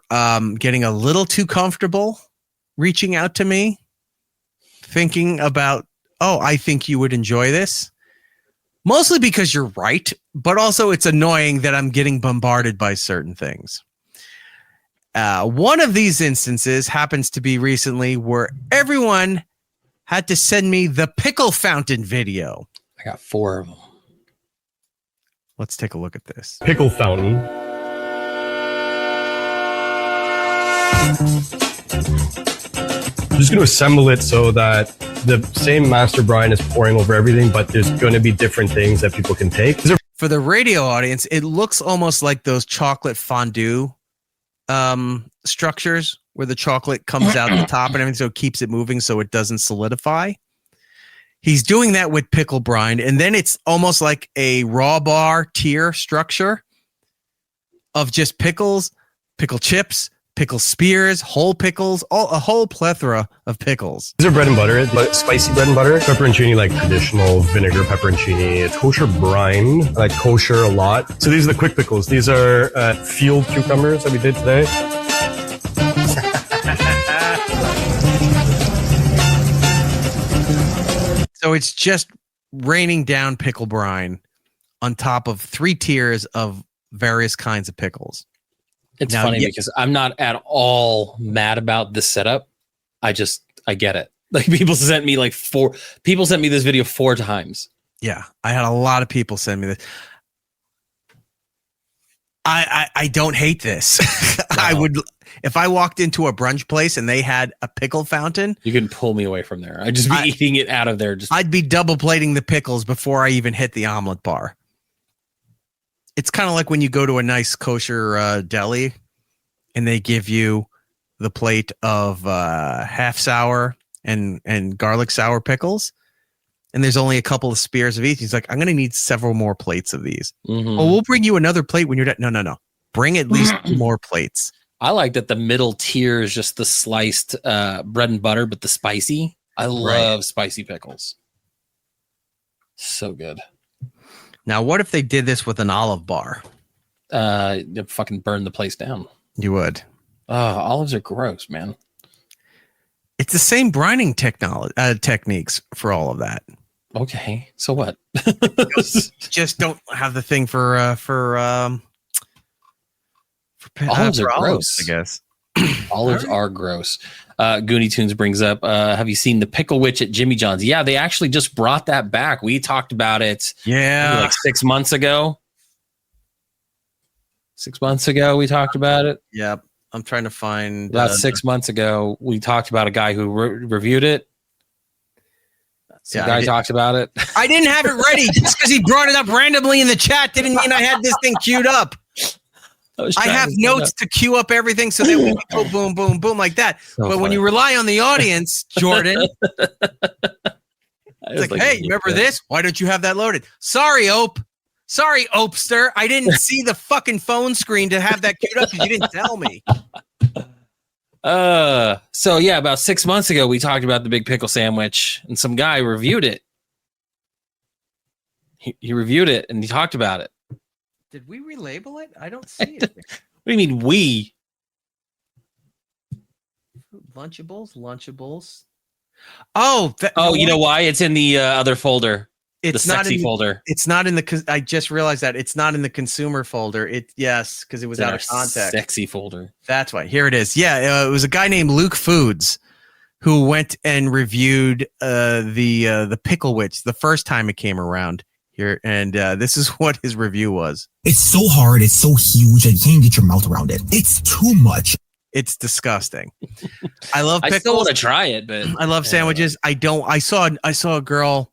getting a little too comfortable reaching out to me, thinking about, oh, I think you would enjoy this. Mostly because you're right, but also it's annoying that I'm getting bombarded by certain things. One of these instances happens to be recently where everyone had to send me the pickle fountain video. I got 4 of them. Let's take a look at this. Pickle fountain. I'm just going to assemble it so that the same master brine is pouring over everything, but there's going to be different things that people can take. For the radio audience, it looks almost like those chocolate fondue structures where the chocolate comes out the top and everything, so it keeps it moving so it doesn't solidify. He's doing that with pickle brine, and then it's almost like a raw bar tier structure of just pickles, pickle chips, pickle spears, whole pickles, a whole plethora of pickles. These are bread and butter, like spicy bread and butter. Pepperoncini, like traditional vinegar pepperoncini. It's kosher brine, I like kosher a lot. So these are the quick pickles. These are field cucumbers that we did today. So it's just raining down pickle brine on top of 3 tiers of various kinds of pickles. It's funny because I'm not at all mad about this setup. I get it. Like people sent me this video 4 times. Yeah. I had a lot of people send me this. I don't hate this. No. I would, if I walked into a brunch place and they had a pickle fountain, you can pull me away from there. I'd just be eating it out of there. I'd be double plating the pickles before I even hit the omelet bar. It's kind of like when you go to a nice kosher deli and they give you the plate of half sour and garlic sour pickles. And there's only a couple of spears of each. He's like, I'm going to need several more plates of these. Mm-hmm. Oh, we'll bring you another plate when you're done. No. Bring at least more plates. I like that the middle tier is just the sliced bread and butter, but the spicy. I love spicy pickles. So good. Now, what if they did this with an olive bar? They'd fucking burn the place down. You would. Oh, olives are gross, man. It's the same brining techniques for all of that. Okay, so what? Just don't have the thing for olives are gross. I guess olives are gross. Goonie Tunes brings up, have you seen the Pickle Witch at Jimmy John's? Yeah, they actually just brought that back. We talked about it maybe like 6 months ago. 6 months ago, we talked about it. Yep. I'm trying to find... About 6 months ago, we talked about a guy who reviewed it. Some guy talked about it. I didn't have it ready. Just because he brought it up randomly in the chat didn't mean I had this thing queued up. I have notes to queue up everything so that we can go boom, boom, boom like that. But when you rely on the audience, Jordan, it's like, hey, remember this? Why don't you have that loaded? Sorry, Ope. Sorry, Opester. I didn't see the fucking phone screen to have that queued up because you didn't tell me. So yeah, about 6 months ago, we talked about the big pickle sandwich, and some guy reviewed it. He reviewed it and he talked about it. Did we relabel it? I don't see it. What do you mean we? Lunchables. You know why? It's in the other folder. It's the sexy folder. It's not in the. I just realized that it's not in the consumer folder. Because it was out of context. Sexy folder. That's why. Here it is. Yeah, it was a guy named Luke Foods who went and reviewed the Pickle Witch the first time it came around. Here, and this is what his review was. It's so hard. It's so huge. And you can't get your mouth around it. It's too much. It's disgusting. I love pickles. I still want to try it, but I love sandwiches. I don't. I saw a girl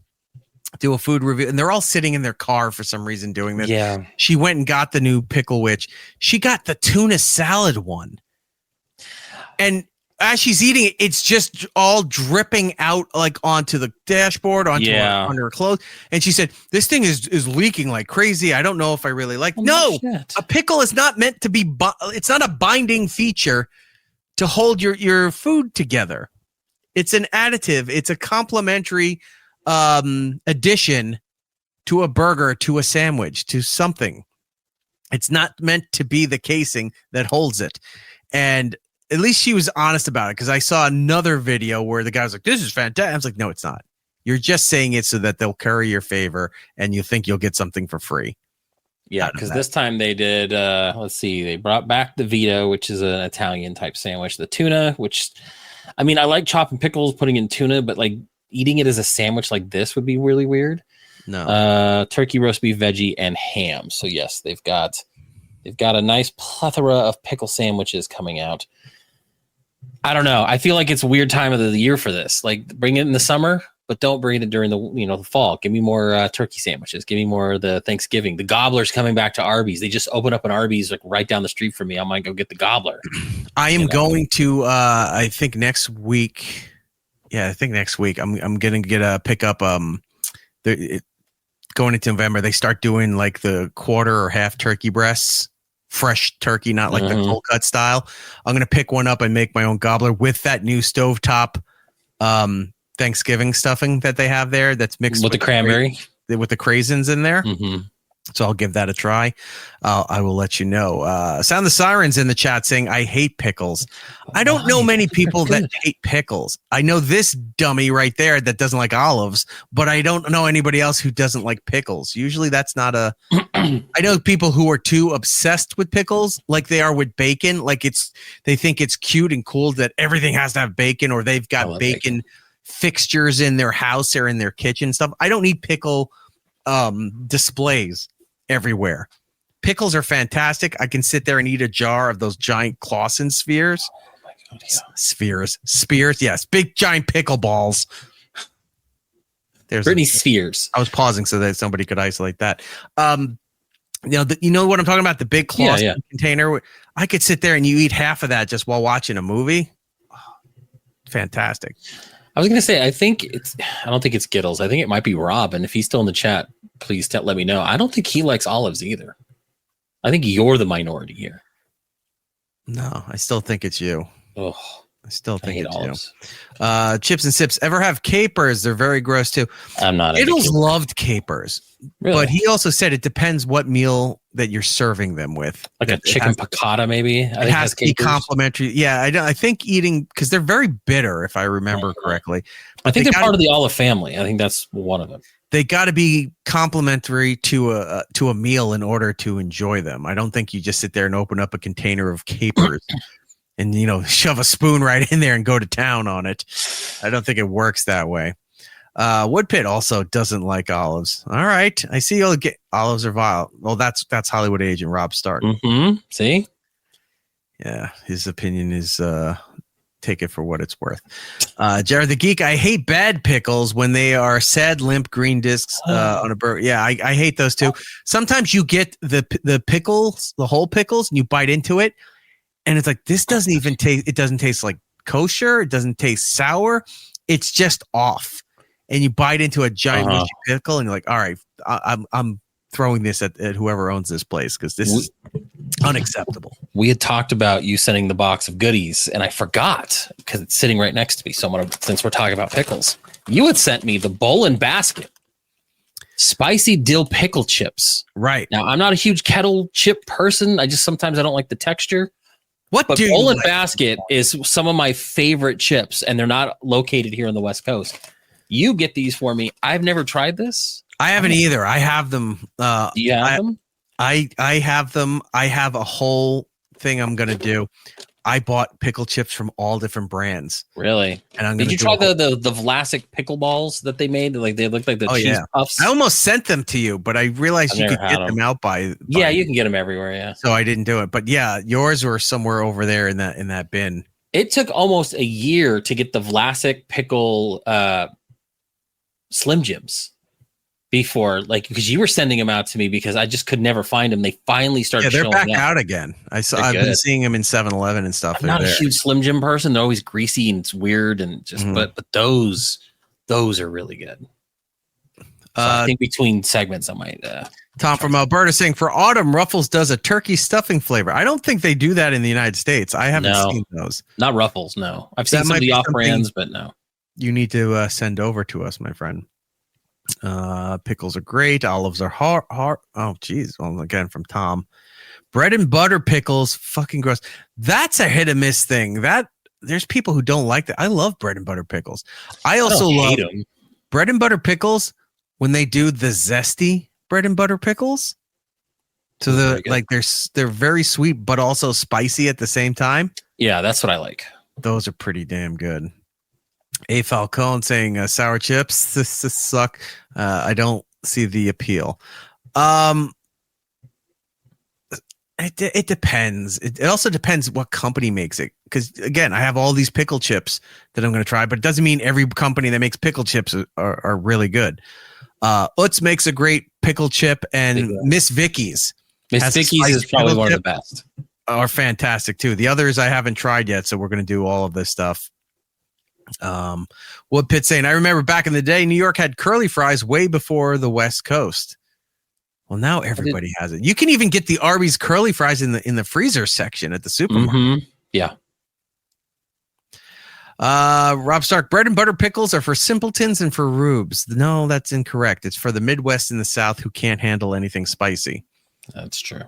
do a food review, and they're all sitting in their car for some reason doing this. Yeah. She went and got the new Pickle Witch. She got the tuna salad one, and as she's eating it, it's just all dripping out like onto the dashboard, onto her clothes. And she said, "This thing is leaking like crazy. I don't know if I really like." No, a pickle is not meant to be. It's not a binding feature to hold your food together. It's an additive. It's a complementary addition to a burger, to a sandwich, to something. It's not meant to be the casing that holds it. And at least she was honest about it, because I saw another video where the guy was like, "This is fantastic." I was like, "No, it's not. You're just saying it so that they'll curry your favor and you think you'll get something for free." Yeah, because this time they did, let's see, they brought back the Vito, which is an Italian type sandwich. The tuna, which, I mean, I like chopping pickles, putting in tuna, but like eating it as a sandwich like this would be really weird. No. Turkey, roast beef, veggie, and ham. So yes, they've got a nice plethora of pickle sandwiches coming out. I don't know. I feel like it's a weird time of the year for this. Like, bring it in the summer, but don't bring it during the fall. Give me more turkey sandwiches. Give me more of the Thanksgiving. The gobbler's coming back to Arby's. They just opened up an Arby's like right down the street from me. I might go get the gobbler. I am going to. I think next week. Yeah, I think next week I'm going to get a pickup. Going into November, they start doing like the quarter or half turkey breasts. Fresh turkey, not like the cold cut style. I'm going to pick one up and make my own gobbler with that new stovetop Thanksgiving stuffing that they have there that's mixed with the cranberry, with the craisins in there. So I'll give that a try. I will let you know. Sound the Sirens in the chat saying, "I hate pickles." I don't know many people that hate pickles. I know this dummy right there that doesn't like olives, but I don't know anybody else who doesn't like pickles. Usually that's not a... I know people who are too obsessed with pickles, like they are with bacon. Like they think it's cute and cool that everything has to have bacon, or they've got bacon fixtures in their house or in their kitchen stuff. I don't need pickle displays everywhere. Pickles are fantastic. I can sit there and eat a jar of those giant Clausen spheres. Oh my God, yeah. Spears, yes, big giant pickle balls. There's Britney Spears. I was pausing so that somebody could isolate that. You know what I'm talking about? The big Clausen container. I could sit there and you eat half of that just while watching a movie. Oh, fantastic. I was going to say, I don't think it's Giddles. I think it might be Rob. And if he's still in the chat, please let me know. I don't think he likes olives either. I think you're the minority here. No, I still think it's you. Oh, I still think it's olives. You. Chips and Sips ever have capers? They're very gross too. I'm not. Giddles loved capers, really? But he also said it depends what meal that you're serving them with. Like a chicken piccata, maybe. It has to be complimentary. Yeah, I think eating, because they're very bitter, if I remember correctly. I think they're part of the olive family. I think that's one of them. They got to be complimentary to a meal in order to enjoy them. I don't think you just sit there and open up a container of capers and shove a spoon right in there and go to town on it. I don't think it works that way. Woodpit also doesn't like olives. All right, I see you'll get olives are vile. Well, that's Hollywood agent Rob Stark. See, yeah, his opinion is take it for what it's worth. Jared the Geek, I hate bad pickles when they are sad, limp green discs on a burger. Yeah, I hate those too. Sometimes you get the pickles, the whole pickles, and you bite into it, and it's like, this doesn't even taste. It doesn't taste like kosher. It doesn't taste sour. It's just off. And you bite into a giant mushy pickle, and you're like, all right, I'm throwing this at whoever owns this place because this is unacceptable. We had talked about you sending the box of goodies, and I forgot because it's sitting right next to me. So since we're talking about pickles, you had sent me the Bowl and Basket spicy dill pickle chips. Right. Now, I'm not a huge kettle chip person. Sometimes I don't like the texture. But Bowl and Basket is some of my favorite chips, and they're not located here on the West Coast. You get these for me. I've never tried this. I haven't either. I have them. Do you have them? I have them. I have a whole thing I'm going to do. I bought pickle chips from all different brands. Really? And Did you try the Vlasic pickle balls that they made? Like they look like the cheese puffs. I almost sent them to you, but I realized you could get them out by. Yeah, you can get them everywhere. Yeah. So I didn't do it, but yeah, yours were somewhere over there in that bin. It took almost a year to get the Vlasic pickle Slim Jims before, like, because you were sending them out to me because I just could never find them. They finally started. Yeah, they're showing back up. out again. I've been seeing them in 7-Eleven and stuff. I'm not a huge Slim Jim person. They're always greasy and it's weird and just. But those are really good. So I think between segments, I might. Tom from Alberta saying for autumn, Ruffles does a turkey stuffing flavor. I don't think they do that in the United States. I haven't seen those. Not Ruffles. No, I've seen some of the off brands, but no. You need to send over to us, my friend. Pickles are great. Olives are hard. Oh, geez. Well, again, from Tom. Bread and butter pickles, fucking gross. That's a hit and miss thing. There's people who don't like that. I love bread and butter pickles. I also love bread and butter pickles when they do the zesty bread and butter pickles. So they're very sweet, but also spicy at the same time. Yeah, that's what I like. Those are pretty damn good. A Falcone saying sour chips. This suck. I don't see the appeal. It depends. It also depends what company makes it. Because again, I have all these pickle chips that I'm going to try, but it doesn't mean every company that makes pickle chips are really good. Utz makes a great pickle chip, and Miss Vicky's. Miss Vicky's is probably one of the best. Are fantastic too. The others I haven't tried yet, so we're going to do all of this stuff. What Pitt saying? I remember back in the day, New York had curly fries way before the West Coast. Well, now everybody has it. You can even get the Arby's curly fries in the freezer section at the supermarket. Yeah. Rob Stark, bread and butter pickles are for simpletons and for rubes. No, that's incorrect. It's for the Midwest and the South who can't handle anything spicy. That's true.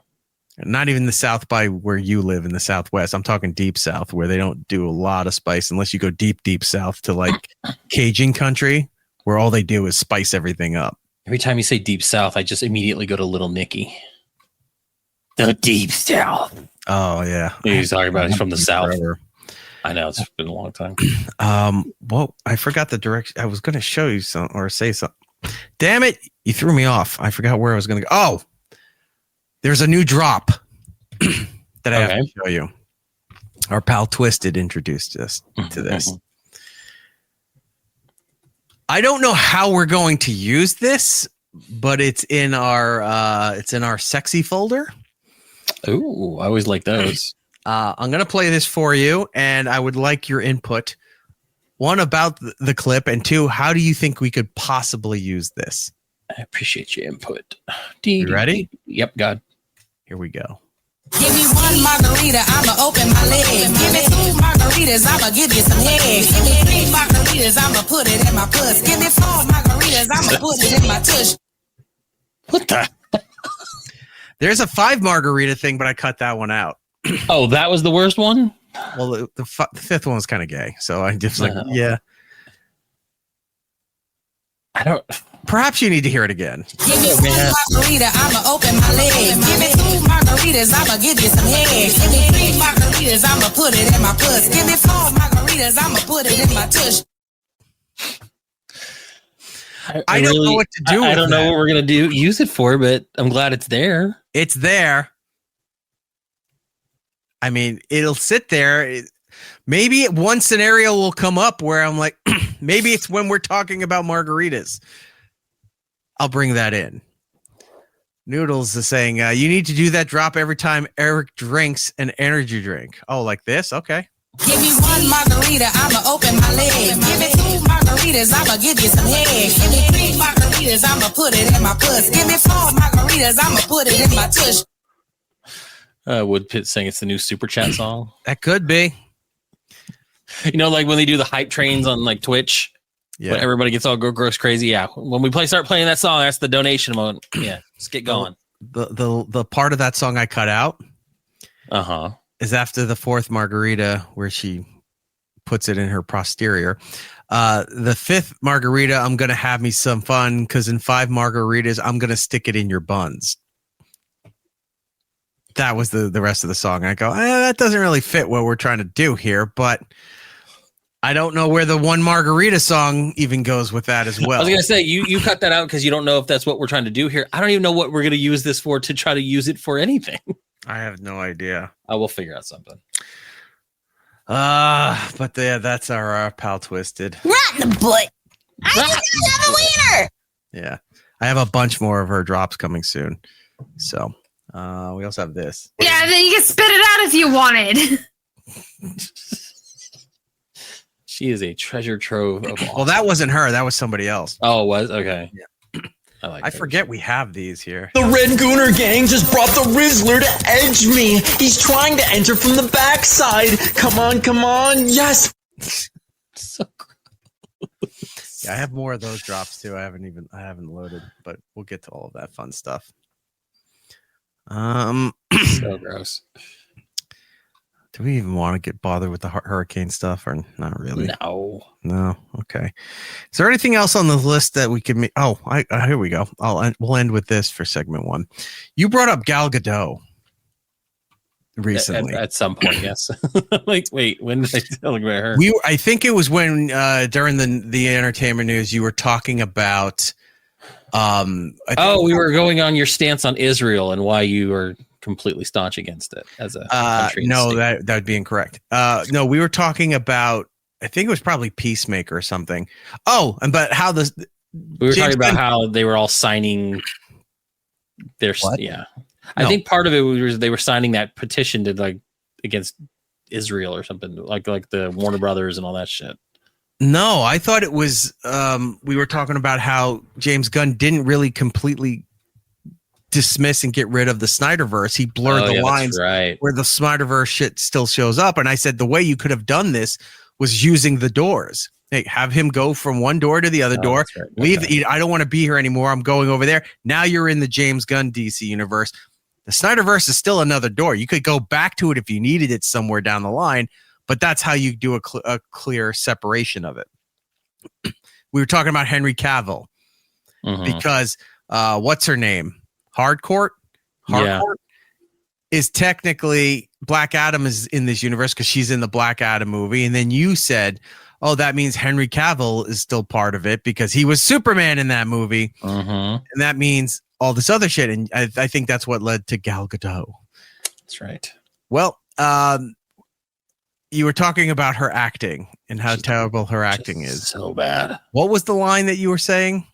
Not even the South by where you live in the Southwest. I'm talking deep South where they don't do a lot of spice unless you go deep South to like Cajun country where all they do is spice everything up. Every time you say deep South, I just immediately go to Little Nicky. The deep South. Oh, yeah. He's talking about he's from the South. Forever. I know it's been a long time. Well, I forgot the direction. I was going to show you something or say something. Damn it. You threw me off. I forgot where I was going to go. Oh, there's a new drop that I have to show you. Our pal Twisted introduced us to this. I don't know how we're going to use this, but it's in our sexy folder. Ooh, I always like those. I'm going to play this for you, and I would like your input. One, about the clip, and two, how do you think we could possibly use this? I appreciate your input. You ready? Yep, God. Here we go. Give me one margarita, I'ma open my leg. Give me 2 margaritas, I'ma give you some head. Give me 3 margaritas, I'ma put it in my puss. Give me 4 margaritas, I'ma put it in my tush. What the? There's a 5 margarita thing, but I cut that one out. Oh, that was the worst one? Well, the 5th one was kind of gay, so I just yeah. I don't. Perhaps you need to hear it again. Give me 1 margarita, I'ma open my leg. Give me 2 margaritas, I'ma give you some head. Give me 3 margaritas, I'ma put it in my puss. Give me 4 margaritas, I'ma put it in my tush. I don't know what to do. I don't know what we're gonna use it for, but I'm glad it's there. It's there. I mean, it'll sit there. Maybe one scenario will come up where I'm like, maybe it's when we're talking about margaritas. I'll bring that in. Noodles is saying, you need to do that drop every time Eric drinks an energy drink. Oh, like this? Okay. Give me one margarita, I'ma open my leg. Give me 2 margaritas, I'ma give you some head. Give me 3 margaritas, I'ma put it in my puss. Give me 4 margaritas, I'ma put it in my tush. Would Pitt saying it's the new super chat song? That could be. You know, like when they do the hype trains on like Twitch, when everybody gets all gross crazy. Yeah, when we start playing that song, that's the donation mode. Yeah, just get going. The part of that song I cut out, is after the 4th margarita where she puts it in her posterior. The 5th margarita, I'm gonna have me some fun because in 5 margaritas, I'm gonna stick it in your buns. That was the rest of the song. I go, that doesn't really fit what we're trying to do here, but I don't know where the 1 margarita song even goes with that as well. I was going to say, you cut that out because you don't know if that's what we're trying to do here. I don't even know what we're going to use this for to try to use it for anything. I have no idea. I will figure out something. But that's our pal Twisted. Right in the butt. I just have a wiener. Yeah. I have a bunch more of her drops coming soon. So we also have this. Yeah, then you can spit it out if you wanted. She is a treasure trove of awesome. Well, that wasn't her. That was somebody else. Oh, it was? Okay. Yeah. I forget we have these here. The Red Gooner gang just brought the Rizzler to edge me. He's trying to enter from the backside. Come on, yes. So gross. Yeah, I have more of those drops too. I haven't loaded, but we'll get to all of that fun stuff. So gross. Do we even want to get bothered with the hurricane stuff or not really? No. Okay. Is there anything else on the list that we could make? Oh, here we go. We'll end with this for segment 1. You brought up Gal Gadot recently. At some point, yes. Like, wait, when did I tell about her? I think it was when during the entertainment news you were talking about. We were going on your stance on Israel and why you are completely staunch against it as a country. No, that would be incorrect. No, we were talking about, I think it was probably Peacemaker or something. But how we were talking about how they were all signing their I think part of it was they were signing that petition to like against Israel or something like the Warner Brothers and all that shit. No, I thought it was we were talking about how James Gunn didn't really completely dismiss and get rid of the Snyderverse. He blurred the lines where the Snyderverse shit still shows up. And I said the way you could have done this was using the doors. Hey, have him go from one door to the other door. Right. Leave. I don't want to be here anymore. I'm going over there. Now you're in the James Gunn DC universe. The Snyderverse is still another door. You could go back to it if you needed it somewhere down the line, but that's how you do a clear separation of it. We were talking about Henry Cavill because what's her name? Harcourt is technically Black Adam is in this universe because she's in the Black Adam movie. And then you said, oh, that means Henry Cavill is still part of it because he was Superman in that movie. And that means all this other shit. And I think that's what led to Gal Gadot. That's right. Well, you were talking about her acting and how terrible her acting is. So bad. What was the line that you were saying?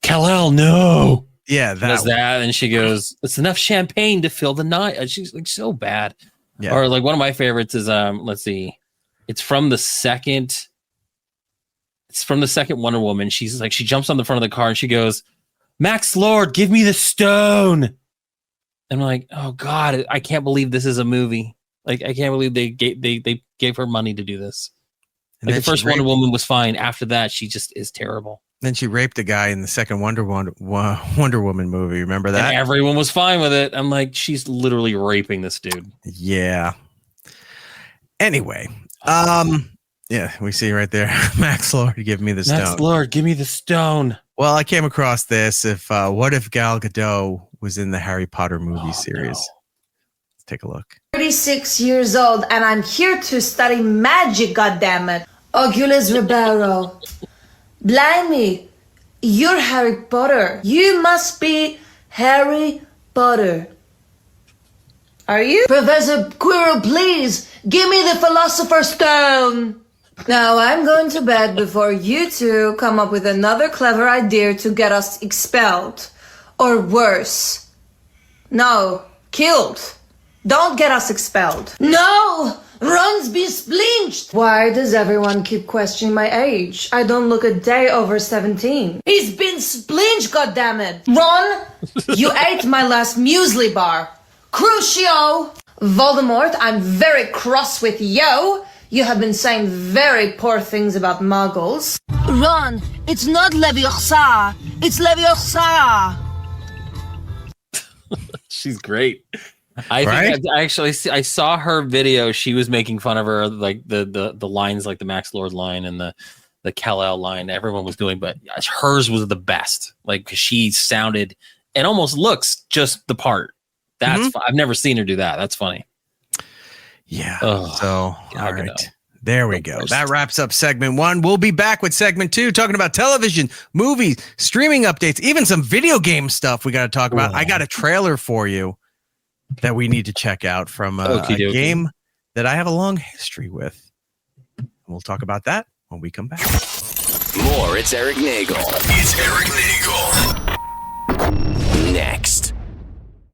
Kal-El, no. Yeah, that and she goes, it's enough champagne to fill the night. And she's like so bad. Yeah. Or like one of my favorites is let's see. It's from the second Wonder Woman. She's like, she jumps on the front of the car and she goes, Max Lord, give me the stone. And I'm like, oh God, I can't believe this is a movie. Like, I can't believe they gave her money to do this. Like the first Wonder Woman was fine. After that, she just is terrible. Then she raped a guy in the second Wonder Woman movie. Remember that? And everyone was fine with it. I'm like, she's literally raping this dude. Yeah. Anyway, yeah, we see right there. Max Lord, give me the stone. Max Lord, give me the stone. Well, I came across this. What if Gal Gadot was in the Harry Potter movie series? No. Let's take a look. 36 years old, and I'm here to study magic. Goddammit, Oculus Ribeiro. Blimey, you're Harry Potter. You must be Harry Potter. Are you? Professor Quirrell, please Give me the Philosopher's Stone. Now I'm going to bed before you two come up with another clever idea to get us expelled. Or worse. No, killed. Don't get us expelled. No! Ron's be splinched! Why does everyone keep questioning my age? I don't look a day over 17. He's been splinched, goddammit! Ron, you ate my last muesli bar. Crucio! Voldemort, I'm very cross with you. You have been saying very poor things about muggles. Ron, it's not Leviosa. It's Leviosa. She's great. I saw her video. She was making fun of her, like the lines, like the Max Lord line and the Kal-El line. Everyone was doing, but hers was the best. Like she sounded and almost looks just the part. That's I've never seen her do that. That's funny. Yeah. So all right. There we go. That wraps up segment 1. We'll be back with segment 2, talking about television, movies, streaming updates, even some video game stuff we got to talk about. I got a trailer for you that we need to check out from a game that I have a long history with. We'll talk about that when we come back. More, it's Eric Nagel. It's Eric Nagel.